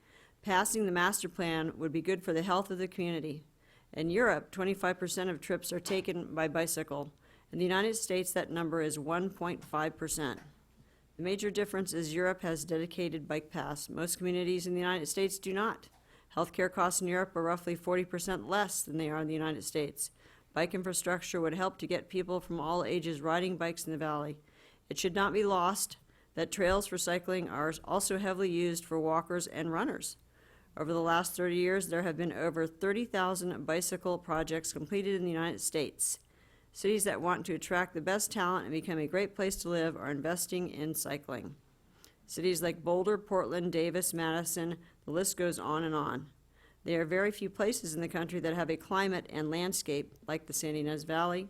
passing the master plan would be good for the health of the community. In Europe, 25% of trips are taken by bicycle. In the United States, that number is 1.5%. The major difference is Europe has dedicated bike paths. Most communities in the United States do not. Healthcare costs in Europe are roughly 40% less than they are in the United States. Bike infrastructure would help to get people from all ages riding bikes in the valley. It should not be lost that trails for cycling are also heavily used for walkers and runners. Over the last 30 years, there have been over 30,000 bicycle projects completed in the United States. Cities that want to attract the best talent and become a great place to live are investing in cycling. Cities like Boulder, Portland, Davis, Madison, the list goes on and on. There are very few places in the country that have a climate and landscape like the San Ynez Valley.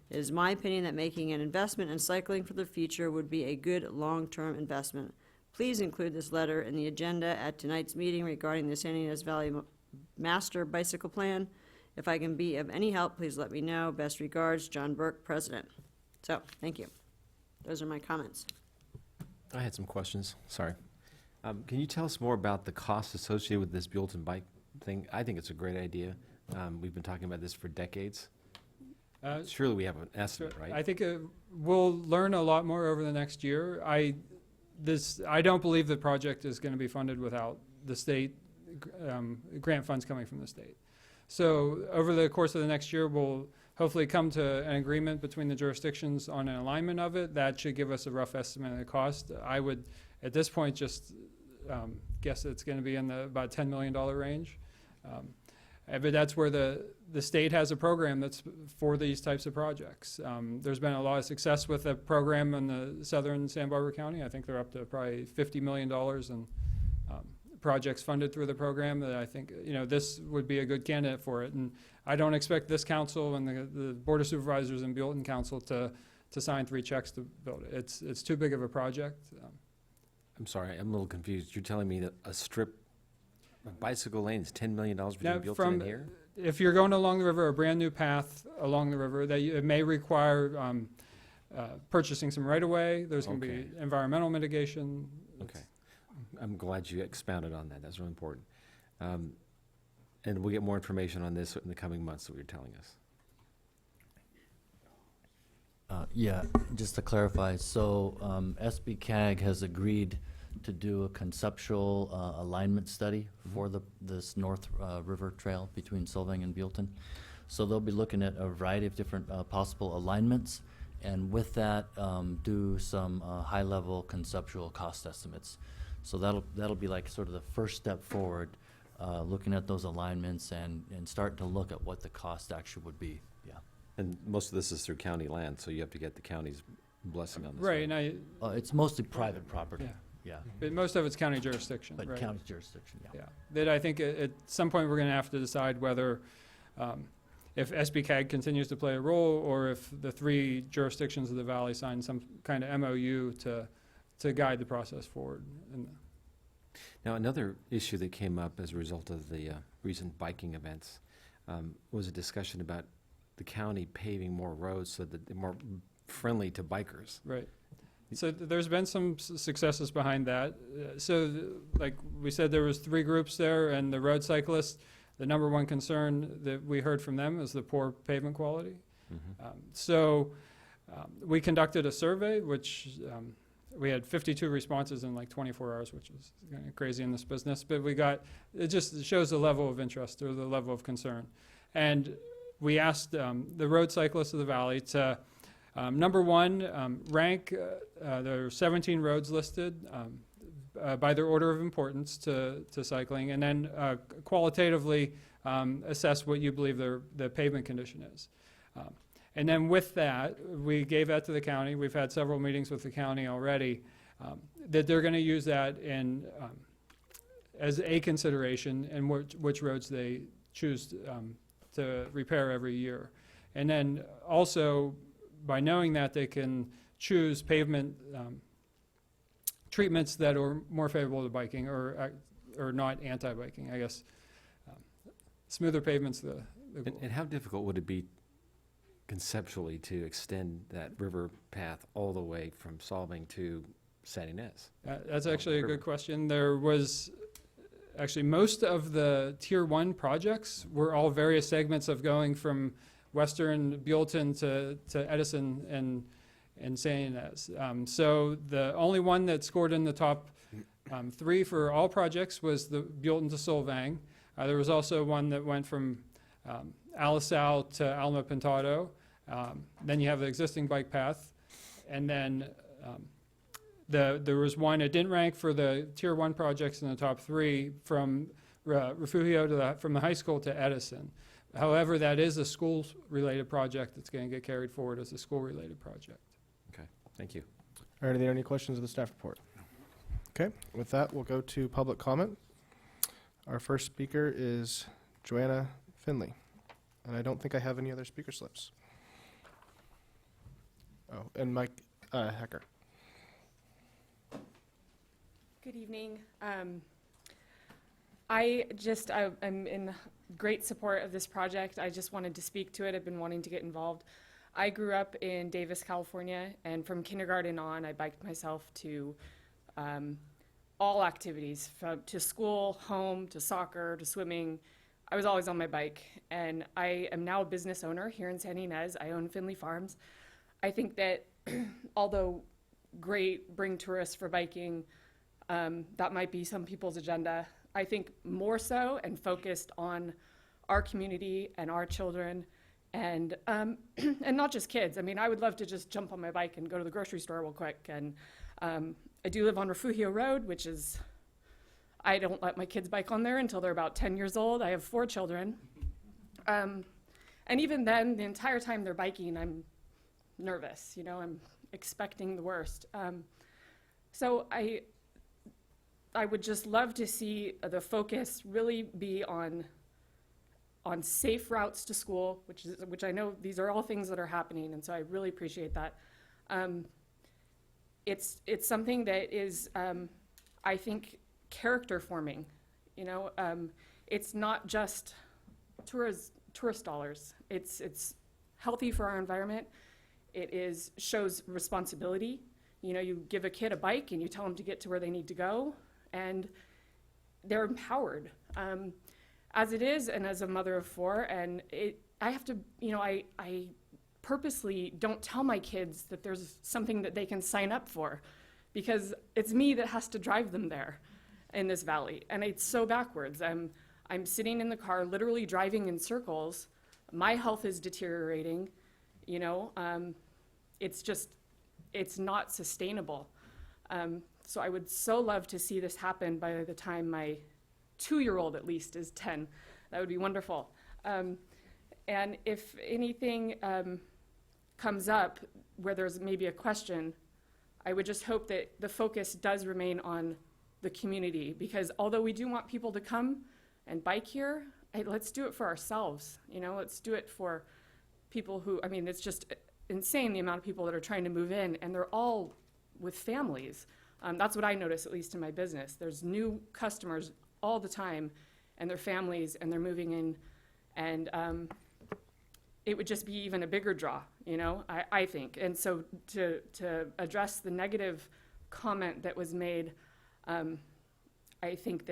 It is my opinion that making an investment in cycling for the future would be a good long-term investment. Please include this letter in the agenda at tonight's meeting regarding the San Ynez Valley Master Bicycle Plan. If I can be of any help, please let me know. Best regards, John Burke, President. So, thank you. Those are my comments. I had some questions, sorry. Can you tell us more about the costs associated with this Buellton bike thing? I think it's a great idea. We've been talking about this for decades. Surely we have an estimate, right? I think we'll learn a lot more over the next year. I don't believe the project is going to be funded without the state grant funds coming from the state. So over the course of the next year, we'll hopefully come to an agreement between the jurisdictions on an alignment of it. That should give us a rough estimate of the cost. I would, at this point, just guess it's going to be in the about $10 million range. But that's where the state has a program that's for these types of projects. There's been a lot of success with a program in the southern Santa Barbara County. I think they're up to probably $50 million in projects funded through the program that I think, this would be a good candidate for it. And I don't expect this council and the Board of Supervisors and Buellton Council to sign 3 checks to build it. It's too big of a project. I'm sorry, I'm a little confused. You're telling me that a strip of bicycle lane is $10 million between Buellton and here? If you're going along the river, a brand new path along the river, it may require purchasing some right-of-way. There's going to be environmental mitigation. Okay. I'm glad you expounded on that. That's really important. And we'll get more information on this in the coming months that you're telling us. Yeah, just to clarify, so SBCAG has agreed to do a conceptual alignment study for this North River Trail between Solvang and Buellton. So they'll be looking at a variety of different possible alignments, and with that, do some high-level conceptual cost estimates. So that'll be like sort of the first step forward, looking at those alignments and start to look at what the cost actually would be. Yeah. And most of this is through county land, so you have to get the county's blessing on this. Right, right? and It's mostly private property. Yeah. Yeah. But most of it's county jurisdiction. But right? county jurisdiction, yeah. Yeah. That I think at some point we're going to have to decide whether, if SBCAG continues to play a role, or if the 3 jurisdictions of the valley sign some kind of MOU to to guide the process forward. And Now, another issue that came up as a result of the recent biking events was a discussion about the county paving more roads so that they're more friendly to bikers. Right. So there's been some successes behind that. Like we said, there was 3 groups there, and the road cyclists, the number one concern that we heard from them is the poor pavement quality. We conducted a survey, which we had 52 responses in like 24 hours, which is kind of crazy in this business. But it just shows the level of interest or the level of concern. And we asked the road cyclists of the valley to, number one, rank, there are 17 roads listed by their order of importance to cycling, and then qualitatively assess what you believe the pavement condition is. And then with that, we gave that to the county. We've had several meetings with the county already, that they're going to use that as a consideration in which roads they choose to repair every year. And then also, by knowing that, they can choose pavement treatments that are more favorable to biking or not anti-biking, I guess. Smoother pavements, the goal. And how difficult would it be conceptually to extend that river path all the way from Solvang to San Ynez? That's actually a good question. There was actually most of the Tier 1 projects were all various segments of going from western Buellton to Edison and San Ynez. So the only one that scored in the top 3 for all projects was the Buellton to Solvang. There was also one that went from Alisal to Alma Pintado. Then you have the existing bike path. And then there was one, it didn't rank for the Tier 1 projects in the top 3 from Refugio from the high school to Edison. However, that is a school-related project that's going to get carried forward as a school-related project. Okay, thank you. All right, are there any questions of the staff report? Okay, with that, we'll go to public comment. Our first speaker is Joanna Finley, and I don't think I have any other speaker slips. Oh, and Mike Hecker. Good evening. I'm in great support of this project. I just wanted to speak to it. I've been wanting to get involved. I grew up in Davis, California, and from kindergarten on, I biked myself to all activities, to school, home, to soccer, to swimming. I was always on my bike, and I am now a business owner here in San Ynez. I own Finley Farms. I think that although great, bring tourists for biking, that might be some people's agenda. I think more so and focused on our community and our children and not just kids. I mean, I would love to just jump on my bike and go to the grocery store real quick. And I do live on Refugio Road, which is, I don't let my kids bike on there until they're about 10 years old. I have 4 children. And even then, the entire time they're biking, I'm nervous, I'm expecting the worst. So I would just love to see the focus really be on safe routes to school, which I know these are all things that are happening, and so I really appreciate that. It's something that is, I think, character forming. It's not just tourist dollars. It's healthy for our environment. It shows responsibility. You give a kid a bike and you tell them to get to where they need to go, and they're empowered. As it is, and as a mother of 4, and I have to, I purposely don't tell my kids that there's something that they can sign up for, because it's me that has to drive them there in this valley, and it's so backwards. I'm sitting in the car, literally driving in circles. My health is deteriorating. It's not sustainable. So I would so love to see this happen by the time my 2-year-old at least is 10. That would be wonderful. And if anything comes up where there's maybe a question, I would just hope that the focus does remain on the community, because although we do want people to come and bike here, let's do it for ourselves. Let's do it for people who, it's just insane the amount of people that are trying to move in, and they're all with families. That's what I notice, at least in my business. There's new customers all the time, and their families, and they're moving in, and it would just be even a bigger draw, you know, I think. And so to address the negative comment that was made, I think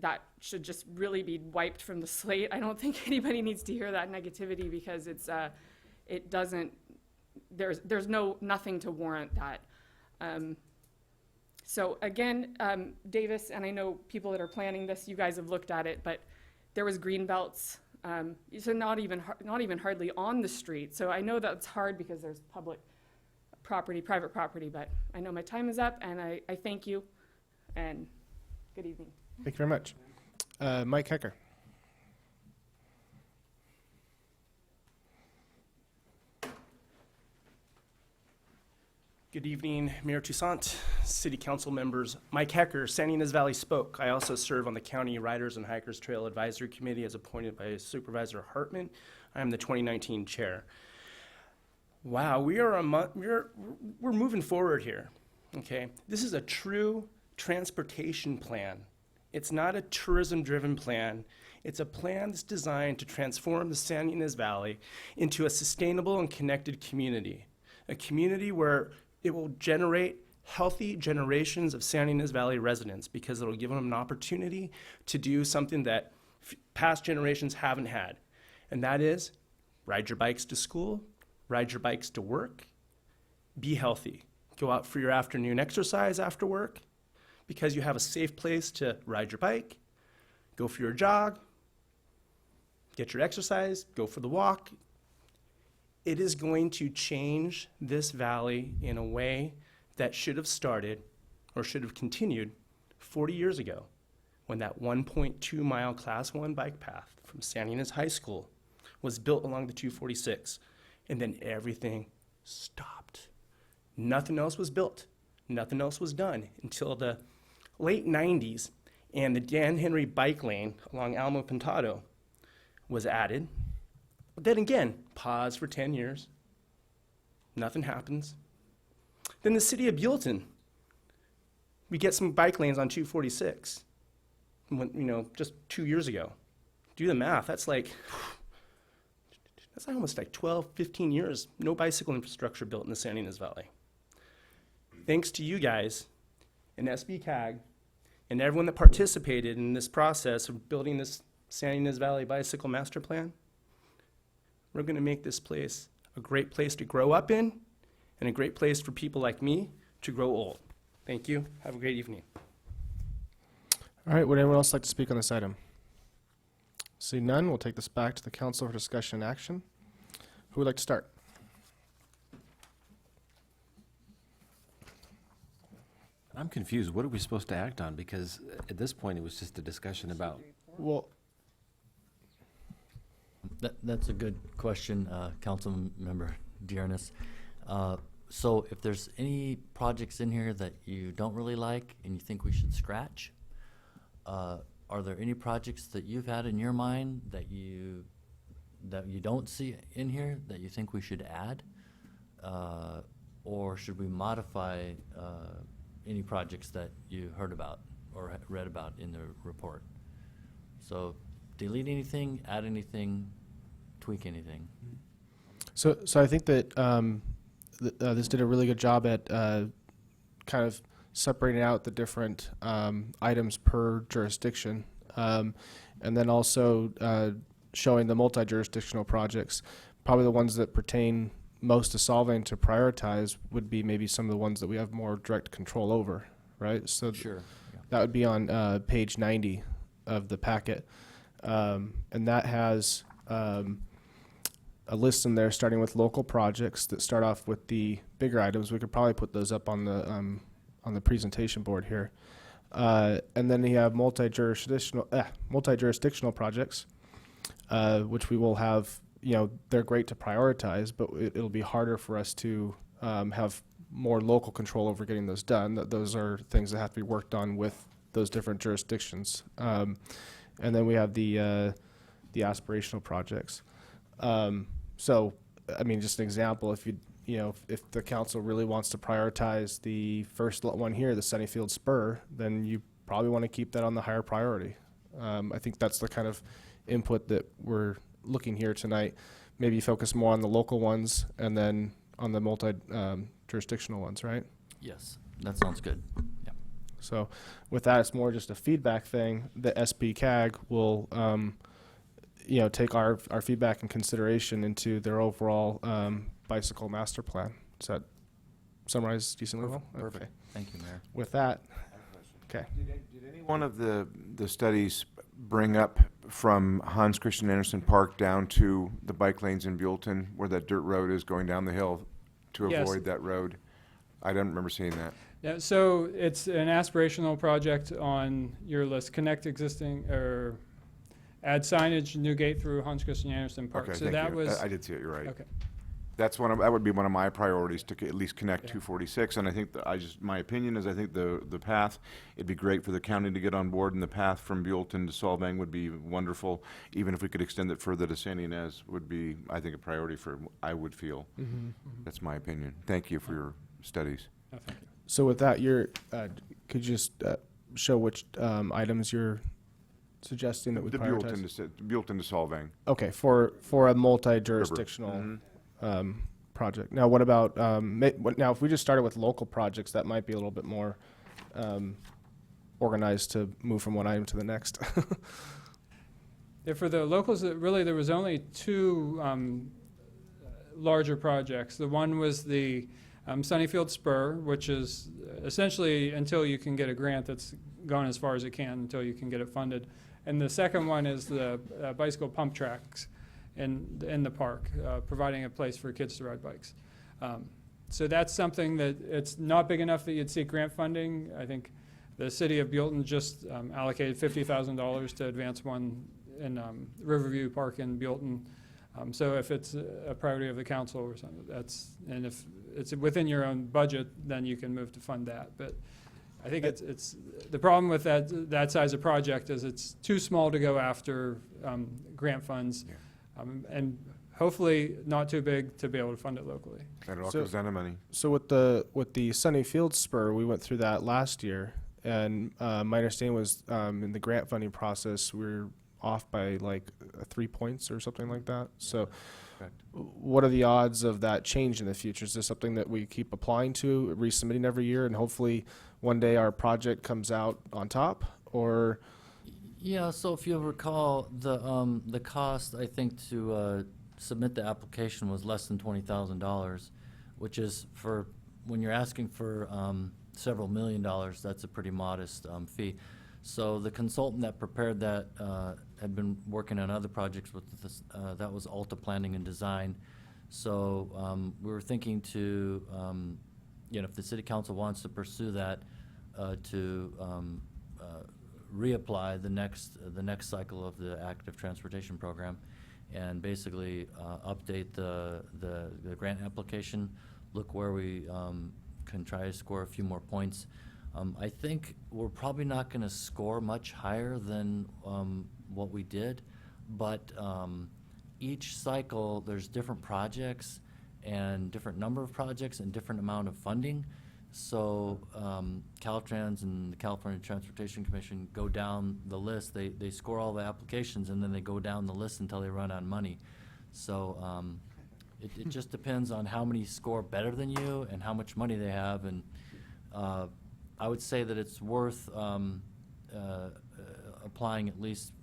that should just really be wiped from the slate. I don't think anybody needs to hear that negativity, because it doesn't, there's nothing to warrant that. So again, Davis, and I know people that are planning this, you guys have looked at it, but there was green belts, so not even hardly on the street. So I know that's hard because there's public property, private property, but I know my time is up, and I thank you, and good evening. Thank you very much. Mike Hecker. Good evening, Mayor Toussaint, City Council members. Mike Hecker, San Ynez Valley Spoke. I also serve on the County Riders and Hikers Trail Advisory Committee as appointed by Supervisor Hartman. I am the 2019 chair. Wow, we're moving forward here, okay? This is a true transportation plan. It's not a tourism-driven plan. It's a plan that's designed to transform the San Ynez Valley into a sustainable and connected community, a community where it will generate healthy generations of San Ynez Valley residents, because it'll give them an opportunity to do something that past generations haven't had. And that is ride your bikes to school, ride your bikes to work, be healthy. Go out for your afternoon exercise after work, because you have a safe place to ride your bike, go for your jog, get your exercise, go for the walk. It is going to change this valley in a way that should have started or should have continued 40 years ago, when that 1.2 mile Class 1 bike path from San Ynez High School was built along the 246, and then everything stopped. Nothing else was built. Nothing else was done until the late 90s, and the Dan Henry bike lane along Alamo Pintado was added. But then again, pause for 10 years. Nothing happens. Then the city of Buellton, we get some bike lanes on 246, just 2 years ago. Do the math, that's almost like 12, 15 years, no bicycle infrastructure built in the San Ynez Valley. Thanks to you guys and SBCAG and everyone that participated in this process of building this San Ynez Valley Bicycle Master Plan, we're going to make this place a great place to grow up in and a great place for people like me to grow old. Thank you. Have a great evening. All right, would anyone else like to speak on this item? See none, we'll take this back to the council for discussion and action. Who would like to start? I'm confused. What are we supposed to act on? Because at this point, it was just a discussion about. Well, That's a good question, Councilmember Dearness. So if there's any projects in here that you don't really like and you think we should scratch, are there any projects that you've had in your mind that you don't see in here that you think we should add? Or should we modify any projects that you heard about or read about in the report? So delete anything, add anything, tweak anything. So I think that this did a really good job at kind of separating out the different items per jurisdiction, and then also showing the multi-jurisdictional projects. Probably the ones that pertain most to Solvang to prioritize would be maybe some of the ones that we have more direct control over, right? So Sure. that would be on page 90 of the packet. And that has a list in there starting with local projects that start off with the bigger items. We could probably put those up on the presentation board here. And then you have multi-jurisdictional projects, which we will have, they're great to prioritize, but it'll be harder for us to have more local control over getting those done. Those are things that have to be worked on with those different jurisdictions. And then we have the aspirational projects. So I mean, just an example, if if the council really wants to prioritize the first one here, the Sunnyfield Spur, then you probably want to keep that on the higher priority. I think that's the kind of input that we're looking here tonight. Maybe focus more on the local ones and then on the jurisdictional ones, right? Yes, that sounds good. Yeah. So with that, it's more just a feedback thing. The SPCAG will, take our feedback and consideration into their overall bicycle master plan. Does that summarize decently well? Perfect. Okay. Thank you, Mayor. With that, okay. Did any one of the studies bring up from Hans Christian Andersen Park down to the bike lanes in Buellton, where that dirt road is going down the hill to Yes. avoid that road? I don't remember seeing that. Yeah, so it's an aspirational project on your list. Connect existing, or add signage, new gate through Hans Christian Andersen Park. Okay, So thank that you. was. I did see it, you're right. Okay. That would be one of my priorities, to at least connect 246, and I think, my opinion is, I think the path, it'd be great for the county to get on board, and the path from Buellton to Solvang would be wonderful. Even if we could extend it further to San Ynez, would be, I think, a priority I would feel. That's my opinion. Thank you for your studies. Oh, thank you. So with that, could you just show which items you're suggesting that we The prioritize? Buellton to Solvang. Okay, for a multi-jurisdictional project. Now, what about now? If we just started with local projects, that might be a little bit more organized to move from one item to the next. Yeah, for the locals, really, there was only two larger projects. The one was the Sunnyfield Spur, which is essentially, until you can get a grant, that's gone as far as it can until you can get it funded. And the second one is the bicycle pump tracks in the park, providing a place for kids to ride bikes. So that's something that it's not big enough that you'd seek grant funding. I think the city of Buellton just allocated $50,000 to advance one in Riverview Park in Buellton. So if it's a priority of the council or something, and if it's within your own budget, then you can move to fund that. But I think it's the problem with that size of project is it's too small to go after grant funds, and hopefully not too big to be able to fund it locally. And it all comes down to money. So with the Sunnyfield Spur, we went through that last year, and my understanding was in the grant funding process, we're off by like 3 points or something like that. So what are the odds of that change in the future? Is this something that we keep applying to, resubmitting every year, and hopefully one day our project comes out on top? Or Yeah, so if you'll recall, the cost, I think, to submit the application was less than $20,000, which is, for when you're asking for several $1 million, that's a pretty modest fee. So the consultant that prepared that had been working on other projects with this, that was Alta Planning and Design. So we were thinking to, if the city council wants to pursue that, to reapply the next cycle of the active transportation program, and basically update the grant application, look where we can try to score a few more points. I think we're probably not going to score much higher than what we did, but each cycle there's different projects and different number of projects and different amount of funding. So Caltrans and the California Transportation Commission go down the list. They score all the applications, and then they go down the list until they run out of money. So it just depends on how many score better than you and how much money they have. And I would say that it's worth applying at least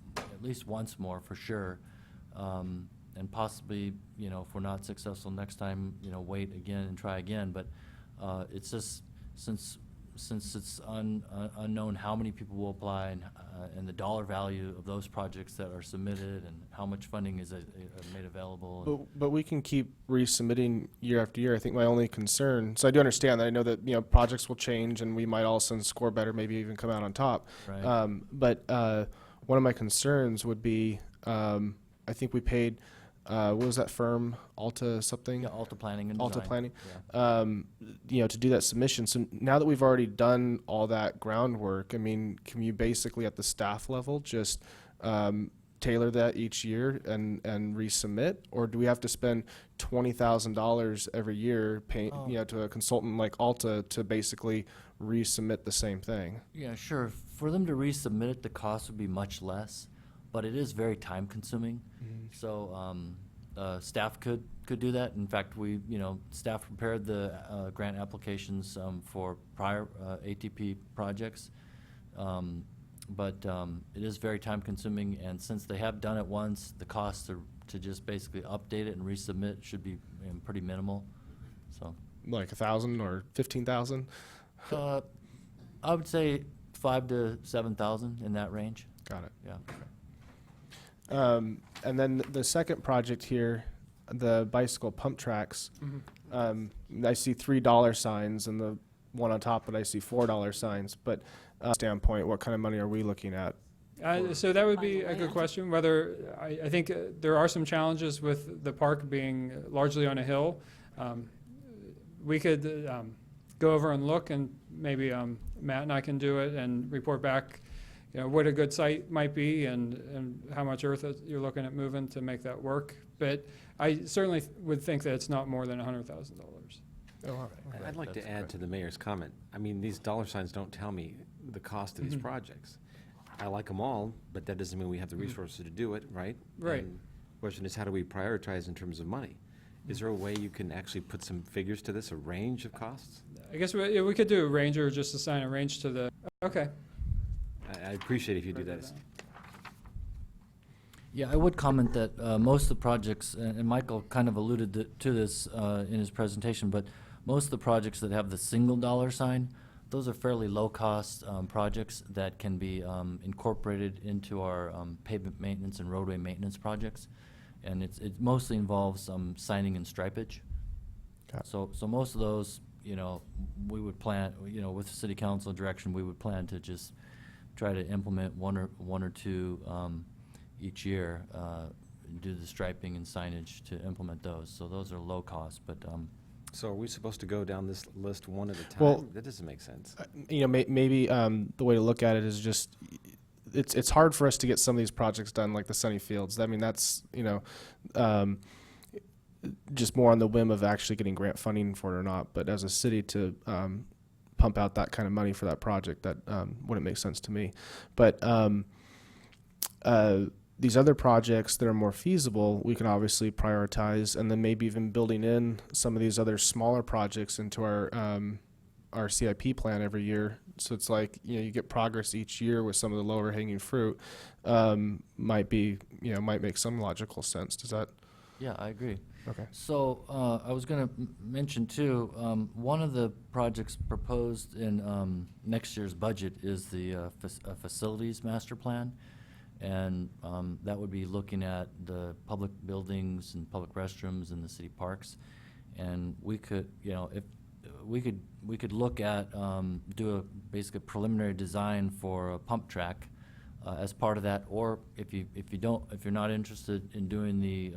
once more for sure, and possibly, if we're not successful next time, wait again and try again. But it's just since it's unknown how many people will apply, and the dollar value of those projects that are submitted and how much funding is made available. But we can keep resubmitting year after year. I think my only concern, so I do understand that. I know that projects will change, and we might all of a sudden score better, maybe even come out on top. Right. But one of my concerns would be, I think we paid, what was that firm, Alta something? Yeah, Alta Planning and Alta Design. Planning. Yeah. To do that submission. So now that we've already done all that groundwork, I mean, can you basically at the staff level just tailor that each year and resubmit, or do we have to spend $20,000 every year paying to a consultant like Alta to basically resubmit the same thing? Yeah, sure. For them to resubmit it, the cost would be much less, but it is very time consuming. So staff could do that. In fact, staff prepared the grant applications for prior ATP projects. But it is very time consuming, and since they have done it once, the cost to just basically update it and resubmit should be pretty minimal. So, like 1,000 or 15,000? I would say 5,000 to 7,000 in that range. Got it. Yeah. And then the second project here, the bicycle pump tracks. I see $3 signs, and the one on top of it I see $4 signs. But standpoint, what kind of money are we looking at? So that would be a good question. Whether I think there are some challenges with the park being largely on a hill. We could go over and look, and maybe Matt and I can do it and report back, what a good site might be and how much earth you're looking at moving to make that work. But I certainly would think that it's not more than $100,000. Oh, all right. I'd like to add to the mayor's comment. I mean, these dollar signs don't tell me the cost of these projects. I like them all, but that doesn't mean we have the resources to do it, right? Right. And the question is, how do we prioritize in terms of money? Is there a way you can actually put some figures to this, a range of costs? I guess we could do a range, or just assign a range to the, okay. I appreciate if you do that. Yeah, I would comment that most of the projects, and Michael kind of alluded to this in his presentation, but most of the projects that have the single dollar sign, those are fairly low-cost projects that can be incorporated into our pavement maintenance and roadway maintenance projects. And it mostly involves signing and stripage. So most of those, we would plan, with city council direction, we would plan to just try to implement one or two each year, do the striping and signage to implement those. So those are low cost, but. So are we supposed to go down this list one at a time? Well, that doesn't make sense. Maybe the way to look at it is just, it's hard for us to get some of these projects done, like the Sunny Fields. I mean, that's, just more on the whim of actually getting grant funding for it or not. But as a city to pump out that kind of money for that project, that wouldn't make sense to me. But these other projects that are more feasible, we can obviously prioritize, and then maybe even building in some of these other smaller projects into our CIP plan every year. So it's like, you get progress each year with some of the lower hanging fruit. Might make some logical sense. Does that? Yeah, I agree. Okay. So I was going to mention too, one of the projects proposed in next year's budget is the facilities master plan. And that would be looking at the public buildings and public restrooms in the city parks. And we could, if we could look at, do a basically preliminary design for a pump track as part of that. Or if you're not interested in doing the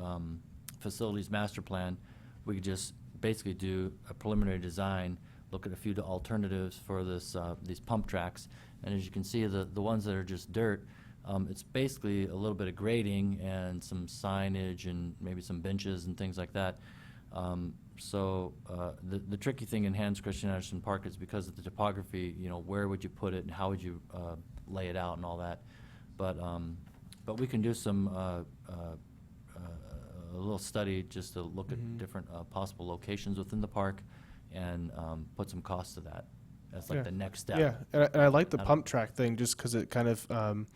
facilities master plan, we could just basically do a preliminary design, look at a few alternatives for this these pump tracks. And as you can see, the ones that are just dirt, it's basically a little bit of grading and some signage and maybe some benches and things like that. So the tricky thing in Hans Christian Andersen Park is because of the topography, where would you put it and how would you lay it out and all that. But we can do some a little study just to look at different possible locations within the park and put some cost to that. That's like the next step. Yeah, and I like the pump track thing just because it kind of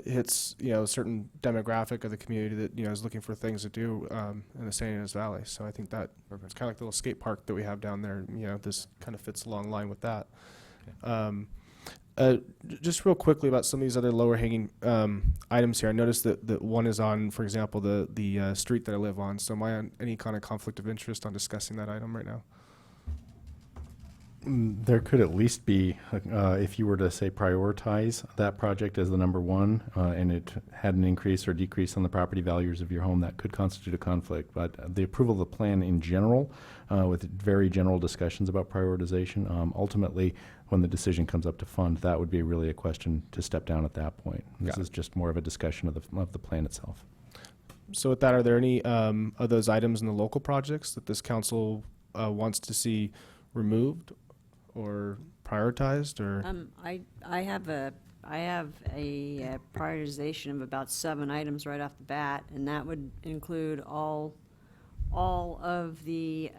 hits a certain demographic of the community that is looking for things to do in the San Ynez Valley. So I think that it's kind of like the little skate park that we have down there. This kind of fits along line with that. Okay. Just real quickly about some of these other lower hanging items here. I noticed that one is on, for example, the street that I live on. So am I on any kind of conflict of interest on discussing that item right now? There could at least be, if you were to say prioritize that project as the number one, and it had an increase or decrease on the property values of your home, that could constitute a conflict. But the approval of the plan in general with very general discussions about prioritization. Ultimately, when the decision comes up to fund, that would be really a question to step down at that point. This is just more of a discussion of the plan itself. So with that, are there any of those items in the local projects that this council wants to see removed or prioritized, or? I have a prioritization of about 7 items right off the bat, and that would include all of the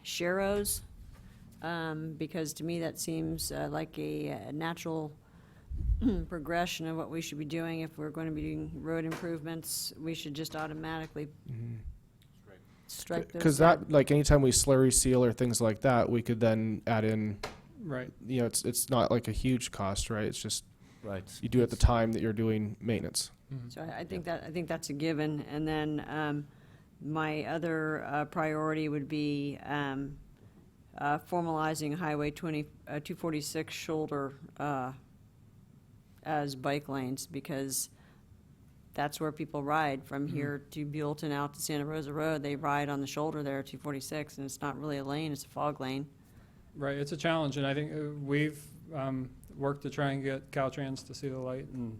sharrows, because to me that seems like a natural progression of what we should be doing. If we're going to be doing road improvements, we should just automatically strike those. Because that, like, anytime we slurry seal or things like that, we could then add in. Right. You know, it's not like a huge cost, right? It's just Right. you do it at the time that you're doing maintenance. So I think that's a given. And then my other priority would be formalizing Highway 246 shoulder as bike lanes, because that's where people ride from here to Buellton out to Santa Rosa Road. They ride on the shoulder there at 246, and it's not really a lane, it's a fog lane. Right, it's a challenge, and I think we've worked to try and get Caltrans to see the light and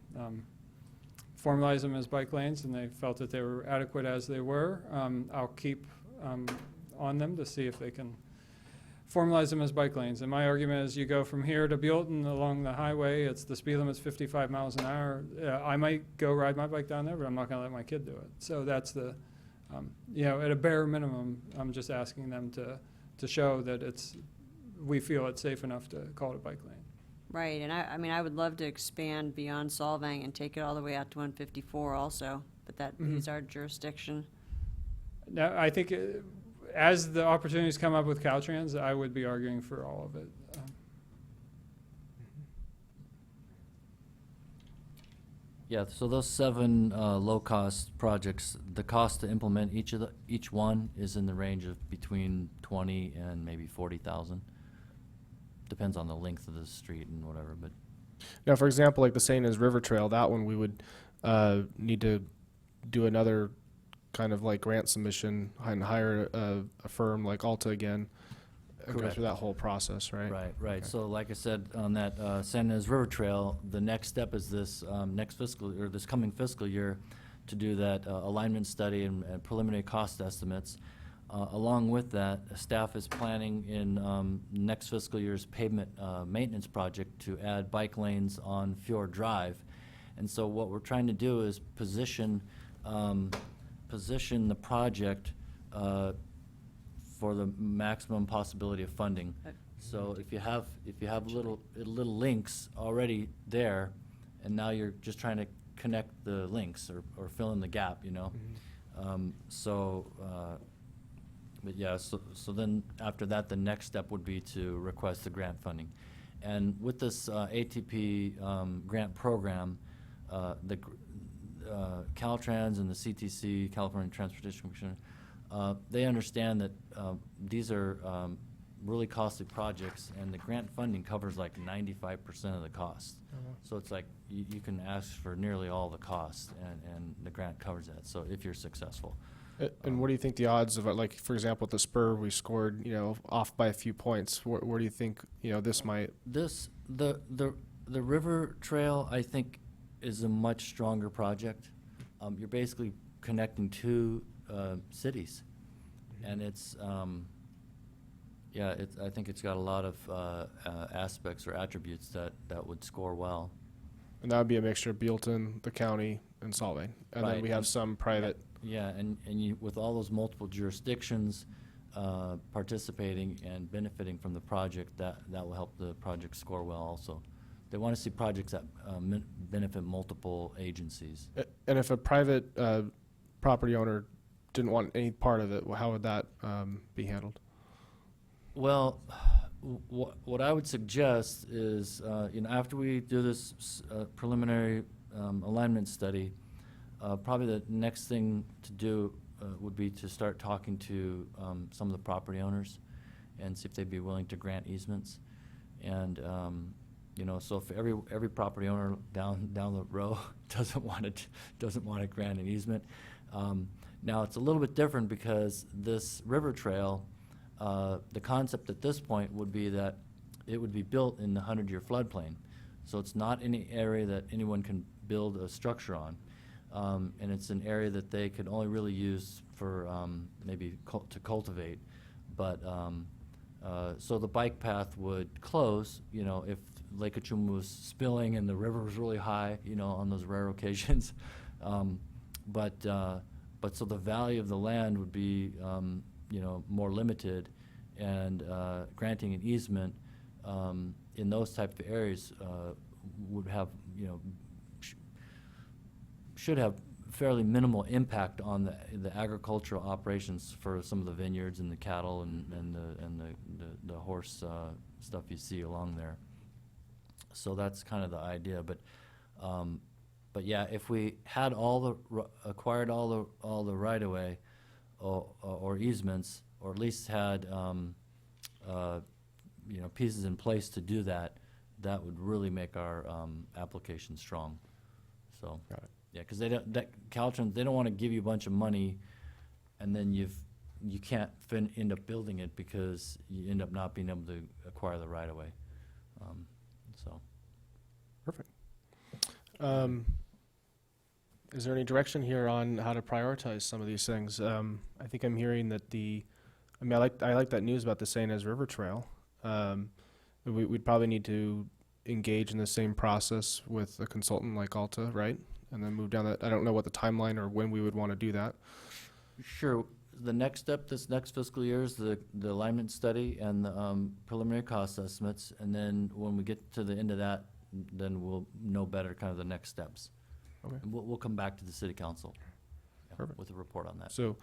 formalize them as bike lanes, and they felt that they were adequate as they were. I'll keep on them to see if they can formalize them as bike lanes. And my argument is, you go from here to Buellton along the highway, it's the speed limit's 55 miles an hour. I might go ride my bike down there, but I'm not gonna let my kid do it. So that's the, you know, at a bare minimum, I'm just asking them to show that we feel it's safe enough to call it a bike lane. Right, and I mean, I would love to expand beyond Solvang and take it all the way out to 154 also, but that is our jurisdiction. Now, I think as the opportunities come up with Caltrans, I would be arguing for all of it. Yeah, so those 7 low-cost projects, the cost to implement each one is in the range of between 20 and maybe 40,000. Depends on the length of the street and whatever, but. Now, for example, like the St. Anne's River Trail, that one we would need to do another kind of like grant submission and hire a firm like Alta again and go Correct. through that whole process, right? Right. Okay. So like I said, on that San Ynez River Trail, the next step is this this coming fiscal year to do that alignment study and preliminary cost estimates. Along with that, staff is planning in next fiscal year's pavement maintenance project to add bike lanes on Fjord Drive. And so what we're trying to do is position the project for the maximum possibility of funding. So if you have little links already there, and now you're just trying to connect the links or fill in the gap, you know. But yeah, so then after that, the next step would be to request the grant funding. And with this ATP grant program, the Caltrans and the CTC, California Transportation Commission, they understand that these are really costly projects, and the grant funding covers like 95% of the cost. So it's like you can ask for nearly all the costs, and the grant covers that, so if you're successful. And what do you think the odds of, like, for example, at the Spur, we scored, you know, off by a few points. Where do you think, you know, this might? The river trail, I think, is a much stronger project. You're basically connecting 2 cities, and it's I think it's got a lot of aspects or attributes that would score well. And that would be a mixture of Buellton, the county, and Solvang. And then we have some private. Yeah, and you, with all those multiple jurisdictions participating and benefiting from the project, that will help the project score well also. They want to see projects that benefit multiple agencies. And if a private property owner didn't want any part of it, how would that be handled? Well, what I would suggest is, you know, after we do this preliminary alignment study, probably the next thing to do would be to start talking to some of the property owners and see if they'd be willing to grant easements. And you know, so if every property owner down the row doesn't want to grant an easement, now it's a little bit different because this river trail The concept at this point would be that it would be built in the 100-year floodplain. So it's not any area that anyone can build a structure on. And it's an area that they could only really use for maybe to cultivate. But so the bike path would close, you know, if Lake Achuma was spilling and the river was really high, you know, on those rare occasions. But so the value of the land would be, you know, more limited, and granting an easement in those type of areas would have, you know, should have fairly minimal impact on the agricultural operations for some of the vineyards and the cattle and the horse stuff you see along there. So that's kind of the idea. But yeah, if we had acquired all the right of way or easements, or at least had you know, pieces in place to do that, that would really make our application strong. So. Got it. Yeah, because Caltrans, they don't want to give you a bunch of money, and then you can't end up building it because you end up not being able to acquire the right of way. So. Perfect. Is there any direction here on how to prioritize some of these things? I think I'm hearing that I like that news about the St. As River Trail. We'd probably need to engage in the same process with a consultant like Alta, right? And then move down that. I don't know what the timeline or when we would want to do that. Sure. The next step this next fiscal year is the alignment study and the preliminary cost estimates, and then when we get to the end of that, then we'll know better kind of the next steps. Okay. And we'll come back to the city council Perfect. with a report on that. So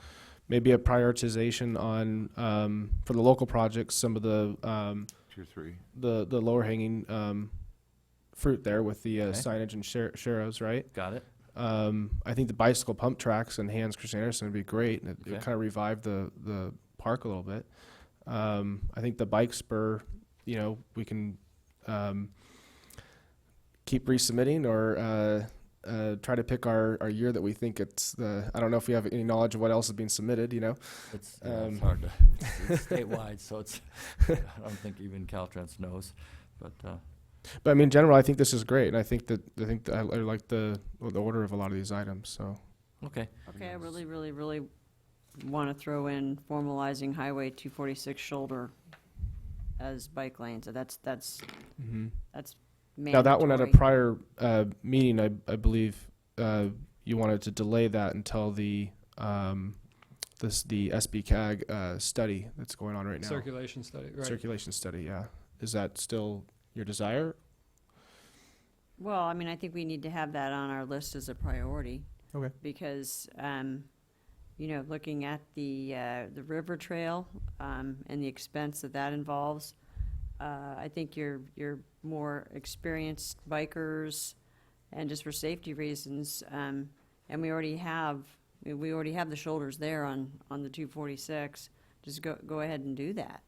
maybe a prioritization on, for the local projects, some of the, Tier 3. the lower hanging, fruit there with the Okay. signage and sharrows, right? Got it. I think the bicycle pump tracks and Hans Christian Andersen would be great. It Okay. kind of revive the park a little bit. I think the bike spur, you know, we can keep resubmitting or try to pick our year that we think it's the. I don't know if we have any knowledge of what else is being submitted. You know, It's hard to. It's statewide, so it's. I don't think even Caltrans knows, but. But I mean, in general, I think this is great, and I think I like the order of a lot of these items. So. Okay. Okay, I really, really, really want to throw in formalizing Highway 246 shoulder as bike lanes. That's Mm-hmm. that's Now that one at a mandatory. prior meeting, I believe you wanted to delay that until the SBCAG study that's going on right now. Circulation study, right. Circulation study, yeah. Is that still your desire? Well, I mean, I think we need to have that on our list as a priority. Okay. Because, you know, looking at the river trail and the expense that involves, I think your more experienced bikers, and just for safety reasons, and we already have the shoulders there on the 246. Just go ahead and do that.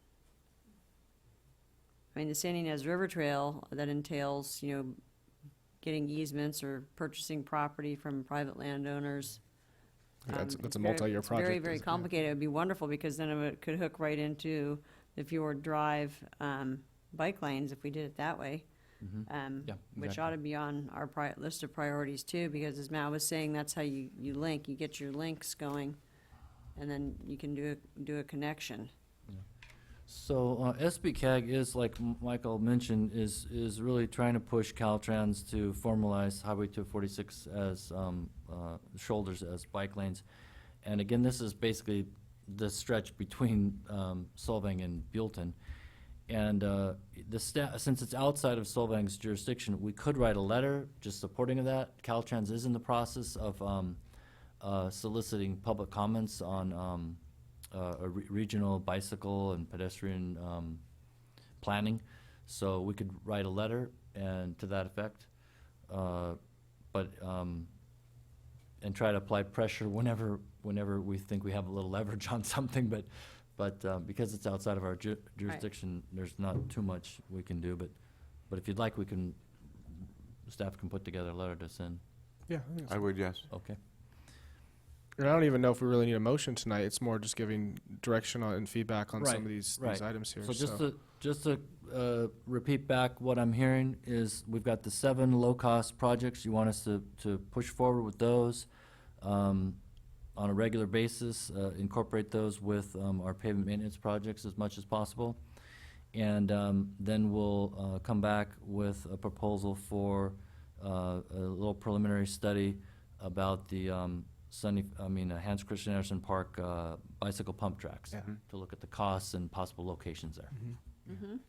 I mean, the San Ynez River Trail, that entails, you know, getting easements or purchasing property from private landowners. That's It's a very- multi-year it's very, project, very isn't it? complicated. It would be wonderful, because then it could hook right into the Fjord Drive bike lanes if we did it that way. Yeah, Which exactly. ought to be on our list of priorities too, because as Matt was saying, that's how you link, you get your links going, and then you can do a connection. So SBCAG is, like Michael mentioned, is really trying to push Caltrans to formalize Highway 246 as shoulders as bike lanes. And again, this is basically the stretch between Solvang and Buellton. And since it's outside of Solvang's jurisdiction, we could write a letter just supporting that. Caltrans is in the process of soliciting public comments on a regional bicycle and pedestrian planning. So we could write a letter and to that effect, and try to apply pressure whenever we think we have a little leverage on something. But because it's outside of our jurisdiction, there's not too much we can do. But if you'd like, staff can put together a letter to send. Yeah. I would, yes. Okay. I don't even know if we really need a motion tonight. It's more just giving direction on, and feedback on some Right, of these right. items here. So just to repeat back, what I'm hearing is we've got the 7 low-cost projects. You want us to push forward with those on a regular basis, incorporate those with our pavement maintenance projects as much as possible. And then we'll come back with a proposal for a little preliminary study about the Hans Christian Andersen Park bicycle pump tracks, to look at the costs and possible locations there.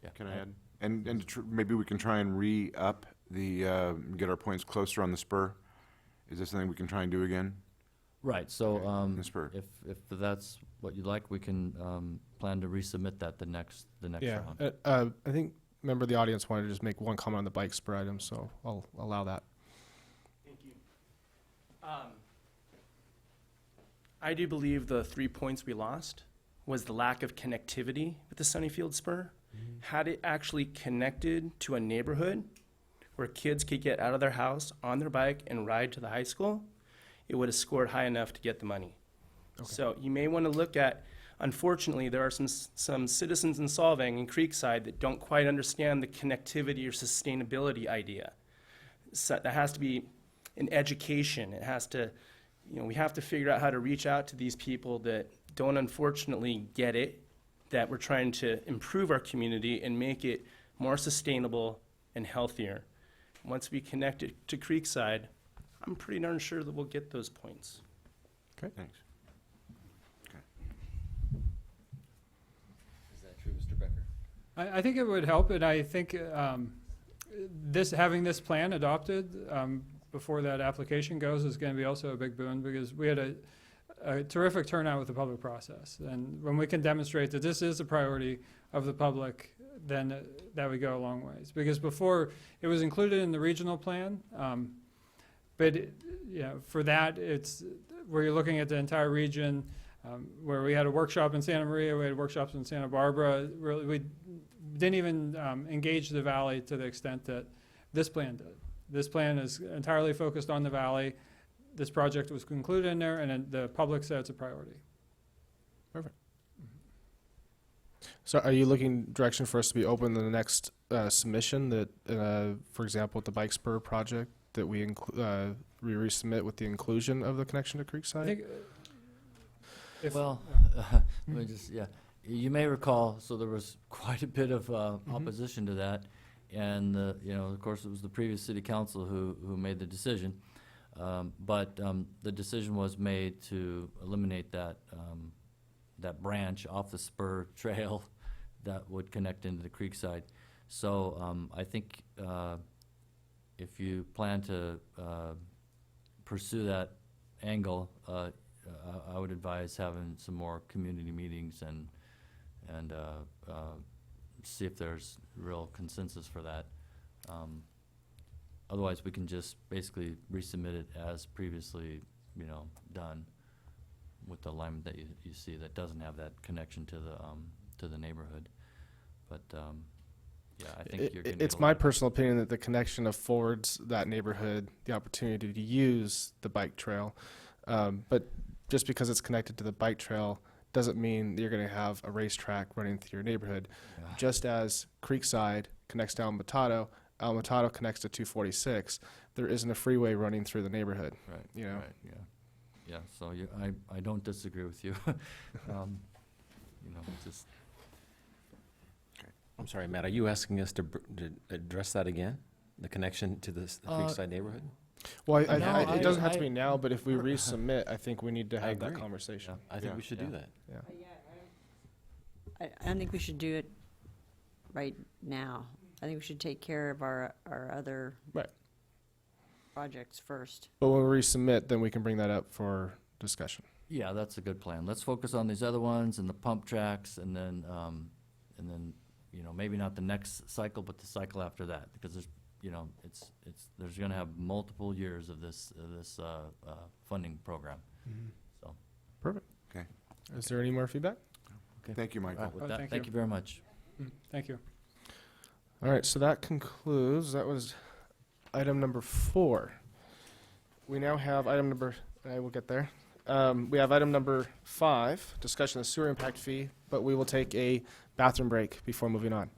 Yeah. Can I add? And maybe we can try and re-up the, get our points closer on the spur? Is this something we can try and do again? Right, so the spur. if that's what you'd like, we can plan to resubmit that the next Yeah, round. I think member of the audience wanted to just make one comment on the bike spur item, so I'll allow that. Thank you. I do believe the 3 points we lost was the lack of connectivity with the Sunnyfield Spur. Had it actually connected to a neighborhood where kids could get out of their house on their bike and ride to the high school, it would have scored high enough to get the money. So you may want to look at, unfortunately, there are some citizens in Solvang and Creekside that don't quite understand the connectivity or sustainability idea. So that has to be an education. It has to, we have to figure out how to reach out to these people that don't unfortunately get it, that we're trying to improve our community and make it more sustainable and healthier. Once we connect it to Creekside, I'm pretty darn sure that we'll get those points. Okay. Thanks. Is that true, Mr. Becker? I think it would help, and I think having this plan adopted before that application goes is going to be also a big boon, because we had a terrific turnout with the public process. And when we can demonstrate that this is a priority of the public, then that would go a long ways. Because before, it was included in the regional plan, but for that, it's where you're looking at the entire region, where we had a workshop in Santa Maria, we had workshops in Santa Barbara. Really, we didn't even engage the valley to the extent that this plan did. This plan is entirely focused on the valley. This project was included in there, and the public said it's a priority. Perfect. So are you looking direction for us to be open to the next submission that, for example, with the bike spur project, that we resubmit with the inclusion of the connection to Creekside? I think Well, let me just, you may recall, so there was quite a bit of opposition to that. And, of course, it was the previous city council who made the decision. But the decision was made to eliminate that branch off the spur trail that would connect into the Creekside. So I think if you plan to pursue that angle, I would advise having some more community meetings and see if there's real consensus for that. Otherwise, we can just basically resubmit it as previously, done with the alignment that you see that doesn't have that connection to the neighborhood. But I think you're. It's my personal opinion that the connection affords that neighborhood the opportunity to use the bike trail, but just because it's connected to the bike trail doesn't mean that you're going to have a racetrack running through your neighborhood. Yeah. Just as Creekside connects to El Matado connects to 246, there isn't a freeway running through the neighborhood. Right. You know? Right. Yeah. Yeah. So I don't disagree with you. Just. I'm sorry, Matt, are you asking us to address that again? The connection to the Creekside neighborhood? Well, it doesn't have to be now, but if we resubmit, I think we need to have that agree. conversation. Yeah, I think we should do that. Yeah. I don't think we should do it right now. I think we should take care of our other projects first. But when we resubmit, then we can bring that up for discussion. Yeah, that's a good plan. Let's focus on these other ones and the pump tracks, and then maybe not the next cycle, but the cycle after that, because there's there's going to have multiple years of this funding program. So Perfect. Okay. Is there any more feedback? okay. Thank you, Michael. All right, with that, Thank thank you. you very much. Thank you. All right, so that concludes, that was item number 4. We now have item number, I will get there, we have item number 5, discussion of sewer impact fee, but we will take a bathroom break before moving on.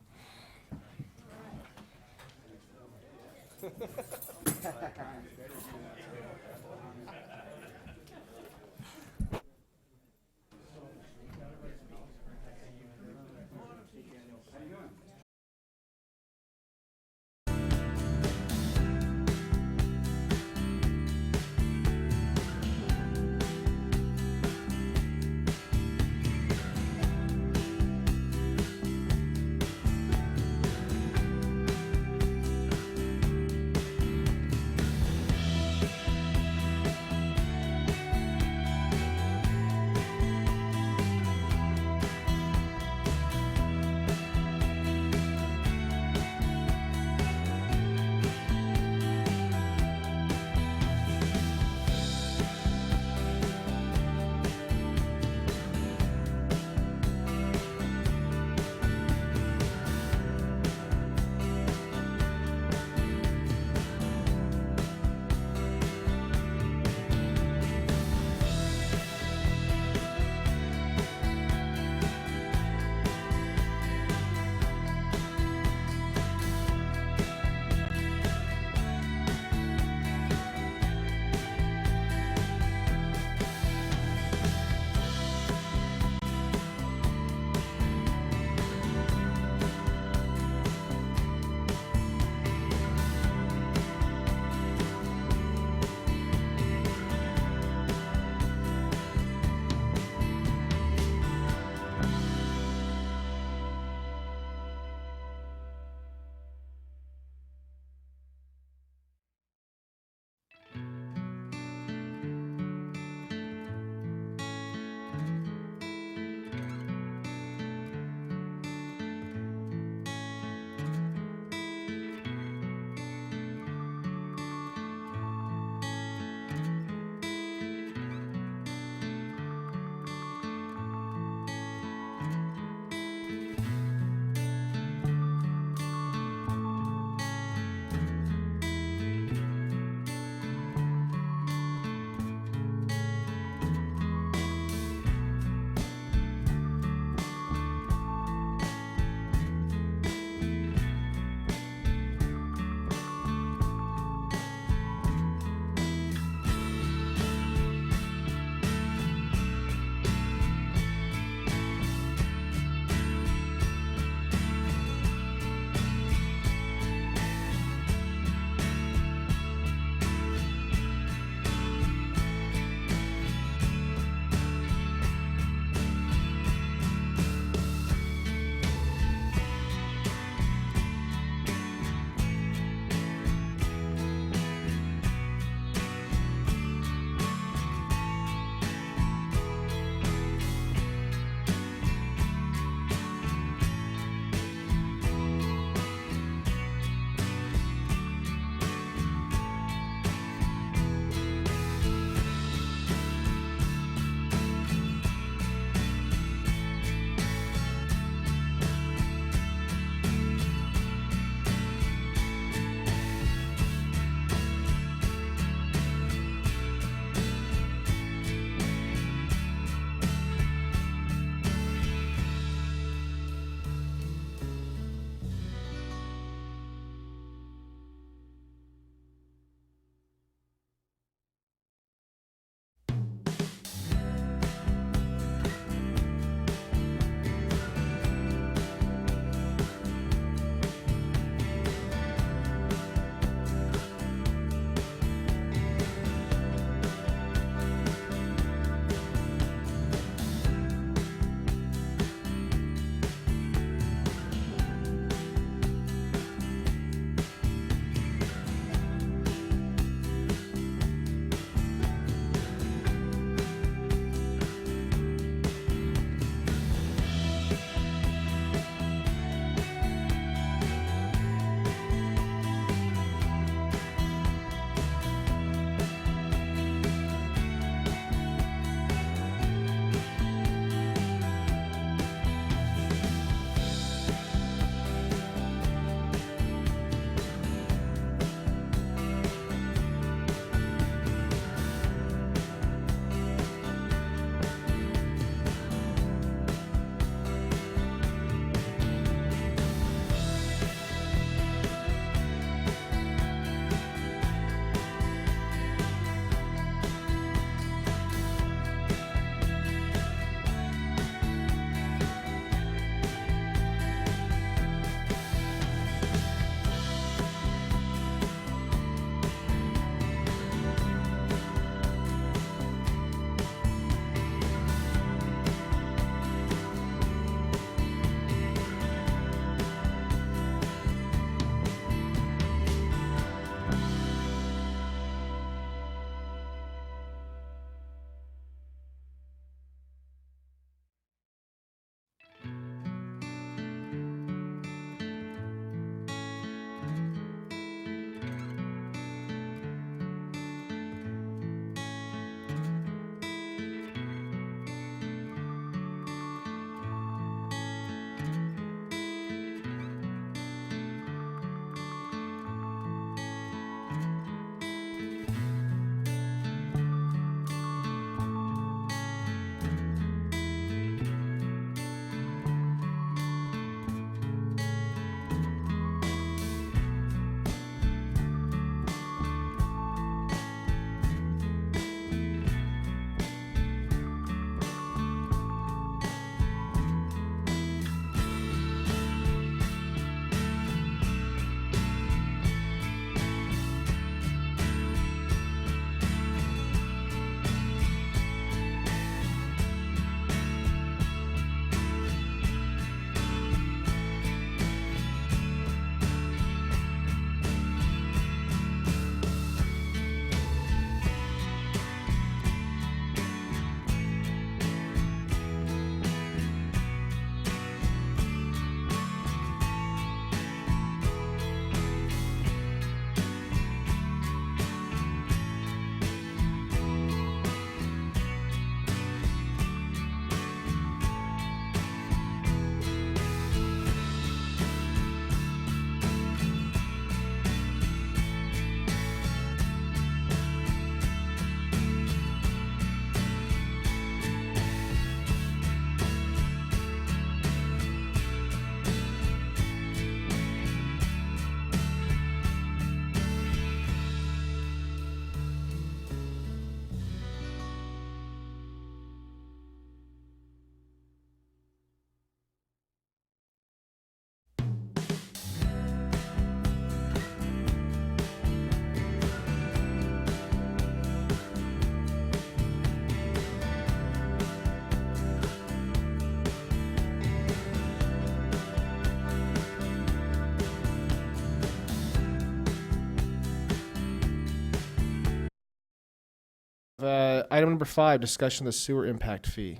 Item number 5, discussion of the sewer impact fee.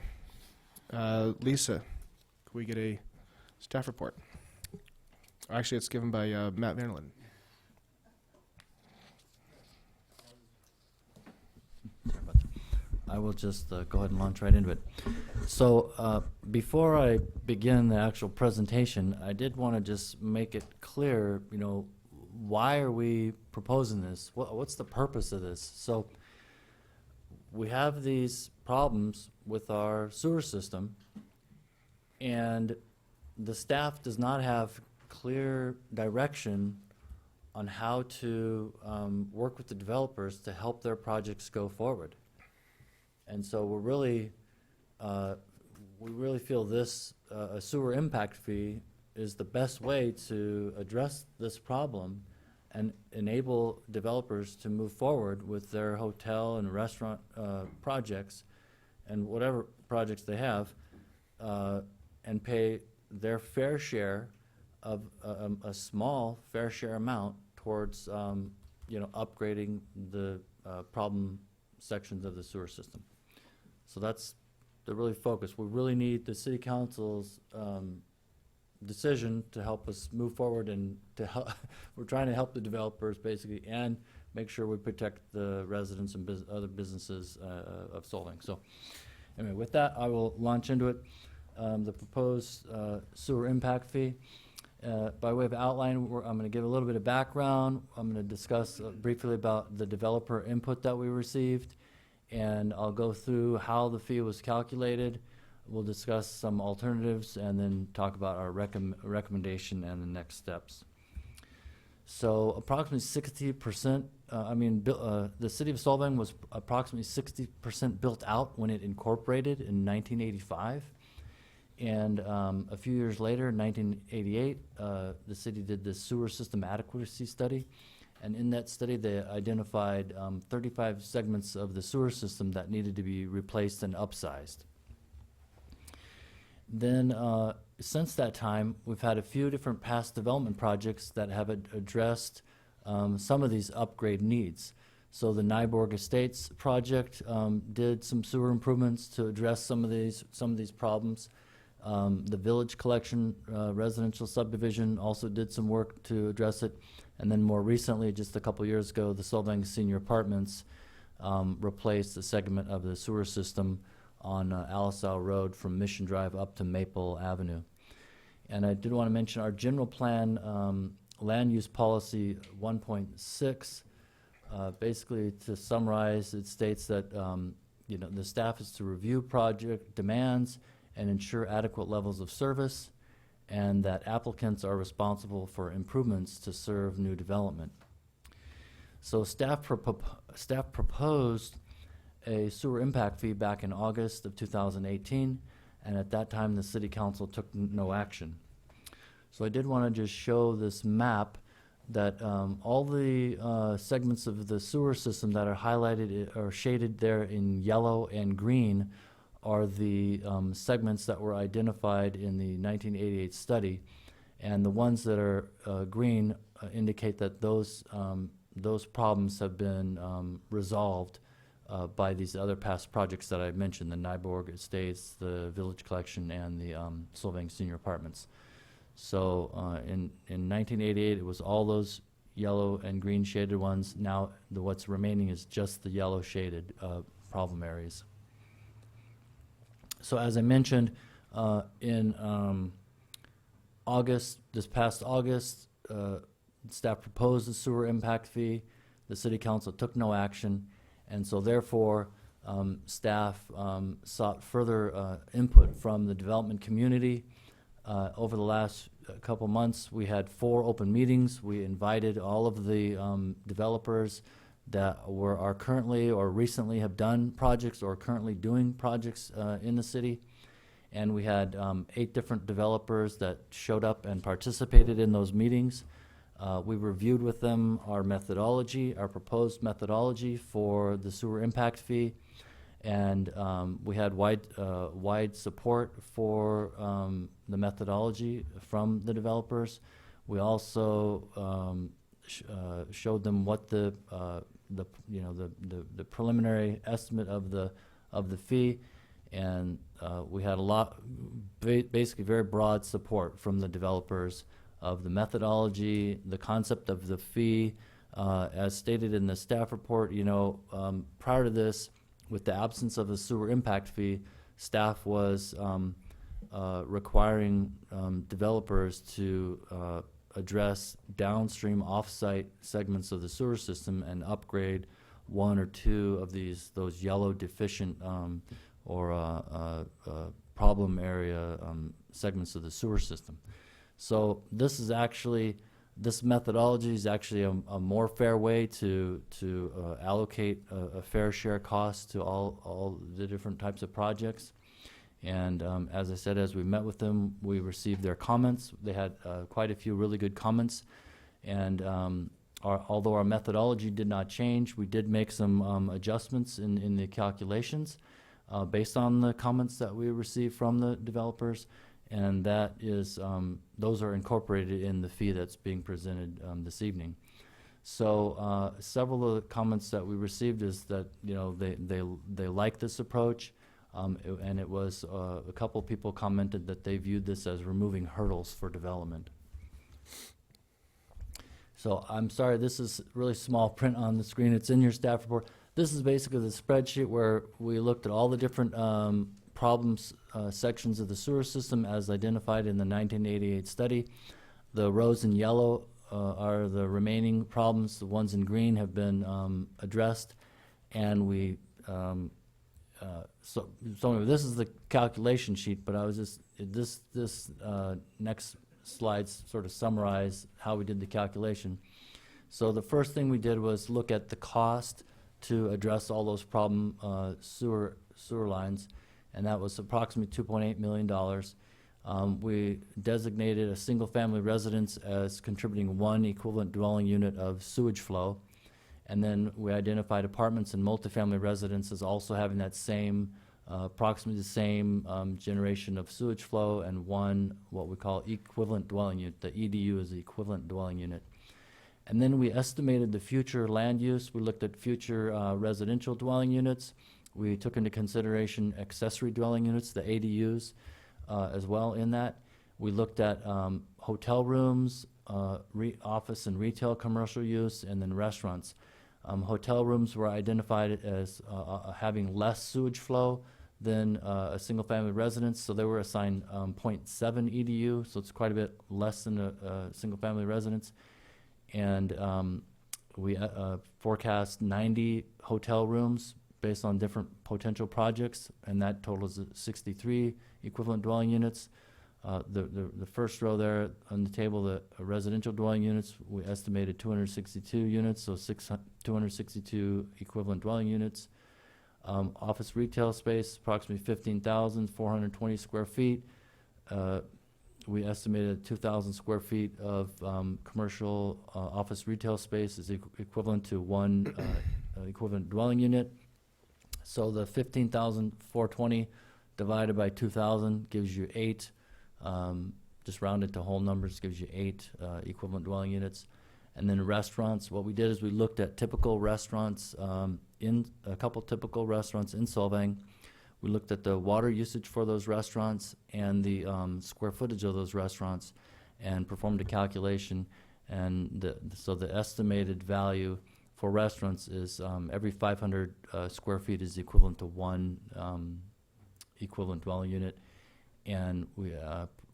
Lisa, can we get a staff report? Actually, it's given by Matt Vanderlyn. I will just go ahead and launch right into it. So before I begin the actual presentation, I did want to just make it clear, you know, why are we proposing this? What's the purpose of this? So we have these problems with our sewer system, and the staff does not have clear direction on how to work with the developers to help their projects go forward. And so we're really, we really feel this a sewer impact fee is the best way to address this problem and enable developers to move forward with their hotel and restaurant projects and whatever projects they have, and pay their fair share of a small fair share amount towards you know, upgrading the problem sections of the sewer system. So that's the really focus. We really need the city council's decision to help us move forward, and to help we're trying to help the developers basically, and make sure we protect the residents and other businesses of Solvang. So anyway, with that, I will launch into it. The proposed sewer impact fee. By way of outline, I'm going to give a little bit of background. I'm going to discuss briefly about the developer input that we received, and I'll go through how the fee was calculated. We'll discuss some alternatives and then talk about our recommendation and the next steps. So approximately 60%, the city of Solvang was approximately 60% built out when it incorporated in 1985. And a few years later, in 1988, the city did the sewer system adequacy study. And in that study, they identified 35 segments of the sewer system that needed to be replaced and upsized. Then, since that time, we've had a few different past development projects that have addressed some of these upgrade needs. So the Nyborg Estates project did some sewer improvements to address some of these problems. The Village Collection residential subdivision also did some work to address it. And then more recently, just a couple years ago, the Solvang Senior Apartments replaced a segment of the sewer system on Alisal Road from Mission Drive up to Maple Avenue. And I did want to mention our general plan land use policy 1.6. Basically, to summarize, it states that you know, the staff is to review project demands and ensure adequate levels of service, and that applicants are responsible for improvements to serve new development. So staff proposed a sewer impact fee back in August of 2018, and at that time the city council took no action. So I did want to just show this map that all the segments of the sewer system that are highlighted or shaded there in yellow and green are the segments that were identified in the 1988 study, and the ones that are green indicate that those problems have been resolved by these other past projects that I mentioned, the Nyborg Estates, the Village Collection, and the Solvang Senior Apartments. So in 1988, it was all those yellow and green shaded ones. Now what's remaining is just the yellow shaded problem areas. So as I mentioned, in August, this past August, staff proposed a sewer impact fee. The city council took no action, and so therefore staff sought further input from the development community. Over the last couple months, we had 4 open meetings. We invited all of the developers that are currently or recently have done projects or currently doing projects in the city. And we had 8 different developers that showed up and participated in those meetings. We reviewed with them our methodology, our proposed methodology for the sewer impact fee, and we had wide support for the methodology from the developers. We also showed them what the the preliminary estimate of the fee, and we had a lot, basically very broad support from the developers of the methodology, the concept of the fee. As stated in the staff report, prior to this, with the absence of a sewer impact fee, staff was requiring developers to address downstream off-site segments of the sewer system and upgrade one or two of those yellow deficient or problem area segments of the sewer system. So this methodology is actually a more fair way to allocate a fair share cost to all the different types of projects. And as I said, as we met with them, we received their comments. They had quite a few really good comments. And although our methodology did not change, we did make some adjustments in the calculations based on the comments that we received from the developers. And that is, those are incorporated in the fee that's being presented this evening. So several of the comments that we received is that they like this approach. And it was a couple people commented that they viewed this as removing hurdles for development. So I'm sorry, this is really small print on the screen. It's in your staff report. This is basically the spreadsheet where we looked at all the different problems sections of the sewer system as identified in the 1988 study. The rows in yellow are the remaining problems. The ones in green have been addressed, and we so anyway, this is the calculation sheet, but I was just, this next slides sort of summarize how we did the calculation. So the first thing we did was look at the cost to address all those problem sewer lines, and that was approximately $2.8 million. We designated a single-family residence as contributing one equivalent dwelling unit of sewage flow. And then we identified apartments and multifamily residences also having that same, approximately the same generation of sewage flow and one, what we call equivalent dwelling unit. The EDU is the equivalent dwelling unit. And then we estimated the future land use. We looked at future residential dwelling units. We took into consideration accessory dwelling units, the ADUs, as well in that. We looked at hotel rooms, office and retail commercial use, and then restaurants. Hotel rooms were identified as having less sewage flow than a single-family residence, so they were assigned 0.7 EDU, so it's quite a bit less than a single-family residence. And we forecast 90 hotel rooms based on different potential projects, and that totals 63 equivalent dwelling units. The first row there on the table, the residential dwelling units, we estimated 262 units, so 262 equivalent dwelling units. Office retail space, approximately 15,420 square feet. We estimated 2,000 square feet of commercial office retail space is equivalent to one equivalent dwelling unit. So the 15,420 divided by 2,000 gives you 8. Just rounded to whole numbers gives you 8 equivalent dwelling units. And then restaurants, what we did is we looked at typical restaurants, in a couple typical restaurants in Solvang. We looked at the water usage for those restaurants and the square footage of those restaurants and performed a calculation. And so the estimated value for restaurants is every 500 square feet is equivalent to one equivalent dwelling unit. And we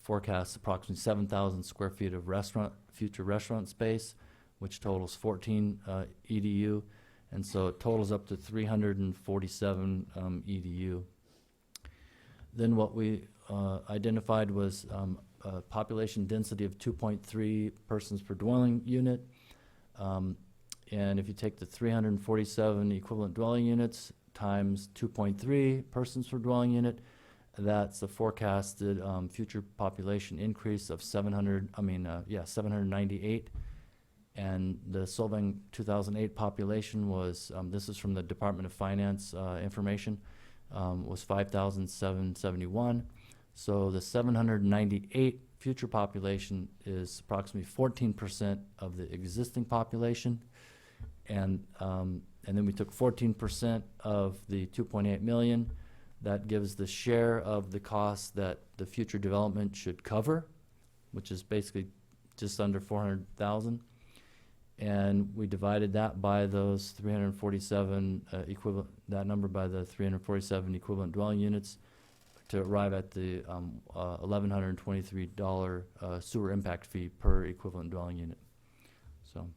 forecast approximately 7,000 square feet of future restaurant space, which totals 14 EDU, and so it totals up to 347 EDU. Then what we identified was a population density of 2.3 persons per dwelling unit, and if you take the 347 equivalent dwelling units times 2.3 persons per dwelling unit, that's the forecasted future population increase of 798. And the Solvang 2008 population was, this is from the Department of Finance information, was 5,771. So the 798 future population is approximately 14% of the existing population. And then we took 14% of the 2.8 million. That gives the share of the cost that the future development should cover, which is basically just under 400,000. And we divided that by those 347 equivalent, that number by the 347 equivalent dwelling units to arrive at the $1,123 sewer impact fee per equivalent dwelling unit. So,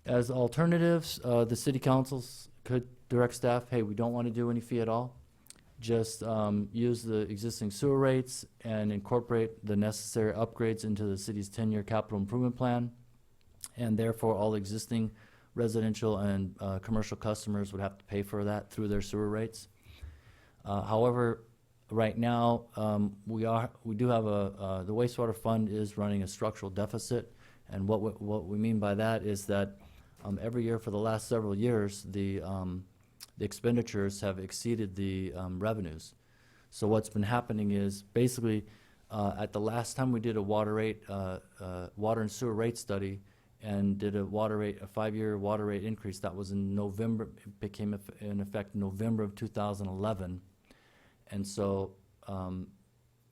as alternatives, the city councils could direct staff, hey, we don't want to do any fee at all. Just use the existing sewer rates and incorporate the necessary upgrades into the city's 10-year capital improvement plan. And therefore, all existing residential and commercial customers would have to pay for that through their sewer rates. However, right now, we do have the wastewater fund is running a structural deficit. And what we mean by that is that every year for the last several years, the expenditures have exceeded the revenues. So what's been happening is basically at the last time we did a water and sewer rate study and did a 5-year water rate increase, that was in November, it became in effect November of 2011. And so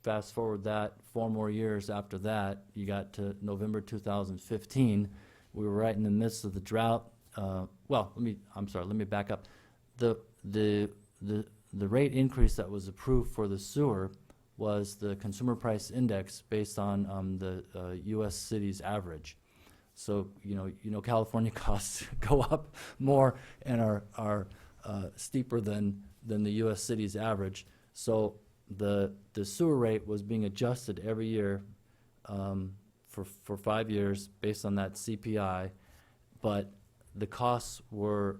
fast forward that 4 more years after that, you got to November 2015. We were right in the midst of the drought. Let me back up. The rate increase that was approved for the sewer was the consumer price index based on the U.S. cities average. So you know California costs go up more and are steeper than the U.S. cities average. So the sewer rate was being adjusted every year for 5 years based on that CPI, but the costs were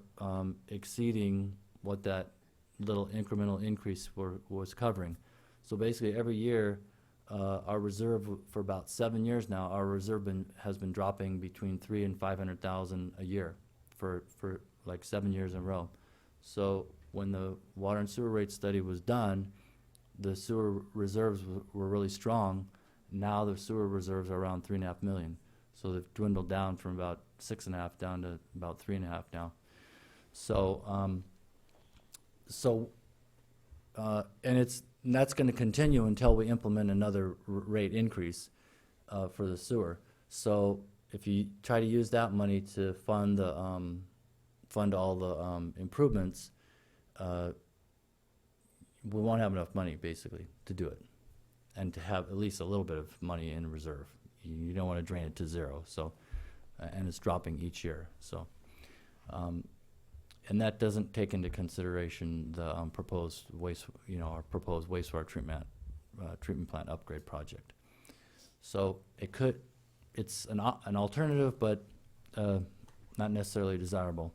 exceeding what that little incremental increase was covering. So basically every year, our reserve for about 7 years now, our reserve has been dropping between 300,000 and 500,000 a year for like 7 years in a row. So when the water and sewer rate study was done, the sewer reserves were really strong. Now the sewer reserves are around 3.5 million. So they've dwindled down from about 6.5 down to about 3.5 now. So, and that's going to continue until we implement another rate increase for the sewer. So if you try to use that money to fund all the improvements, we won't have enough money basically to do it, and to have at least a little bit of money in reserve. You don't want to drain it to zero. So, and it's dropping each year. So, and that doesn't take into consideration the proposed our proposed wastewater treatment plant upgrade project. So it's an alternative, but not necessarily desirable.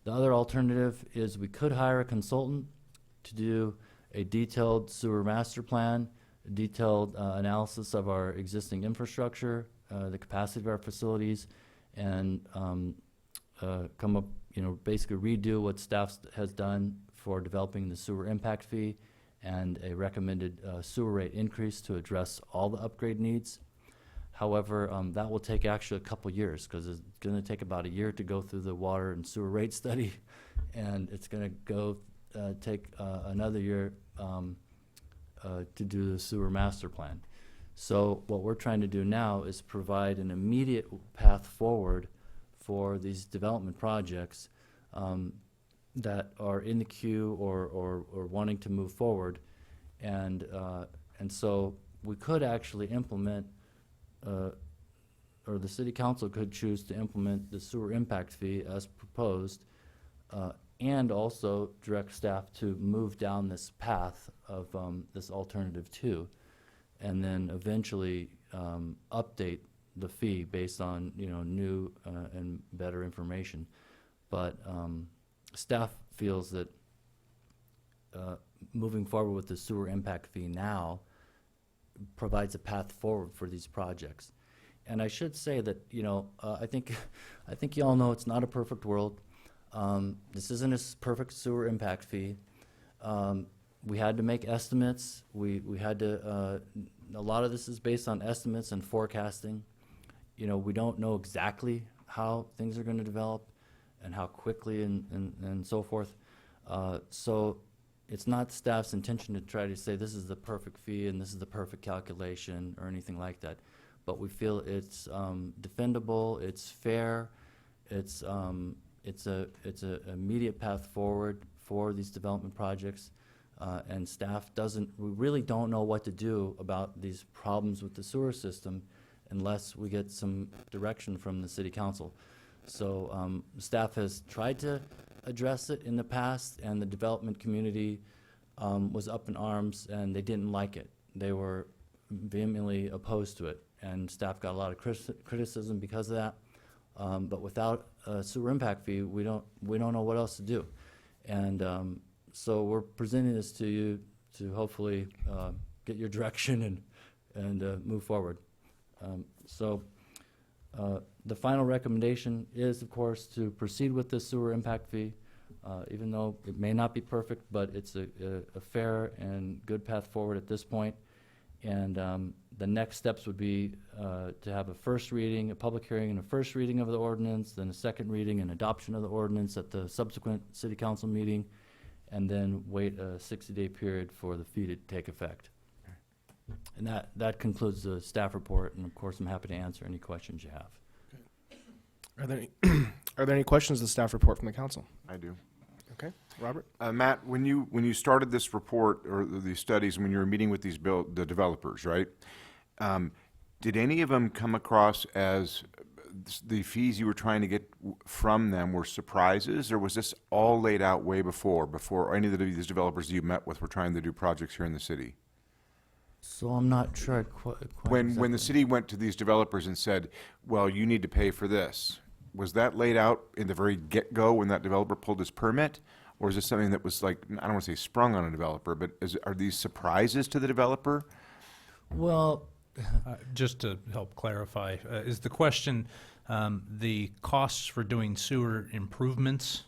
The other alternative is we could hire a consultant to do a detailed sewer master plan, a detailed analysis of our existing infrastructure, the capacity of our facilities, and come up, basically redo what staff has done for developing the sewer impact fee and a recommended sewer rate increase to address all the upgrade needs. However, that will take actually a couple years because it's going to take about a year to go through the water and sewer rate study, and it's going to take another year to do the sewer master plan. So what we're trying to do now is provide an immediate path forward for these development projects that are in the queue or wanting to move forward, and so we could actually implement, or the city council could choose to implement the sewer impact fee as proposed, and also direct staff to move down this path of this alternative 2, and then eventually update the fee based on new and better information. But staff feels that moving forward with the sewer impact fee now provides a path forward for these projects. And I should say that I think you all know it's not a perfect world. This isn't a perfect sewer impact fee. We had to make estimates. We had to. A lot of this is based on estimates and forecasting. We don't know exactly how things are going to develop and how quickly and so forth. So it's not staff's intention to try to say this is the perfect fee and this is the perfect calculation or anything like that. But we feel it's defendable, it's fair, it's a immediate path forward for these development projects. And staff we really don't know what to do about these problems with the sewer system unless we get some direction from the city council. So staff has tried to address it in the past, and the development community was up in arms, and they didn't like it. They were vehemently opposed to it, and staff got a lot of criticism because of that. But without a sewer impact fee, we don't know what else to do. And so we're presenting this to you to hopefully get your direction and move forward. The final recommendation is, of course, to proceed with the sewer impact fee, even though it may not be perfect, but it's a fair and good path forward at this point. And the next steps would be to have a first reading, a public hearing, and a first reading of the ordinance, then a second reading and adoption of the ordinance at the subsequent city council meeting, and then wait a 60-day period for the fee to take effect. And that concludes the staff report, and of course I'm happy to answer any questions you have. Are there any questions of the staff report from the council? I do. Okay, Robert? Matt, when you started this report or these studies, when you were meeting with the developers, right? Did any of them come across as the fees you were trying to get from them were surprises, or was this all laid out way before any of these developers you met with were trying to do projects here in the city? So I'm not sure quite When the city went to these developers and said, well, you need to pay for this, was that laid out in the very get-go when that developer pulled his permit? Or is this something that was like, I don't want to say sprung on a developer, but are these surprises to the developer? Well, just to help clarify, is the question the costs for doing sewer improvements?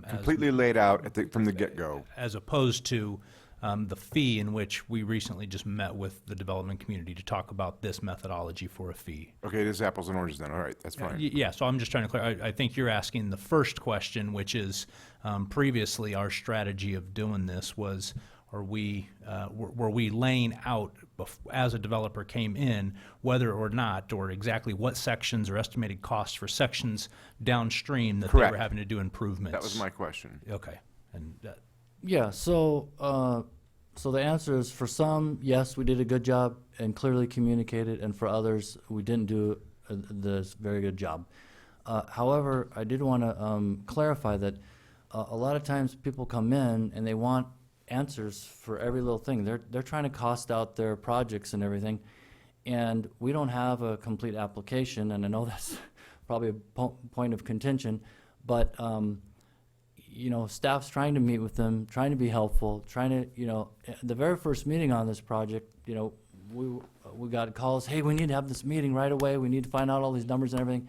Completely laid out from the get-go. As opposed to the fee, in which we recently just met with the development community to talk about this methodology for a fee. Okay, it is apples and oranges then. All right, that's fine. Yeah, so I'm just trying to clarify. I think you're asking the first question, which is previously our strategy of doing this was, were we laying out as a developer came in whether or not, or exactly what sections or estimated costs for sections downstream that Correct. they were having to do improvements. That was my question. Okay, and yeah, so the answer is, for some, yes, we did a good job and clearly communicated, and for others, we didn't do this very good job. However, I did want to clarify that a lot of times people come in and they want answers for every little thing. They're trying to cost out their projects and everything, and we don't have a complete application, and I know that's probably a point of contention, but staff's trying to meet with them, trying to be helpful, trying to, the very first meeting on this project, we got calls, hey, we need to have this meeting right away, we need to find out all these numbers and everything,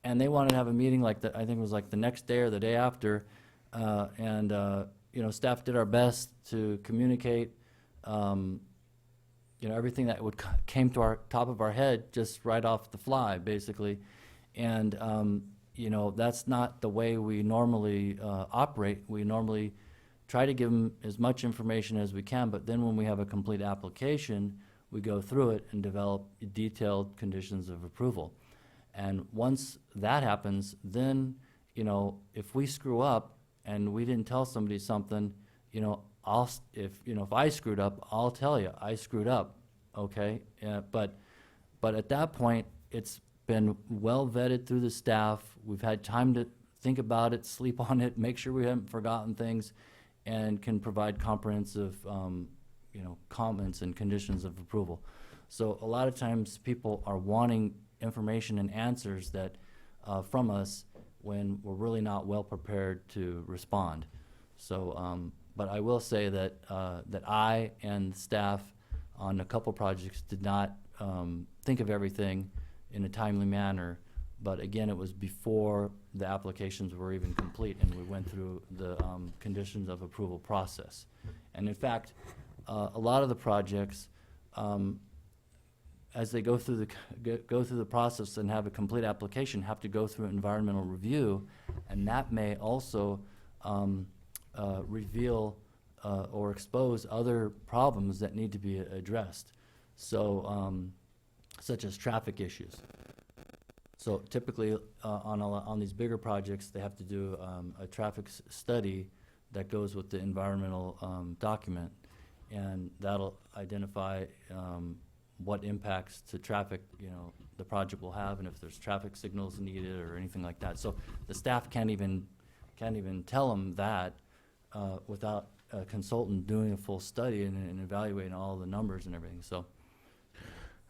and they wanted to have a meeting I think it was like the next day or the day after, and staff did our best to communicate, everything that came to our top of our head just right off the fly, basically, and that's not the way we normally operate. We normally try to give them as much information as we can, but then when we have a complete application, we go through it and develop detailed conditions of approval. And once that happens, then, if we screw up and we didn't tell somebody something, if I screwed up, I'll tell you, I screwed up, okay? But at that point, it's been well vetted through the staff. We've had time to think about it, sleep on it, make sure we haven't forgotten things, and can provide comprehensive, comments and conditions of approval. So a lot of times people are wanting information and answers that from us when we're really not well prepared to respond. So, but I will say that that I and staff on a couple projects did not think of everything in a timely manner, but again, it was before the applications were even complete and we went through the conditions of approval process. And in fact, a lot of the projects, as they go through the process and have a complete application, have to go through environmental review, and that may also reveal or expose other problems that need to be addressed. So, such as traffic issues. So typically, on these bigger projects, they have to do a traffic study that goes with the environmental document, and that'll identify what impacts to traffic, the project will have, and if there's traffic signals needed or anything like that. So the staff can't even tell them that without a consultant doing a full study and evaluating all the numbers and everything. So.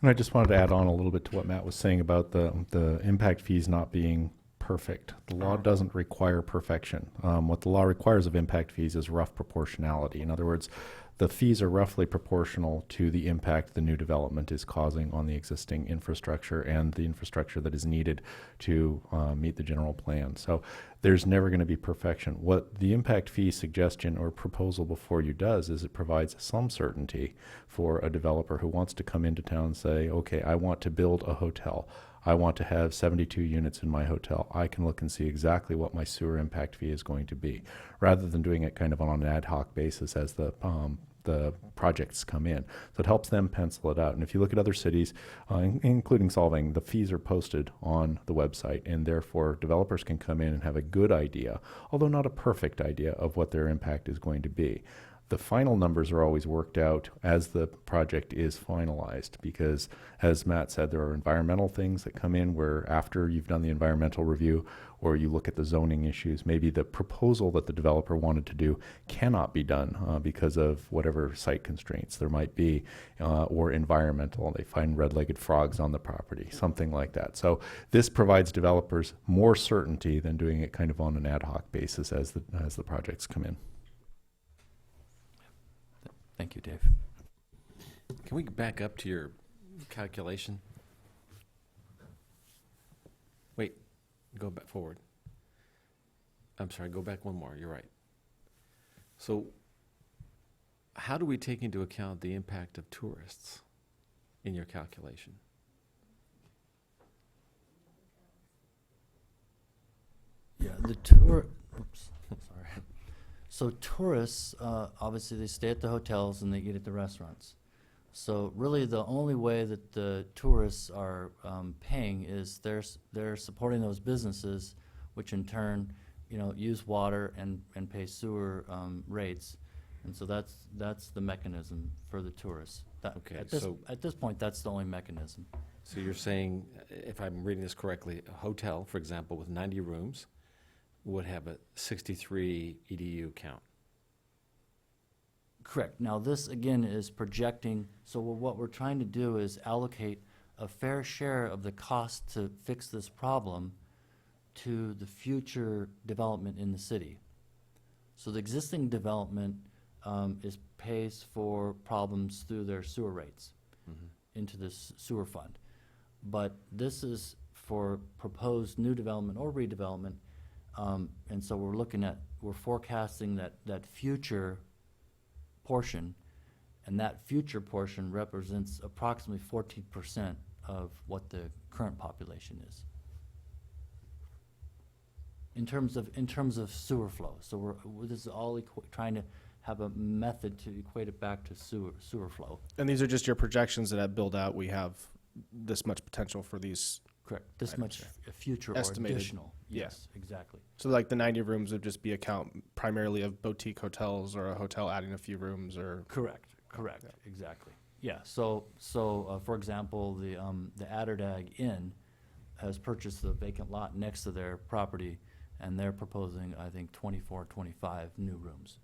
And I just wanted to add on a little bit to what Matt was saying about the impact fees not being perfect. The law doesn't require perfection. What the law requires of impact fees is rough proportionality. In other words, the fees are roughly proportional to the impact the new development is causing on the existing infrastructure and the infrastructure that is needed to meet the general plan. So there's never going to be perfection. What the impact fee suggestion or proposal before you does is it provides some certainty for a developer who wants to come into town and say, okay, I want to build a hotel. I want to have 72 units in my hotel. I can look and see exactly what my sewer impact fee is going to be, rather than doing it kind of on an ad hoc basis as the projects come in. So it helps them pencil it out. And if you look at other cities, including Solvang, the fees are posted on the website, and therefore developers can come in and have a good idea, although not a perfect idea, of what their impact is going to be. The final numbers are always worked out as the project is finalized, because, as Matt said, there are environmental things that come in where after you've done the environmental review, or you look at the zoning issues, maybe the proposal that the developer wanted to do cannot be done because of whatever site constraints there might be, or environmental. They find red-legged frogs on the property, something like that. So this provides developers more certainty than doing it kind of on an ad hoc basis as the projects come in. Thank you, Dave. Can we back up to your calculation? Wait, go back forward. I'm sorry, go back one more. You're right. So how do we take into account the impact of tourists in your calculation? Yeah, oops, sorry. So tourists, obviously they stay at the hotels and they eat at the restaurants. So really the only way that the tourists are paying is they're supporting those businesses, which in turn, use water and pay sewer rates. And so that's the mechanism for the tourists. Okay, at this point, that's the only mechanism. So you're saying, if I'm reading this correctly, a hotel, for example, with 90 rooms would have a 63 EDU count. Correct. Now this again is projecting, so what we're trying to do is allocate a fair share of the cost to fix this problem to the future development in the city. So the existing development pays for problems through their sewer rates into this sewer fund. But this is for proposed new development or redevelopment. And so we're forecasting that future portion, and that future portion represents approximately 14% of what the current population is. In terms of sewer flow. So this is all trying to have a method to equate it back to sewer flow. And these are just your projections that at build out we have this much potential for these. Correct. This much future estimated. Or additional. Yeah. Yes, exactly. So like the 90 rooms would just be a count primarily of boutique hotels, or a hotel adding a few rooms, or. Correct. Yeah. Exactly. Yeah. So for example, the Adderdag Inn has purchased the vacant lot next to their property, and they're proposing, I think, 24, 25 new rooms.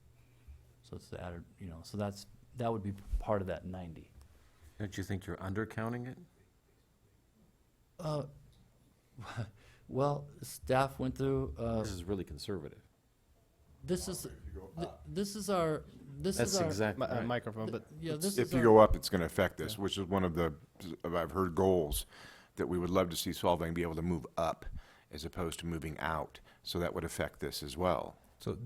So it's the added, so that would be part of that 90. Don't you think you're undercounting it? Well, staff went through. This is really conservative. This is our. That's exactly right. Microphone, but yeah, if you go up, it's going to affect this, which is one of the I've heard goals that we would love to see Solvang be able to move up as opposed to moving out. So that would affect this as well. So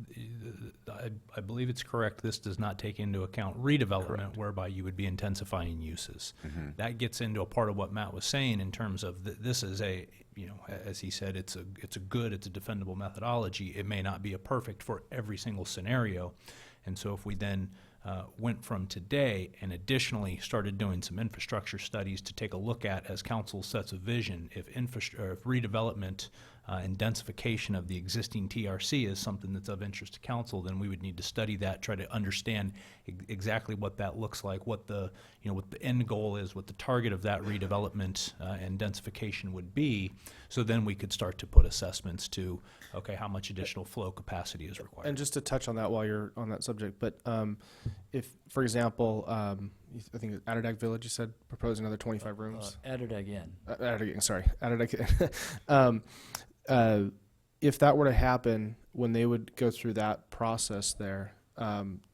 I believe it's correct. This does not take into account redevelopment, whereby you would be intensifying uses. That gets into a part of what Matt was saying in terms of this is a, you know, as he said, it's a defendable methodology. It may not be a perfect for every single scenario. And so if we then went from today and additionally started doing some infrastructure studies to take a look at, as council sets a vision, if redevelopment and densification of the existing TRC is something that's of interest to council, then we would need to study that, try to understand exactly what that looks like, what the, you know, what the end goal is, what the target of that redevelopment and densification would be. So then we could start to put assessments to, okay, how much additional flow capacity is required. And just to touch on that while you're on that subject, but if, for example, I think it's Atterdag Village, you said, proposed another 25 rooms? Atterdag Inn. Atterdag, sorry, Atterdag. If that were to happen, when they would go through that process there,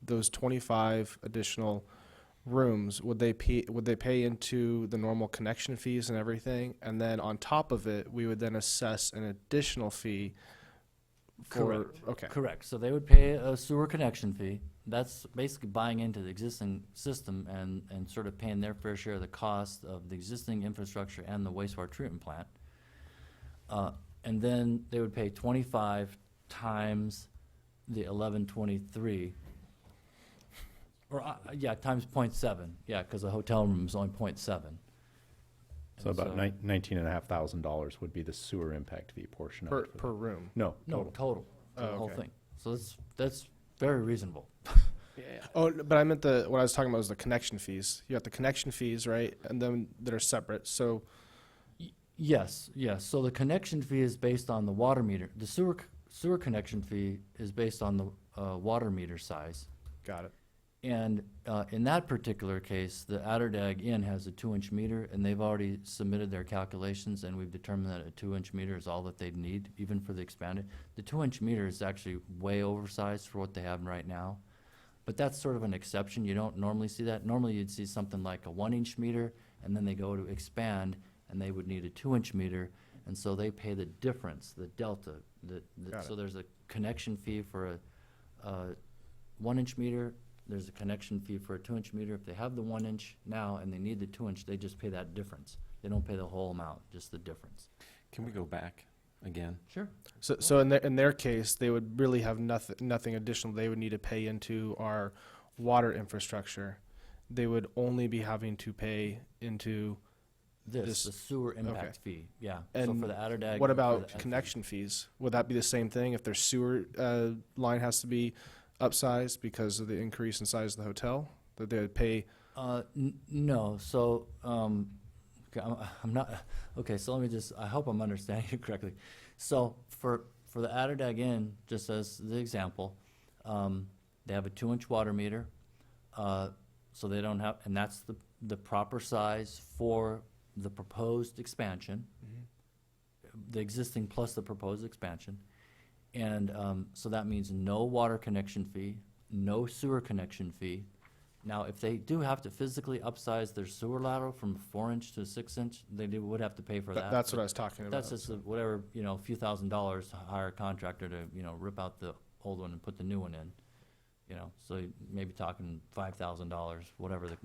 those 25 additional rooms, would they pay into the normal connection fees and everything? And then on top of it, we would then assess an additional fee for, Correct. okay. Correct. So they would pay a sewer connection fee. That's basically buying into the existing system and sort of paying their fair share of the cost of the existing infrastructure and the wastewater treatment plant. And then they would pay 25 times the 1123, or yeah, times 0.7. Yeah, because a hotel room is only 0.7. So about $19,500 would be the sewer impact fee portion of it. Per room? No, No, total. total, for the whole okay. thing. So that's very reasonable. Oh, but I meant what I was talking about was the connection fees. You got the connection fees, right? And then that are separate. So Yes, yes. So the connection fee is based on the water meter. The sewer connection fee is based on the water meter size. got it. And in that particular case, the Atterdag Inn has a 2-inch meter, and they've already submitted their calculations, and we've determined that a 2-inch meter is all that they'd need, even for the expanded. The 2-inch meter is actually way oversized for what they have right now. But that's sort of an exception. You don't normally see that. Normally, you'd see something like a 1-inch meter, and then they go to expand, and they would need a 2-inch meter, and so they pay the difference, the delta. So there's a connection fee for a 1-inch meter. There's a connection fee for a 2-inch meter. If they have the 1-inch now and they need the 2-inch, they just pay that difference. They don't pay the whole amount, just the difference. Can we go back again? Sure. So in their case, they would really have nothing additional they would need to pay into our water infrastructure. They would only be having to pay into The sewer impact fee, yeah. And so for the Atterdag. what for about the connection fees? Would that be the same thing if their sewer line has to be upsized because of the increase in size of the hotel? That they would pay? No. So okay, I'm not. Okay, so let me just. I hope I'm understanding you correctly. So for the Atterdag Inn, just as the example, they have a 2-inch water meter, so they don't have, and that's the proper size for the proposed expansion, the existing plus the proposed expansion. And so that means no water connection fee, no sewer connection fee. Now, if they do have to physically upsize their sewer lateral from a 4-inch to a 6-inch, they would have to pay for that. That's what I was talking about. That's just whatever, a few $1,000s to hire a contractor to, rip out the old one and put the new one in. So you may be talking $5,000, whatever the,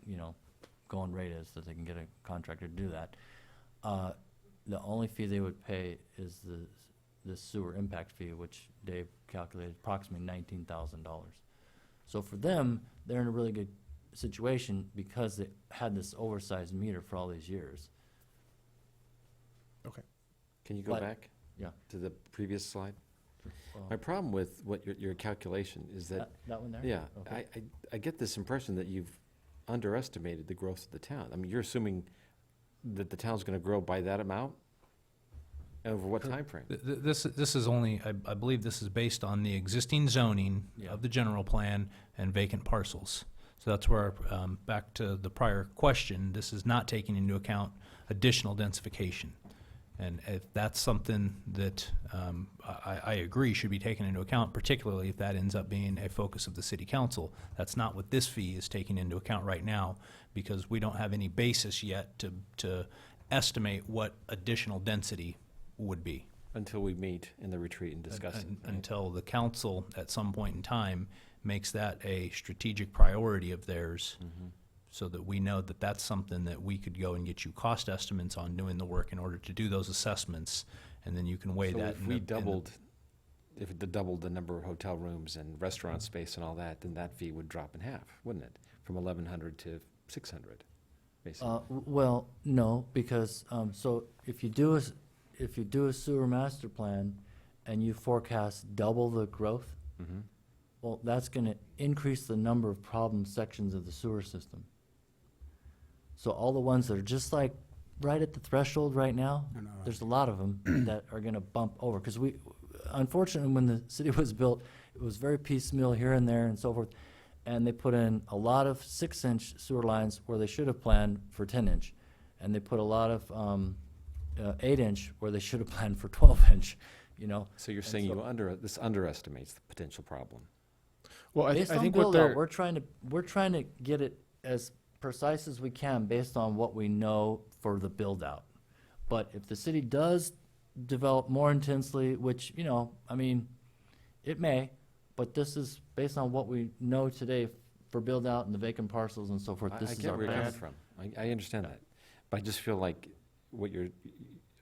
going rate is that they can get a contractor to do that. The only fee they would pay is the sewer impact fee, which Dave calculated approximately $19,000. So for them, they're in a really good situation because they had this oversized meter for all these years. Okay. Can you go back? Yeah. To the previous slide? My problem with what your calculation is that. That one there? Yeah, Okay. I get this impression that you've underestimated the growth of the town. I mean, you're assuming that the town's gonna grow by that amount? Over what time frame? This is only, I believe this is based on the existing zoning of the general plan and vacant parcels. So that's where, back to the prior question, this is not taking into account additional densification. And if that's something that I agree should be taken into account, particularly if that ends up being a focus of the city council, that's not what this fee is taking into account right now, because we don't have any basis yet to estimate what additional density would be. Until we meet in the retreat and discuss it. right? Until the council, at some point in time, makes that a strategic priority of theirs, so that we know that that's something that we could go and get you cost estimates on doing the work in order to do those assessments, and then you can weigh So that. if we if it doubled the number of hotel rooms and restaurant space and all that, then that fee would drop in half, wouldn't it? From 1,100 to 600, basically. Well, no, because, so if you do a sewer master plan and you forecast double the growth, Mhm. well, that's gonna increase the number of problem sections of the sewer system. So all the ones that are just like right at the threshold right now, there's a lot of them that are gonna bump over. Because unfortunately, when the city was built, it was very piecemeal here and there and so forth. And they put in a lot of 6-inch sewer lines where they should have planned for 10-inch. And they put a lot of 8-inch where they should have planned for 12-inch, you know. So you're And saying so- this underestimates the potential problem. Well, I Based on think what build out, they're, we're trying to get it as precise as we can based on what we know for the build out. But if the city does develop more intensely, which, you know, I mean, it may, but this is based on what we know today for build out and the vacant parcels and so forth. I This is get our where you're coming best. from. I understand that. But I just feel like what you're,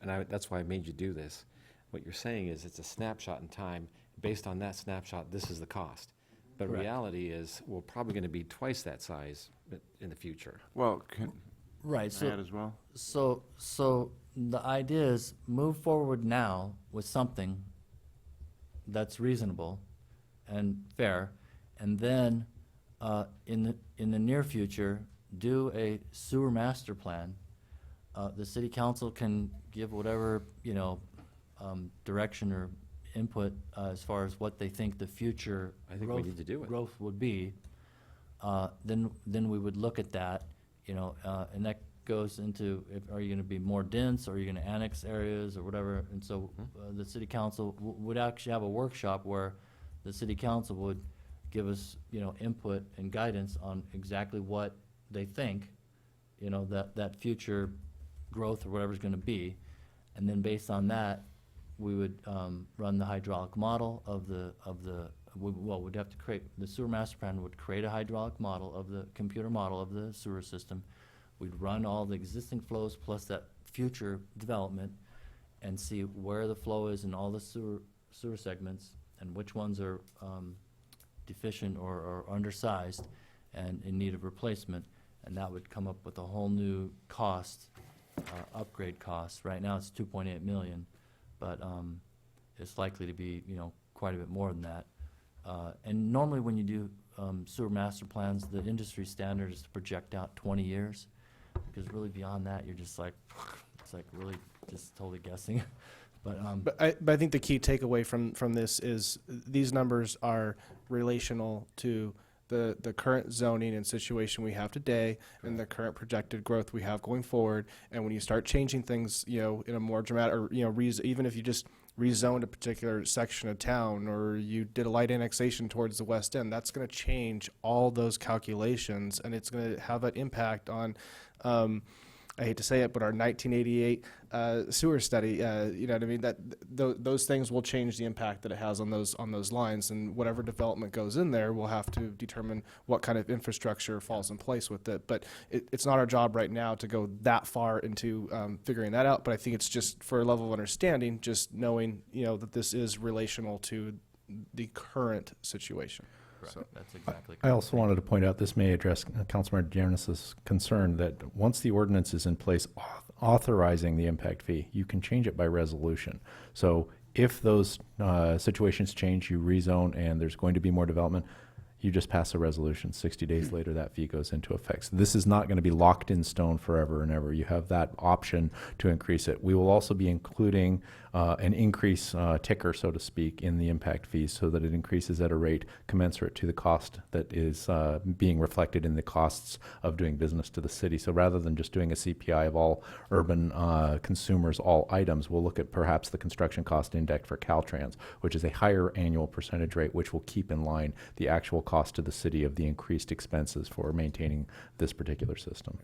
that's why I made you do this. What you're saying is it's a snapshot in time. Based on that snapshot, this is the cost. But Correct. reality is, we're probably going to be twice that size in the future. Well, can Right, I add as well? So the idea is move forward now with something that's reasonable and fair, and then in the near future, do a sewer master plan. The city council can give whatever, you know, direction or input as far as what they think the future I think we need to do it. growth would be. Then we would look at that, you know, and that goes into, are you gonna be more dense, or are you gonna annex areas or whatever? And so, the city council would actually have a workshop where the city council would give us, you know, input and guidance on exactly what they think, you know, that future growth or whatever's gonna be. And then based on that, we would, run the hydraulic model we'd have to create, the sewer master plan would create a hydraulic model of the, computer model of the sewer system. We'd run all the existing flows plus that future development and see where the flow is in all the sewer segments and which ones are, deficient or undersized and in need of replacement. And that would come up with a whole new cost, upgrade cost. Right now, it's 2.8 million, but, it's likely to be, you know, quite a bit more than that. And normally when you do sewer master plans, the industry standard is to project out 20 years, because really beyond that, you're just like, it's like really just totally guessing. But but I think the key takeaway from this is these numbers are relational to the current zoning and situation we have today and the current projected growth we have going forward. And when you start changing things, you know, in a more dramatic, or, you know, even if you just rezoned a particular section of town, or you did a light annexation towards the west end, that's going to change all those calculations, and it's going to have an impact on, I hate to say it, but our 1988 sewer study, you know what I mean? Those things will change the impact that it has on those lines, and whatever development goes in there, we'll have to determine what kind of infrastructure falls in place with it. But it's not our job right now to go that far into figuring that out. But I think it's just for a level of understanding, just knowing, you know, that this is relational to the current situation. So. that's exactly I also wanted to point out, this may address Councilmember Janus's concern that once the ordinance is in place authorizing the impact fee, you can change it by resolution. So if those situations change, you rezone and there's going to be more development, you just pass a resolution. 60 days later, that fee goes into effect. So this is not going to be locked in stone forever and ever. You have that option to increase it. We will also be including an increase ticker, so to speak, in the impact fees so that it increases at a rate commensurate to the cost that is being reflected in the costs of doing business to the city. So rather than just doing a CPI of all urban consumers, all items, we'll look at perhaps the construction cost index for Caltrans, which is a higher annual percentage rate, which will keep in line the actual cost to the city of the increased expenses for maintaining this particular system.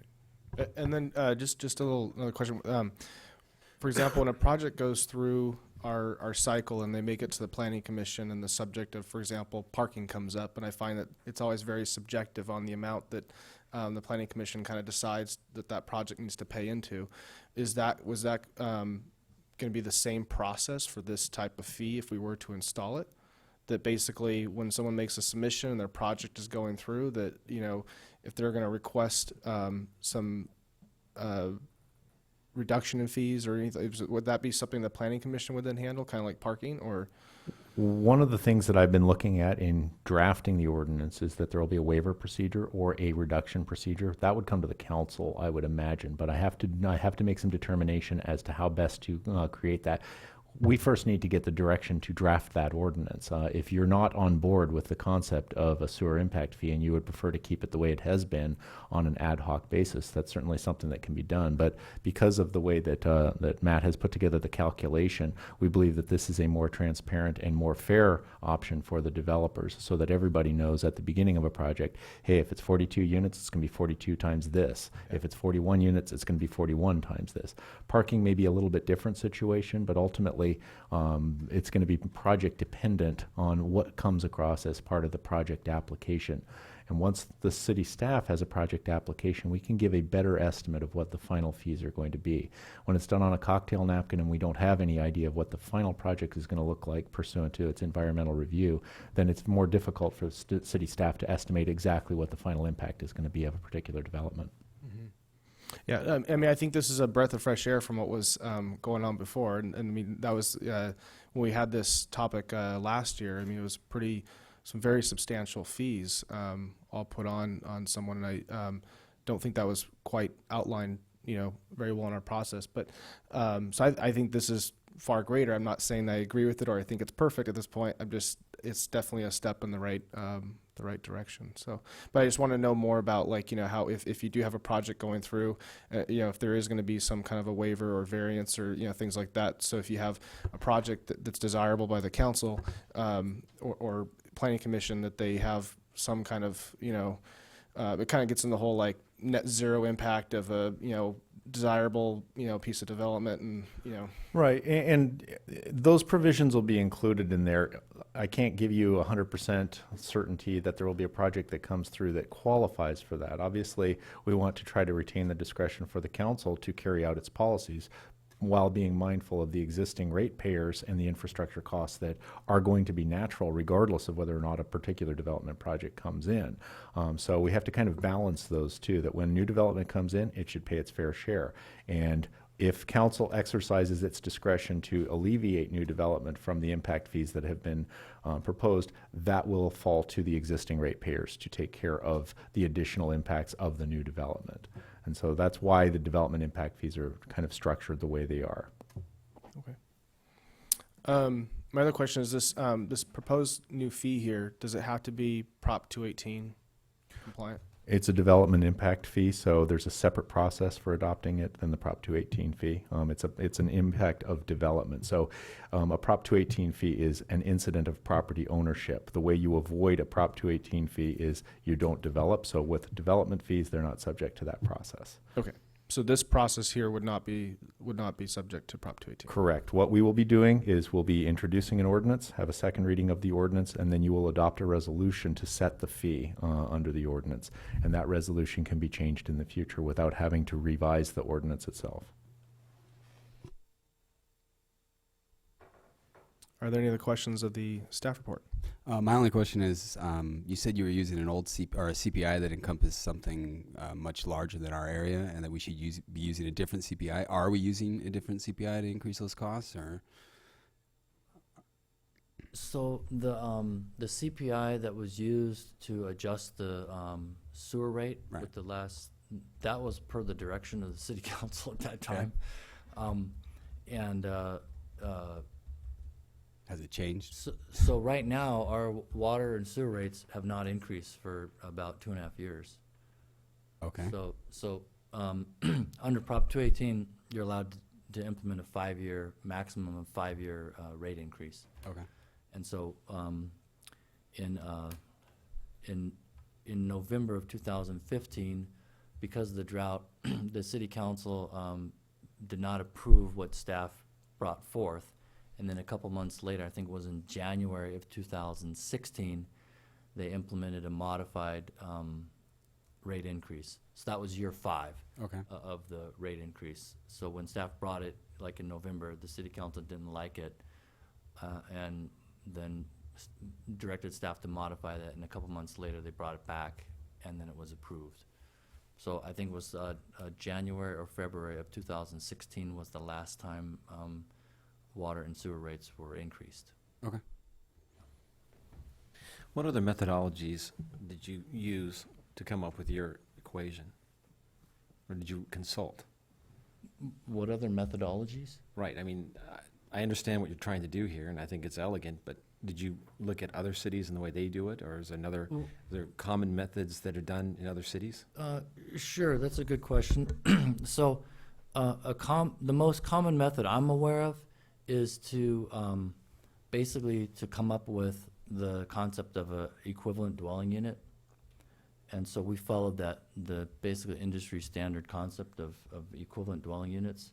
And then just another question. For example, when a project goes through our cycle and they make it to the planning commission and the subject of, for example, parking comes up, and I find that it's always very subjective on the amount that the planning commission kind of decides that project needs to pay into. Was that going to be the same process for this type of fee if we were to install it? That basically when someone makes a submission and their project is going through, that, you know, if they're going to request some reduction in fees or anything, would that be something the planning commission would then handle, kind of like parking? Or one of the things that I've been looking at in drafting the ordinance is that there will be a waiver procedure or a reduction procedure. That would come to the council, I would imagine, but I have to make some determination as to how best to create that. We first need to get the direction to draft that ordinance. If you're not on board with the concept of a sewer impact fee and you would prefer to keep it the way it has been on an ad hoc basis, that's certainly something that can be done. But because of the way that Matt has put together the calculation, we believe that this is a more transparent and more fair option for the developers, so that everybody knows at the beginning of a project, hey, if it's 42 units, it's going to be 42 times this. If it's 41 units, it's going to be 41 times this. Parking may be a little bit different situation, but ultimately it's going to be project dependent on what comes across as part of the project application. And once the city staff has a project application, we can give a better estimate of what the final fees are going to be. When it's done on a cocktail napkin and we don't have any idea of what the final project is going to look like pursuant to its environmental review, then it's more difficult for city staff to estimate exactly what the final impact is going to be of a particular development. yeah, I mean, I think this is a breath of fresh air from what was going on before. And I mean, that was when we had this topic last year. I mean, it was some very substantial fees all put on someone. And I don't think that was quite outlined, you know, very well in our process. But so I think this is far greater. I'm not saying I agree with it or I think it's perfect at this point. It's definitely a step in the right direction. So, but I just want to know more about, like, you know, how if you do have a project going through, you know, if there is going to be some kind of a waiver or variance or, you know, things like that. So if you have a project that's desirable by the council or planning commission, that they have some kind of, you know, it kind of gets in the whole like net zero impact of a, you know, desirable, you know, piece of development, and, you know. Right, and those provisions will be included in there. I can't give you 100% certainty that there will be a project that comes through that qualifies for that. Obviously, we want to try to retain the discretion for the council to carry out its policies while being mindful of the existing ratepayers and the infrastructure costs that are going to be natural regardless of whether or not a particular development project comes in. So we have to kind of balance those two, that when new development comes in, it should pay its fair share. And if council exercises its discretion to alleviate new development from the impact fees that have been proposed, that will fall to the existing ratepayers to take care of the additional impacts of the new development. And so that's why the development impact fees are kind of structured the way they are. Okay. My other question is this: this proposed new fee here, does it have to be Prop 218 compliant? It's a development impact fee, so there's a separate process for adopting it than the Prop 218 fee. It's an impact of development. So a Prop 218 fee is an incident of property ownership. The way you avoid a Prop 218 fee is you don't develop. So with development fees, they're not subject to that process. Okay. So this process here would not be subject to Prop 218. Correct. What we will be doing is we'll be introducing an ordinance, have a second reading of the ordinance, and then you will adopt a resolution to set the fee under the ordinance. And that resolution can be changed in the future without having to revise the ordinance itself. Are there any other questions of the staff report? My only question is, you said you were using an old CPI that encompassed something much larger than our area, and that we should be using a different CPI. Are we using a different CPI to increase those costs, or? So the CPI that was used to adjust the sewer rate with the last, that was per the direction of the city council at that time. Has it changed? So right now, our water and sewer rates have not increased for about 2.5 years. Okay. So under Prop 218, you're allowed to implement a 5-year, maximum of 5-year rate increase. Okay. And so in November of 2015, because of the drought, the city council did not approve what staff brought forth, And then a couple months later, I think it was in January of 2016, they implemented a modified rate increase. So that was year 5 of the rate increase. So when staff brought it, like in November, the city council didn't like it, and then directed staff to modify that, and a couple months later, they brought it back, and then it was approved. So I think it was January or February of 2016 was the last time water and sewer rates were increased. Okay. What other methodologies did you use to come up with your equation? Or did you consult? What other methodologies? Right, I mean, I understand what you're trying to do here, and I think it's elegant, but did you look at other cities and the way they do it, or is there are there common methods that are done in other cities? Sure, that's a good question. So, the most common method I'm aware of is to basically to come up with the concept of a equivalent dwelling unit. And so we followed the basically industry standard concept of equivalent dwelling units.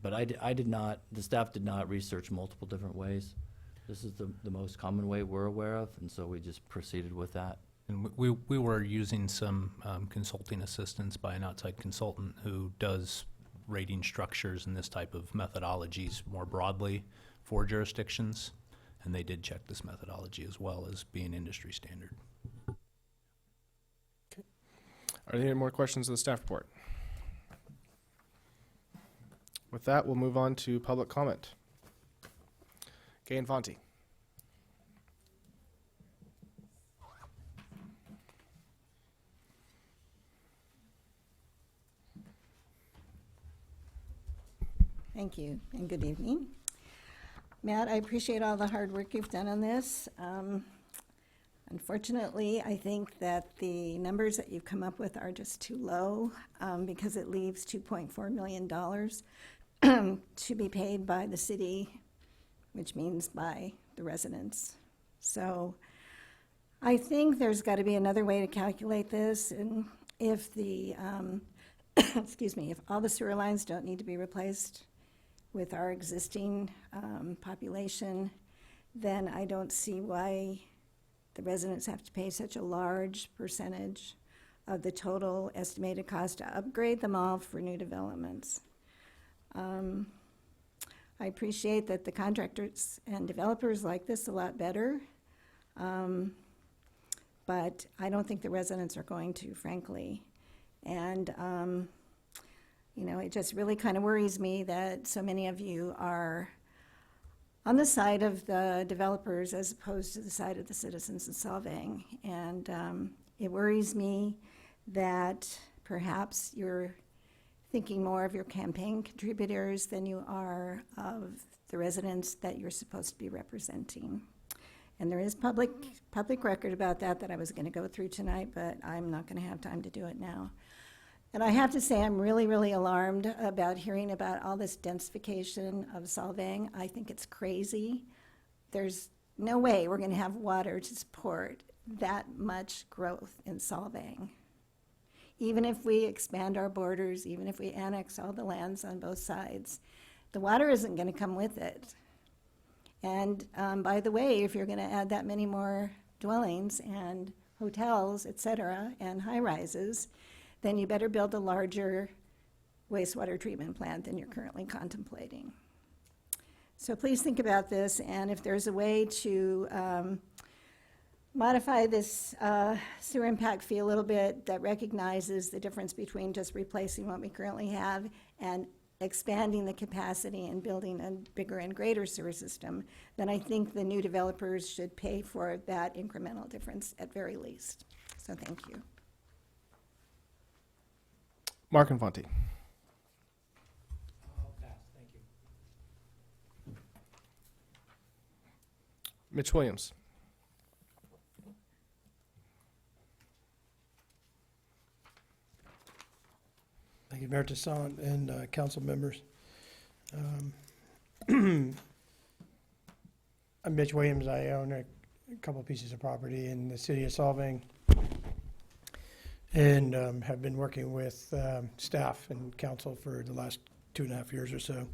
But I did not, the staff did not research multiple different ways. This is the most common way we're aware of, and so we just proceeded with that. And we were using some consulting assistance by an outside consultant who does rating structures and this type of methodologies more broadly for jurisdictions, and they did check this methodology as well as being industry standard. Okay. Are there any more questions of the staff report? With that, we'll move on to public comment. Gay and Fonte. Thank you, and good evening. Matt, I appreciate all the hard work you've done on this. Unfortunately, I think that the numbers that you've come up with are just too low because it leaves $2.4 million to be paid by the city, which means by the residents. So I think there's got to be another way to calculate this, and if the, excuse me, if all the sewer lines don't need to be replaced with our existing population, then I don't see why the residents have to pay such a large percentage of the total estimated cost to upgrade them all for new developments. I appreciate that the contractors and developers like this a lot better, but I don't think the residents are going to, frankly. And you know, it just really kind of worries me that so many of you are on the side of the developers as opposed to the side of the citizens of Solvang. And it worries me that perhaps you're thinking more of your campaign contributors than you are of the residents that you're supposed to be representing. And there is public record about that I was going to go through tonight, but I'm not going to have time to do it now. And I have to say, I'm really, really alarmed about hearing about all this densification of Solvang. I think it's crazy. There's no way we're going to have water to support that much growth in Solvang. Even if we expand our borders, even if we annex all the lands on both sides, the water isn't going to come with it. And by the way, if you're going to add that many more dwellings and hotels, et cetera, and high-rises, then you better build a larger wastewater treatment plant than you're currently contemplating. So please think about this, and if there's a way to modify this sewer impact fee a little bit that recognizes the difference between just replacing what we currently have and expanding the capacity and building a bigger and greater sewer system, then I think the new developers should pay for that incremental difference at very least. So thank you. Mark and Fonte. Thank you. Mitch Williams. Thank you, Mayor Toussaint and council members. I'm Mitch Williams. I own a couple pieces of property in the city of Solvang, and have been working with staff and council for the last 2.5 years or so.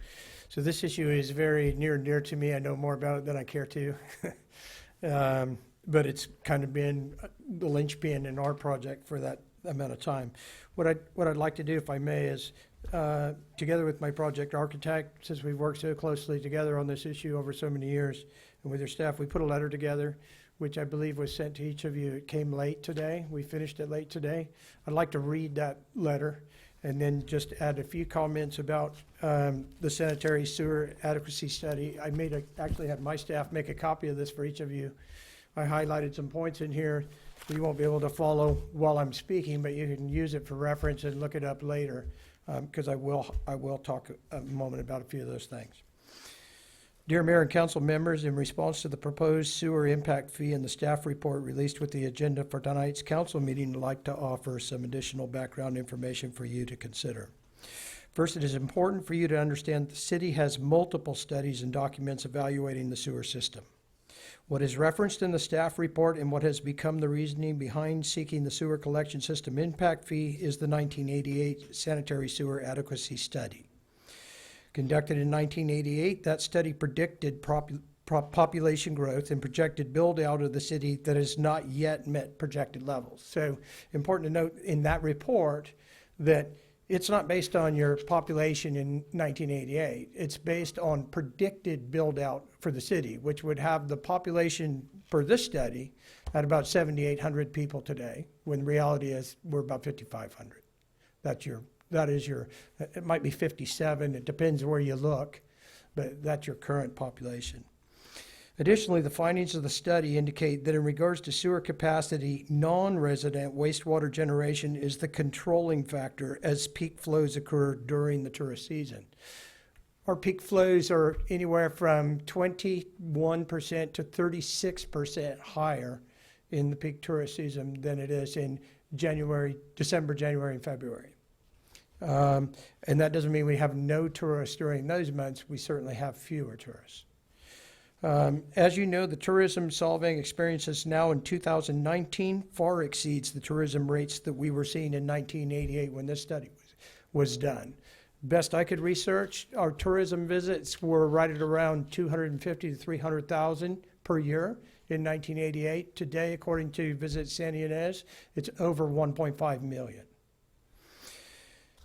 So this issue is very near and dear to me. I know more about it than I care to. But it's kind of been the linchpin in our project for that amount of time. What I'd like to do, if I may, is together with my project architect, since we've worked so closely together on this issue over so many years, and with your staff, we put a letter together, which I believe was sent to each of you. It came late today. We finished it late today. I'd like to read that letter and then just add a few comments about the sanitary sewer adequacy study. I actually had my staff make a copy of this for each of you. I highlighted some points in here. You won't be able to follow while I'm speaking, but you can use it for reference and look it up later, because I will talk a moment about a few of those things. Dear Mayor and Council members, in response to the proposed sewer impact fee and the staff report released with the agenda for tonight's council meeting, I'd like to offer some additional background information for you to consider. First, it is important for you to understand the city has multiple studies and documents evaluating the sewer system. What is referenced in the staff report and what has become the reasoning behind seeking the sewer collection system impact fee is the 1988 sanitary sewer adequacy study. Conducted in 1988, that study predicted population growth and projected build out of the city that has not yet met projected levels. So important to note in that report that it's not based on your population in 1988. It's based on predicted build out for the city, which would have the population per this study at about 7,800 people today, when the reality is we're about 5,500. It might be 57, it depends where you look, but that's your current population. Additionally, the findings of the study indicate that in regards to sewer capacity, non-resident wastewater generation is the controlling factor as peak flows occur during the tourist season. Our peak flows are anywhere from 21% to 36% higher in the peak tourist season than it is in December, January, and February. And that doesn't mean we have no tourists during those months. We certainly have fewer tourists. As you know, the tourism Solvang experiences now in 2019 far exceeds the tourism rates that we were seeing in 1988 when this study was done. Best I could research, our tourism visits were right at around 250 to 300,000 per year in 1988. Today, according to Visit San Ynez, it's over 1.5 million.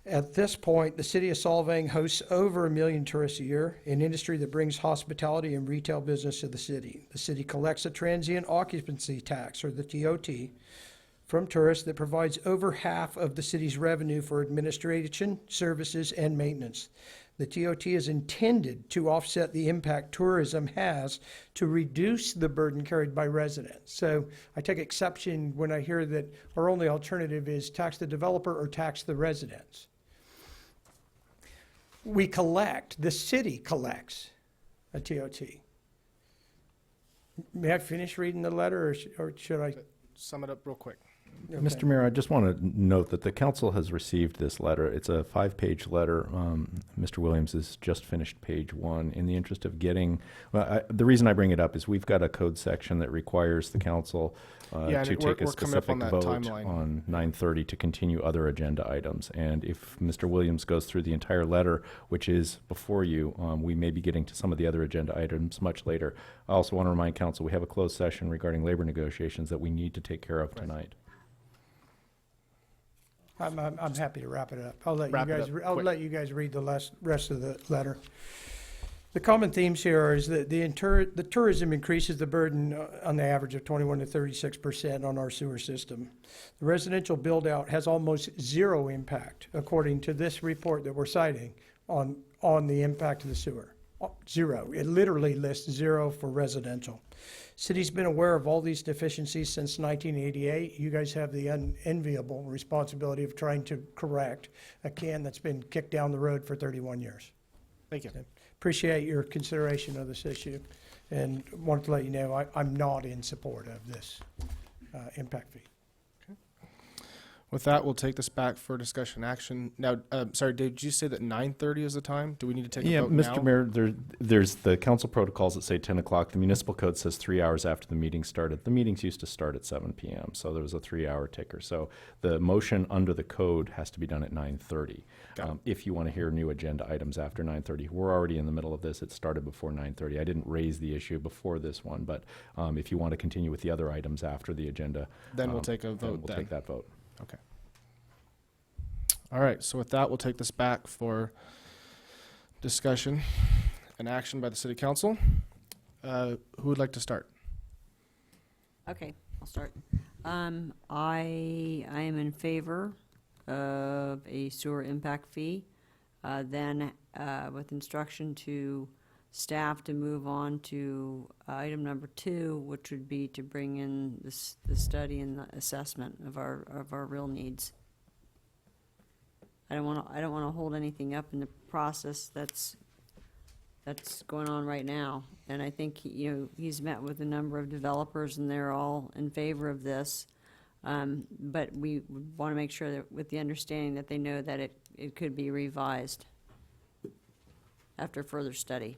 At this point, the city of Solvang hosts over 1 million tourists a year, an industry that brings hospitality and retail business to the city. The city collects a transient occupancy tax, or the TOT, from tourists that provides over half of the city's revenue for administration, services, and maintenance. The TOT is intended to offset the impact tourism has to reduce the burden carried by residents. So I take exception when I hear that our only alternative is tax the developer or tax the residents. The city collects a TOT. May I finish reading the letter, or should I? Sum it up real quick. Okay. Mr. Mayor, I just want to note that the council has received this letter. It's a 5-page letter. Mr. Williams has just finished page 1. In the interest of getting, the reason I bring it up is we've got a code section that requires the council to take a specific vote on 9:30 to continue other agenda items. And if Mr. Williams goes through the entire letter, which is before you, we may be getting to some of the other agenda items much later. I also want to remind council we have a closed session regarding labor negotiations that we need to take care of tonight. I'm happy to wrap it up. I'll let you guys read the rest of the letter. The common themes here is that the tourism increases the burden on the average of 21 to 36% on our sewer system. The residential build out has almost zero impact, according to this report that we're citing, on the impact of the sewer. Zero. It literally lists zero for residential. City's been aware of all these deficiencies since 1988. You guys have the unenviable responsibility of trying to correct a can that's been kicked down the road for 31 years. Thank you. Appreciate your consideration of this issue, and wanted to let you know I'm not in support of this impact fee. With that, we'll take this back for discussion action. Now, sorry, Dave, did you say that 9:30 is the time? Do we need to take a vote now? Mr. Mayor, there's the council protocols that say 10 o'clock. The municipal code says 3 hours after the meeting started. The meetings used to start at 7 p.m., so there was a 3-hour ticker. So the motion under the code has to be done at 9:30. If you want to hear new agenda items after 9:30. We're already in the middle of this. It started before 9:30. I didn't raise the issue before this one, but if you want to continue with the other items after the agenda, Then we'll take a vote We'll take that vote. Okay. All right, so with that, we'll take this back for discussion and action by the city council. Who would like to start? Okay, I'll start. I am in favor of a sewer impact fee, then with instruction to staff to move on to item number 2, which would be to bring in the study and the assessment of our real needs. I don't want to hold anything up in the process that's going on right now. And I think he's met with a number of developers and they're all in favor of this. But we want to make sure that with the understanding that they know that it could be revised after further study.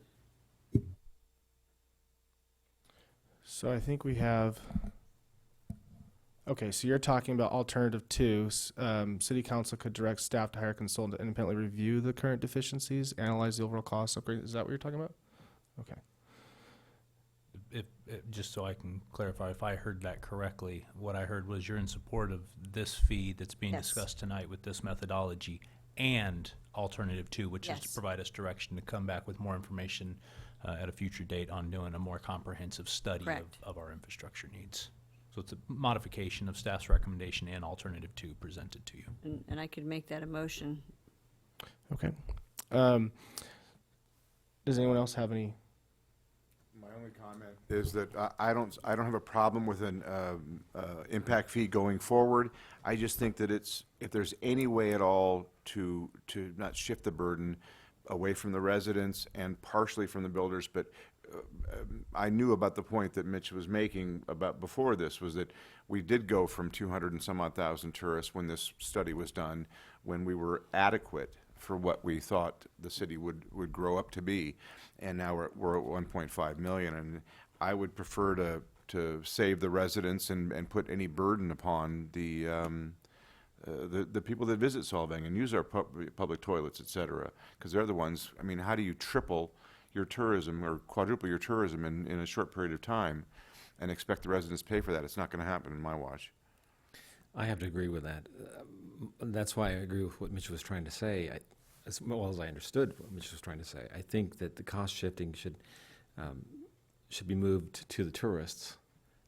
So I think we have, okay, so you're talking about alternative 2. City council could direct staff to hire a consultant to independently review the current deficiencies, analyze the overall cost upgrade. Is that what you're talking about? Okay. Just so I can clarify, if I heard that correctly, what I heard was you're in support of this fee that's being Yes. discussed tonight with this methodology and alternative 2, which is to Yes. provide us direction to come back with more information at a future date on doing a more comprehensive study Correct. of our infrastructure needs. So it's a modification of staff's recommendation and alternative 2 presented to you. And I could make that a motion. Okay. Does anyone else have any? My only comment is that I don't have a problem with an impact fee going forward. I just think that if there's any way at all to not shift the burden away from the residents and partially from the builders, but I knew about the point that Mitch was making about before this, was that we did go from 200 and some odd thousand tourists when this study was done, when we were adequate for what we thought the city would grow up to be, and now we're at 1.5 million. And I would prefer to save the residents and put any burden upon the people that visit Solvang and use our public toilets, et cetera, because they're the ones. I mean, how do you triple your tourism or quadruple your tourism in a short period of time and expect the residents to pay for that? It's not going to happen in my watch. I have to agree with that. That's why I agree with what Mitch was trying to say. As well as I understood what Mitch was trying to say, I think that the cost shifting should be moved to the tourists.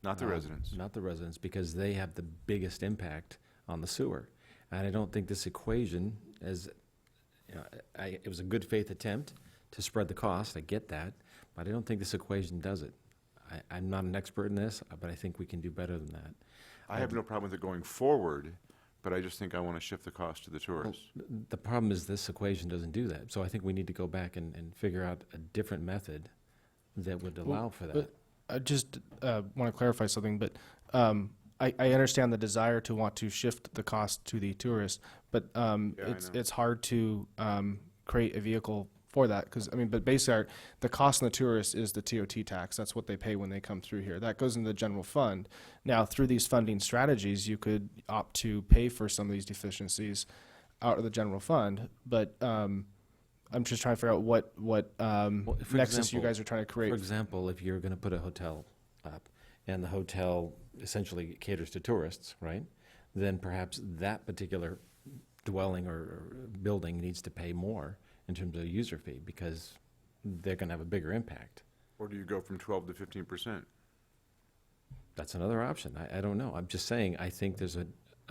Not the residents. Not the residents, because they have the biggest impact on the sewer. And I don't think this equation is, it was a good faith attempt to spread the cost, I get that, but I don't think this equation does it. I'm not an expert in this, but I think we can do better than that. I have no problem with it going forward, but I just think I want to shift the cost to the tourists. Well, the problem is this equation doesn't do that. So I think we need to go back and figure out a different method that would allow for that. But I just want to clarify something, but I understand the desire to want to shift the cost to the tourist, but it's hard to create a vehicle for that, because but basically the cost on the tourist is the TOT tax. That's what they pay when they come through here. That goes into the general fund. Now, through these funding strategies, you could opt to pay for some of these deficiencies out of the general fund, but I'm just trying to figure out what nexus you guys are trying to create. For example, if you're going to put a hotel up and the hotel essentially caters to tourists, right, then perhaps that particular dwelling or building needs to pay more in terms of a user fee, because they're going to have a bigger impact. Or do you go from 12 to 15%? That's another option. I don't know. I'm just saying, I think there's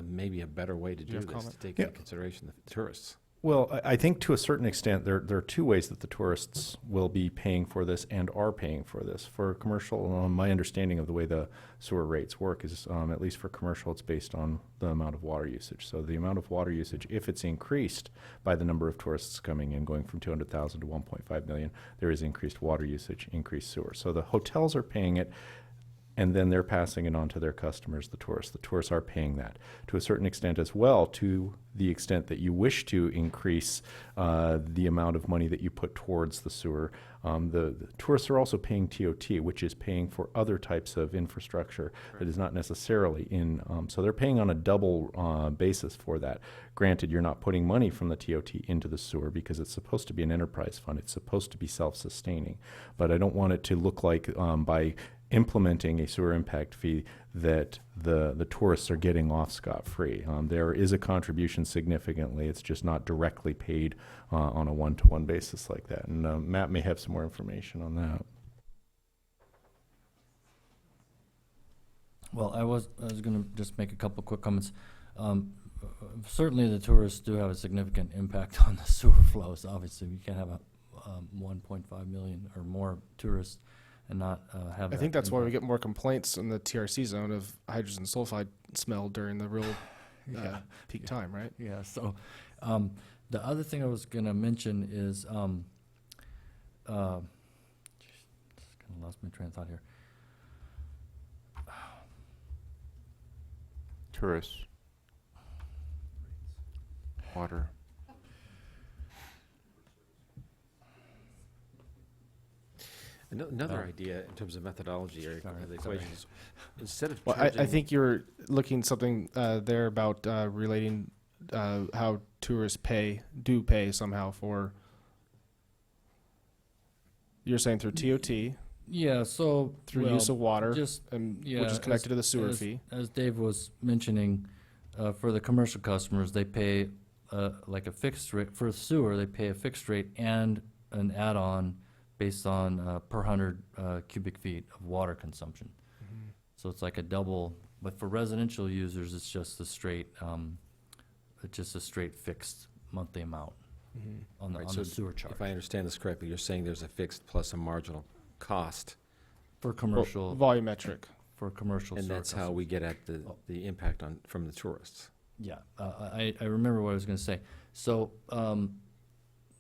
maybe a better way to do this, to take into consideration the tourists. Well, I think to a certain extent, there are two ways that the tourists will be paying for this and are paying for this. For commercial, my understanding of the way the sewer rates work is, at least for commercial, it's based on the amount of water usage. So the amount of water usage, if it's increased by the number of tourists coming in, going from 200,000 to 1.5 million, there is increased water usage, increased sewer. So the hotels are paying it, and then they're passing it on to their customers, the tourists. The tourists are paying that to a certain extent as well, to the extent that you wish to increase the amount of money that you put towards the sewer. The tourists are also paying TOT, which is paying for other types of infrastructure that is not necessarily in, so they're paying on a double basis for that. Granted, you're not putting money from the TOT into the sewer because it's supposed to be an enterprise fund. It's supposed to be self-sustaining. But I don't want it to look like by implementing a sewer impact fee that the tourists are getting off scot-free. There is a contribution significantly. It's just not directly paid on a one-to-one basis like that. And Matt may have some more information on that. Well, I was going to just make a couple quick comments. Certainly, the tourists do have a significant impact on the sewer flows. Obviously, you can't have 1.5 million or more tourists and not have. I think that's why we get more complaints in the TRC zone of hydrogen sulfide smell during the real peak time, right? Yeah. So, the other thing I was going to mention is, just kind of lost my train of thought here. Tourists. Water. Another idea in terms of methodology or the equations, instead of Well, charging. I think you're looking something there about relating how tourists do pay somehow for. You're saying through TOT. Yeah, so through use of water, which is connected to the sewer fee. As Dave was mentioning, for the commercial customers, they pay like a fixed rate. For sewer, they pay a fixed rate and an add-on based on per 100 cubic feet of water consumption. Mm-hmm. So it's like a double. But for residential users, it's just a straight, fixed monthly amount on the sewer charge. If I understand this correctly, you're saying there's a fixed plus a marginal cost for commercial volumetric for commercial, and sewer that's how customers. we get at the impact from the tourists. Yeah, I remember what I was going to say. So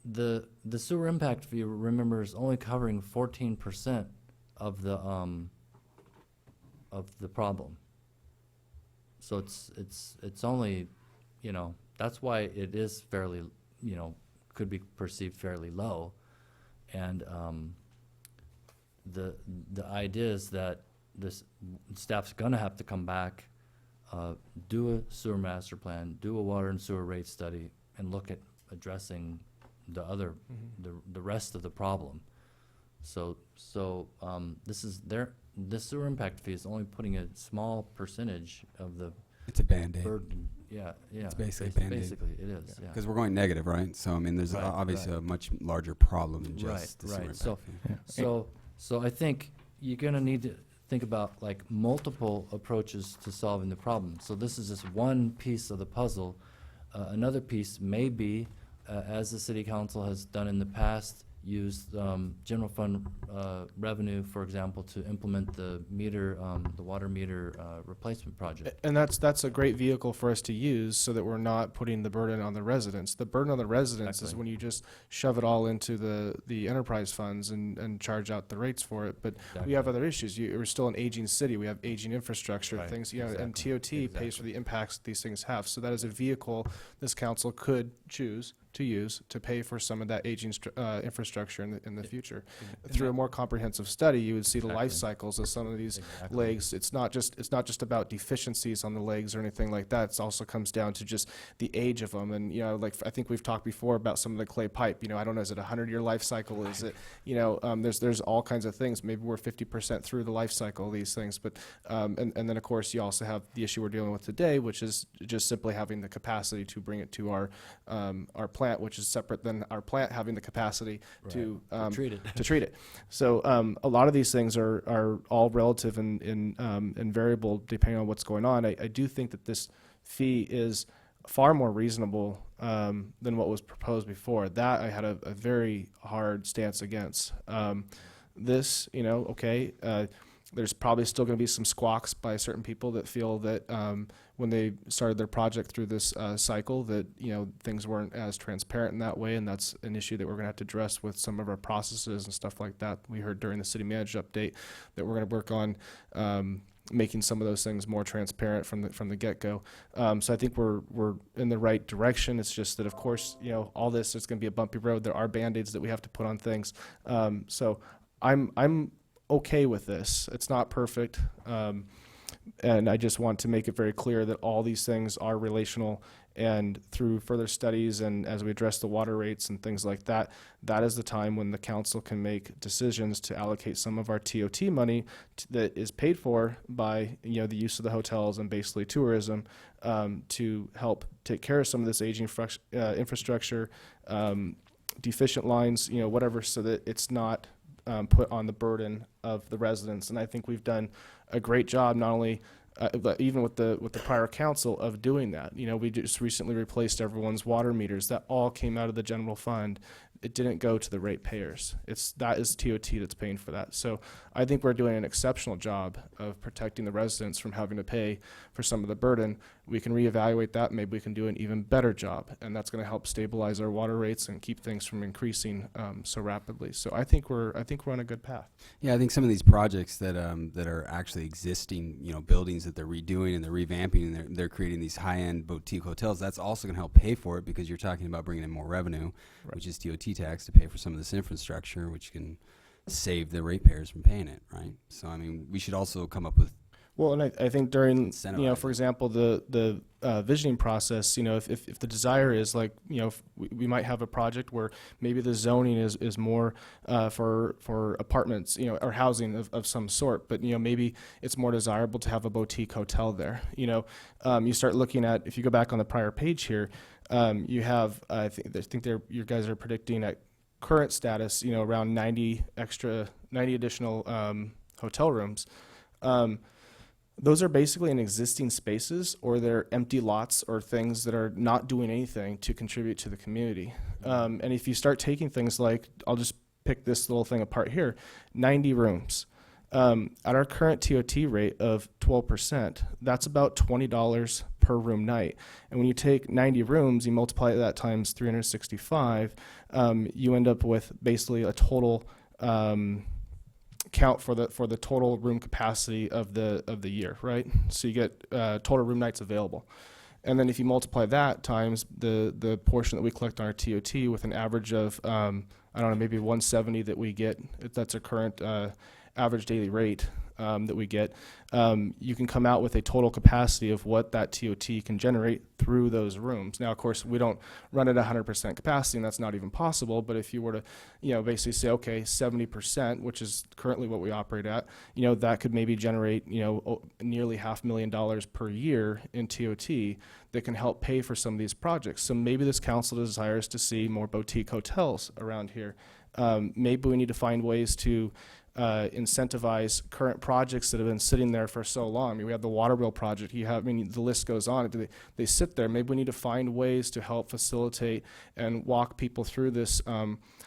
the sewer impact fee, remember, is only covering 14% of the problem. So it's only, that's why it is fairly, could be perceived fairly low, and the idea is that this staff's going to have to come back, do a sewer master plan, do a water and sewer rate study, and look at addressing the other, the rest of the problem. So this sewer impact fee is only putting a small percentage of the. It's a Band-Aid. Burden. Yeah. It's basically a Band-Aid. Basically, it is. Yeah. Because we're going negative, right? So I mean, there's Right, obviously right. a much larger problem than just the sewer Right. impact fee. So I think you're going to need to think about like multiple approaches to solving the problem. So this is just one piece of the puzzle. Another piece may be, as the city council has done in the past, use general fund revenue, for example, to implement the water meter replacement project. And that's a great vehicle for us to use so that we're not putting the burden on the residents. The burden on the residents is when you just shove it all into the enterprise funds and charge out the rates for it. But we have other issues. We're still an aging city. We have aging infrastructure, things, and TOT pays for the impacts that these things have. So that is a vehicle this council could choose to use to pay for some of that aging infrastructure in the future. Through a more comprehensive study, you would see the life cycles of some of these legs. It's not just about deficiencies on the legs or anything like that. It also comes down to just the age of them. And like I think we've talked before about some of the clay pipe. I don't know, is it a 100-year life cycle? Is it there's all kinds of things. Maybe we're 50% through the life cycle of these things. But and then of course you also have the issue we're dealing with today, which is just simply having the capacity to bring it to our plant, which is separate than our plant having the capacity to treat it. to treat it. So a lot of these things are all relative and variable depending on what's going on. I do think that this fee is far more reasonable than what was proposed before. That I had a very hard stance against. There's probably still going to be some squawks by certain people that feel that when they started their project through this cycle that, you know, things weren't as transparent in that way, and that's an issue that we're going to have to address with some of our processes and stuff like that. We heard during the city manager update that we're going to work on making some of those things more transparent from the get-go. So I think we're in the right direction. It's just that, of course, you know, all this is going to be a bumpy road. There are Band-Aids that we have to put on things. So I'm okay with this. It's not perfect. And I just want to make it very clear that all these things are relational, and through further studies and as we address the water rates and things like that, that is the time when the council can make decisions to allocate some of our TOT money that is paid for by, you know, the use of the hotels and basically tourism, to help take care of some of this aging infrastructure, deficient lines, you know, whatever, so that it's not put on the burden of the residents. And I think we've done a great job, not only but even with the prior council, of doing that. You know, we just recently replaced everyone's water meters. That all came out of the general fund. It didn't go to the ratepayers. That is TOT that's paying for that. So I think we're doing an exceptional job of protecting the residents from having to pay for some of the burden. We can reevaluate that. Maybe we can do an even better job, and that's going to help stabilize our water rates and keep things from increasing so rapidly. So I think we're on a good path. Yeah, I think some of these projects that are actually existing, you know, buildings that they're redoing and they're revamping and they're creating these high-end boutique hotels, that's also going to help pay for it, because you're talking about bringing in more revenue, right, which is TOT tax, to pay for some of this infrastructure, which can save the ratepayers from paying it, right? So, I mean, we should also come up with. Well, and I think during, you know, for example, the visioning process, you know, if the desire is like, you know, we might have a project where maybe the zoning is more for apartments, you know, or housing of some sort, but, you know, maybe it's more desirable to have a boutique hotel there. You know, you start looking at, if you go back on the prior page here, you have, I think you guys are predicting at current status, you know, around 90 additional hotel rooms. Those are basically in existing spaces, or they're empty lots or things that are not doing anything to contribute to the community. And if you start taking things like, I'll just pick this little thing apart here, 90 rooms. At our current TOT rate of 12%, that's about $20 per room night. And when you take 90 rooms, you multiply that times 365, you end up with basically a total count for the total room capacity of the year, right? So you get total room nights available. And then if you multiply that times the portion that we collect on our TOT with an average of, I don't know, maybe 170 that we get, if that's a current average daily rate that we get, you can come out with a total capacity of what that TOT can generate through those rooms. Now, of course, we don't run at 100% capacity, and that's not even possible, but if you were to, you know, basically say, okay, 70%, which is currently what we operate at, you know, that could maybe generate, you know, nearly $500,000 per year in TOT that can help pay for some of these projects. So maybe this council desires to see more boutique hotels around here. Maybe we need to find ways to incentivize current projects that have been sitting there for so long. I mean, we have the water wheel project. The list goes on. They sit there. Maybe we need to find ways to help facilitate and walk people through this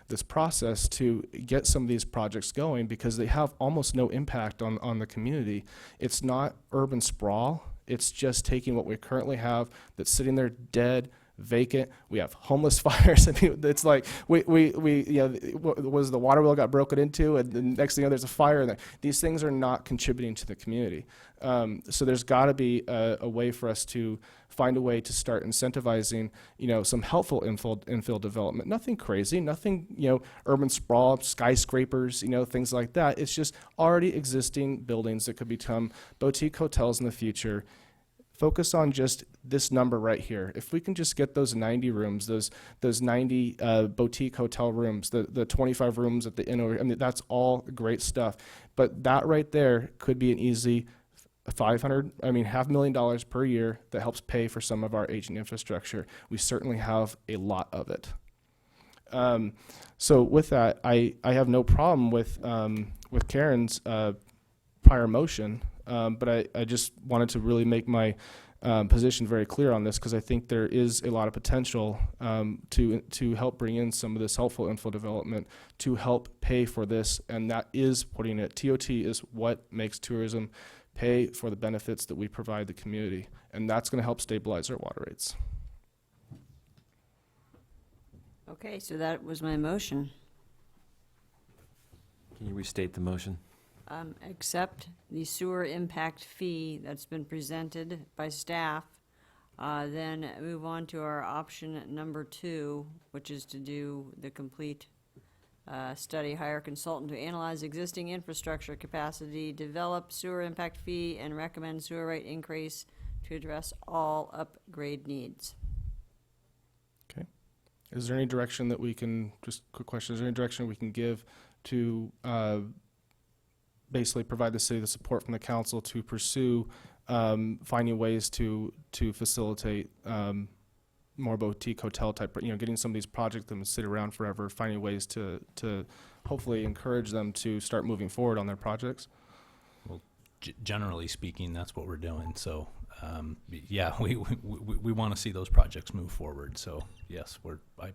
this process to get some of these projects going, because they have almost no impact on the community. It's not urban sprawl. It's just taking what we currently have that's sitting there dead, vacant. We have homeless fires. I mean, it's like we you know, was the water wheel got broken into, and the next thing you know, there's a fire, and these things are not contributing to the community. So there's got to be a way for us to find a way to start incentivizing, you know, some helpful infill development. Nothing crazy, nothing, you know, urban sprawl, skyscrapers, you know, things like that. It's just already existing buildings that could become boutique hotels in the future. Focus on just this number right here. If we can just get those 90 rooms, those 90 boutique hotel rooms, the 25 rooms at the inn, I mean, that's all great stuff. But that right there could be an easy $500,000 per year that helps pay for some of our aging infrastructure. We certainly have a lot of it. So with that, I have no problem with Karen's prior motion. But I just wanted to really make my position very clear on this, because I think there is a lot of potential to help bring in some of this helpful info development to help pay for this, and that is putting it. TOT is what makes tourism pay for the benefits that we provide the community, and that's going to help stabilize our water rates. Okay, so that was my motion. Can you restate the motion? Accept the sewer impact fee that's been presented by staff, then move on to our option number 2, which is to do the complete study, hire consultant to analyze existing infrastructure capacity, develop sewer impact fee, and recommend sewer rate increase to address all upgrade needs. Okay. Is there any direction that we can, just quick question, is there any direction we can give to basically provide the city the support from the council to pursue finding ways to facilitate more boutique hotel type, getting some of these projects that sit around forever, finding ways to hopefully encourage them to start moving forward on their projects? Well, generally speaking, that's what we're doing. So, yeah, we want to see those projects move forward. So, yes,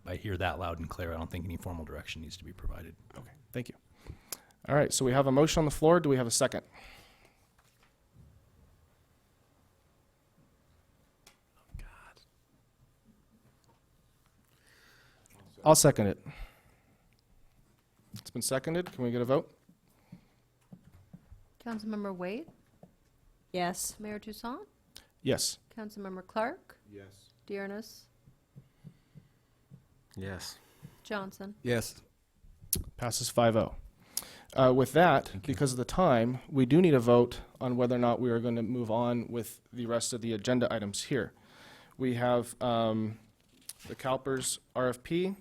I hear that loud and clear. I don't think any formal direction needs to be provided. Okay, thank you. All right, so we have a motion on the floor. Do we have a second? I'll second it. It's been seconded. Can we get a vote? Councilmember Wade? Yes. Mayor Toussaint? Yes. Councilmember Clark? Yes. Dearness? Yes. Johnson? Yes. Passes 5-0. With that, because of the time, we do need a vote on whether or not we are going to move on with the rest of the agenda items here. We have the CalPERS RFP,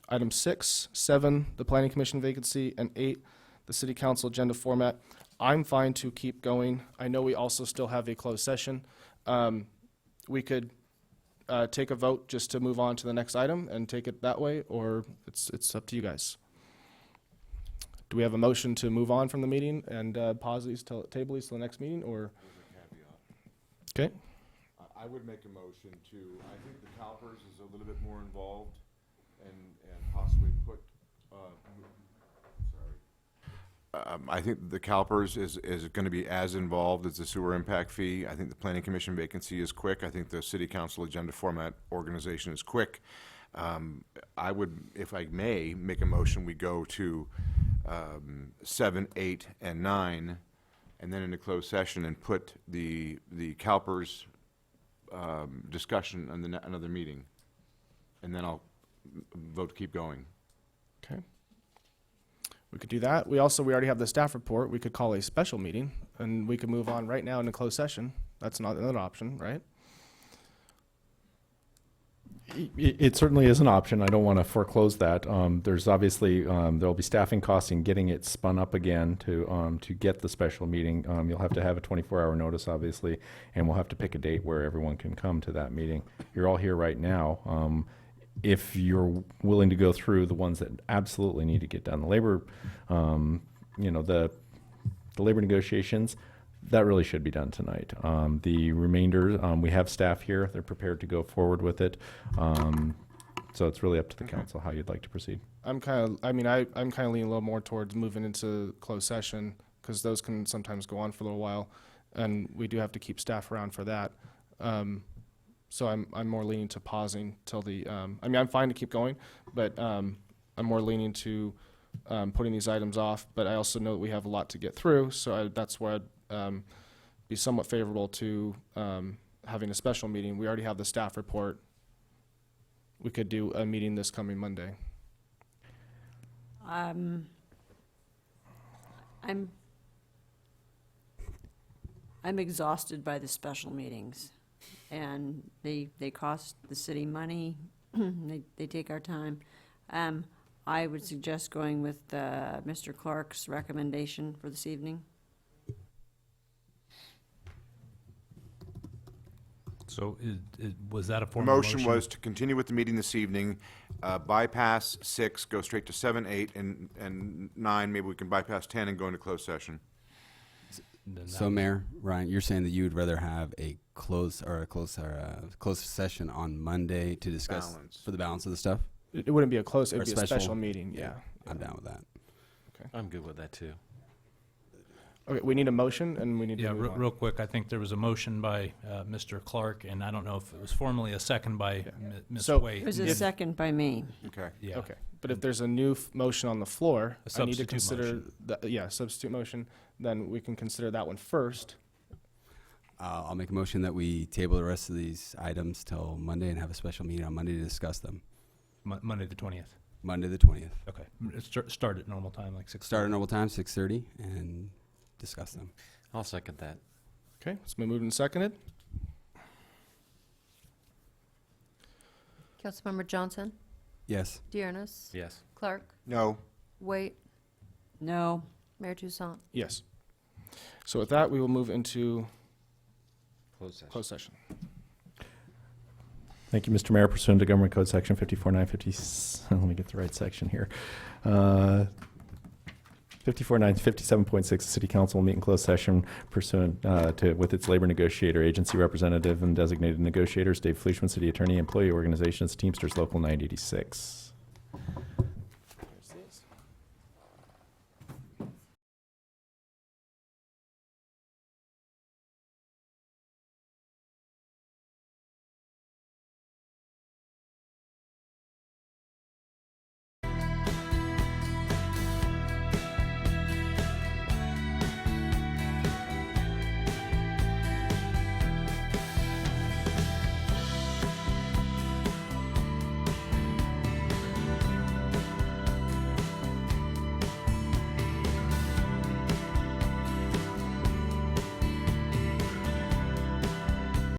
item 6, 7, the Planning Commission vacancy, and 8, the City Council agenda format. I'm fine to keep going. I know we also still have a closed session. We could take a vote just to move on to the next item and take it that way, or it's up to you guys. Do we have a motion to move on from the meeting and pause these, table these to the next meeting, or? Okay. I would make a motion to, I think the CalPERS is a little bit more involved and possibly put, I think the CalPERS is going to be as involved as the sewer impact fee. I think the Planning Commission vacancy is quick. I think the City Council agenda format organization is quick. I would, if I may, make a motion, we go to 7, 8, and 9, and then into closed session and put the CalPERS discussion on another meeting, and then I'll vote to keep going. Okay. We could do that. We already have the staff report. We could call a special meeting, and we could move on right now into closed session. That's not another option, right? It certainly is an option. I don't want to foreclose that. There's obviously there'll be staffing costs in getting it spun up again to get the special meeting. You'll have to have a 24-hour notice, obviously, and we'll have to pick a date where everyone can come to that meeting. You're all here right now. If you're willing to go through the ones that absolutely need to get done, the labor, the labor negotiations, that really should be done tonight. The remainder, we have staff here. They're prepared to go forward with it. So it's really up to the council how you'd like to proceed. I'm kind of leaning a little more towards moving into closed session, because those can sometimes go on for a little while, and we do have to keep staff around for that. So I'm more leaning to pausing till the, I'm fine to keep going, but I'm more leaning to putting these items off, but I also know that we have a lot to get through, so that's where I'd be somewhat favorable to having a special meeting. We already have the staff report. We could do a meeting this coming Monday. I'm exhausted by the special meetings, and they cost the city money. They take our time. I would suggest going with Mr. Clark's recommendation for this evening. So was that a The formal motion was to continue with the meeting this evening, bypass 6, go straight to 7, 8, and 9. Maybe we can bypass 10 and go into closed session. then that So, was- Mayor, Ryan, you're saying that you would rather have a closed session on Monday to discuss Balance. for the balance of the stuff? It wouldn't be a close, it Or would be a special meeting, yeah. I'm down with that. I'm good with that, too. Okay, we need a motion and we need to Yeah, move on. real quick, I think there was a motion by Mr. Clark, and I don't know if it was formally a second by Ms. So- Wade. It was a second by me. Okay. Yeah. Okay, but if there's a new motion on the floor, A I need to substitute consider, substitute motion, then we can consider that one first. I'll make a motion that we table the rest of these items till Monday and have a special meeting on Monday to discuss them. Monday the 20th. Monday the 20th. Okay. Start at normal time, like 6. Start at normal time, 6:30, and discuss them. I'll second that. Okay, it's been moved and seconded. Councilmember Johnson? Yes. Dearness? Yes. Clark? No. Wait. No. Mayor Toussaint? Yes. So with that, we will move into Closed session. closed session. Thank you, Mr. Mayor. Pursuant to Government Code Section 54950, let me get the right section here. 54957.6, the City Council will meet in closed session pursuant with its labor negotiator, agency representative, and designated negotiators, Dave Fleischman, City Attorney, Employee Organizations, Teamsters Local 986.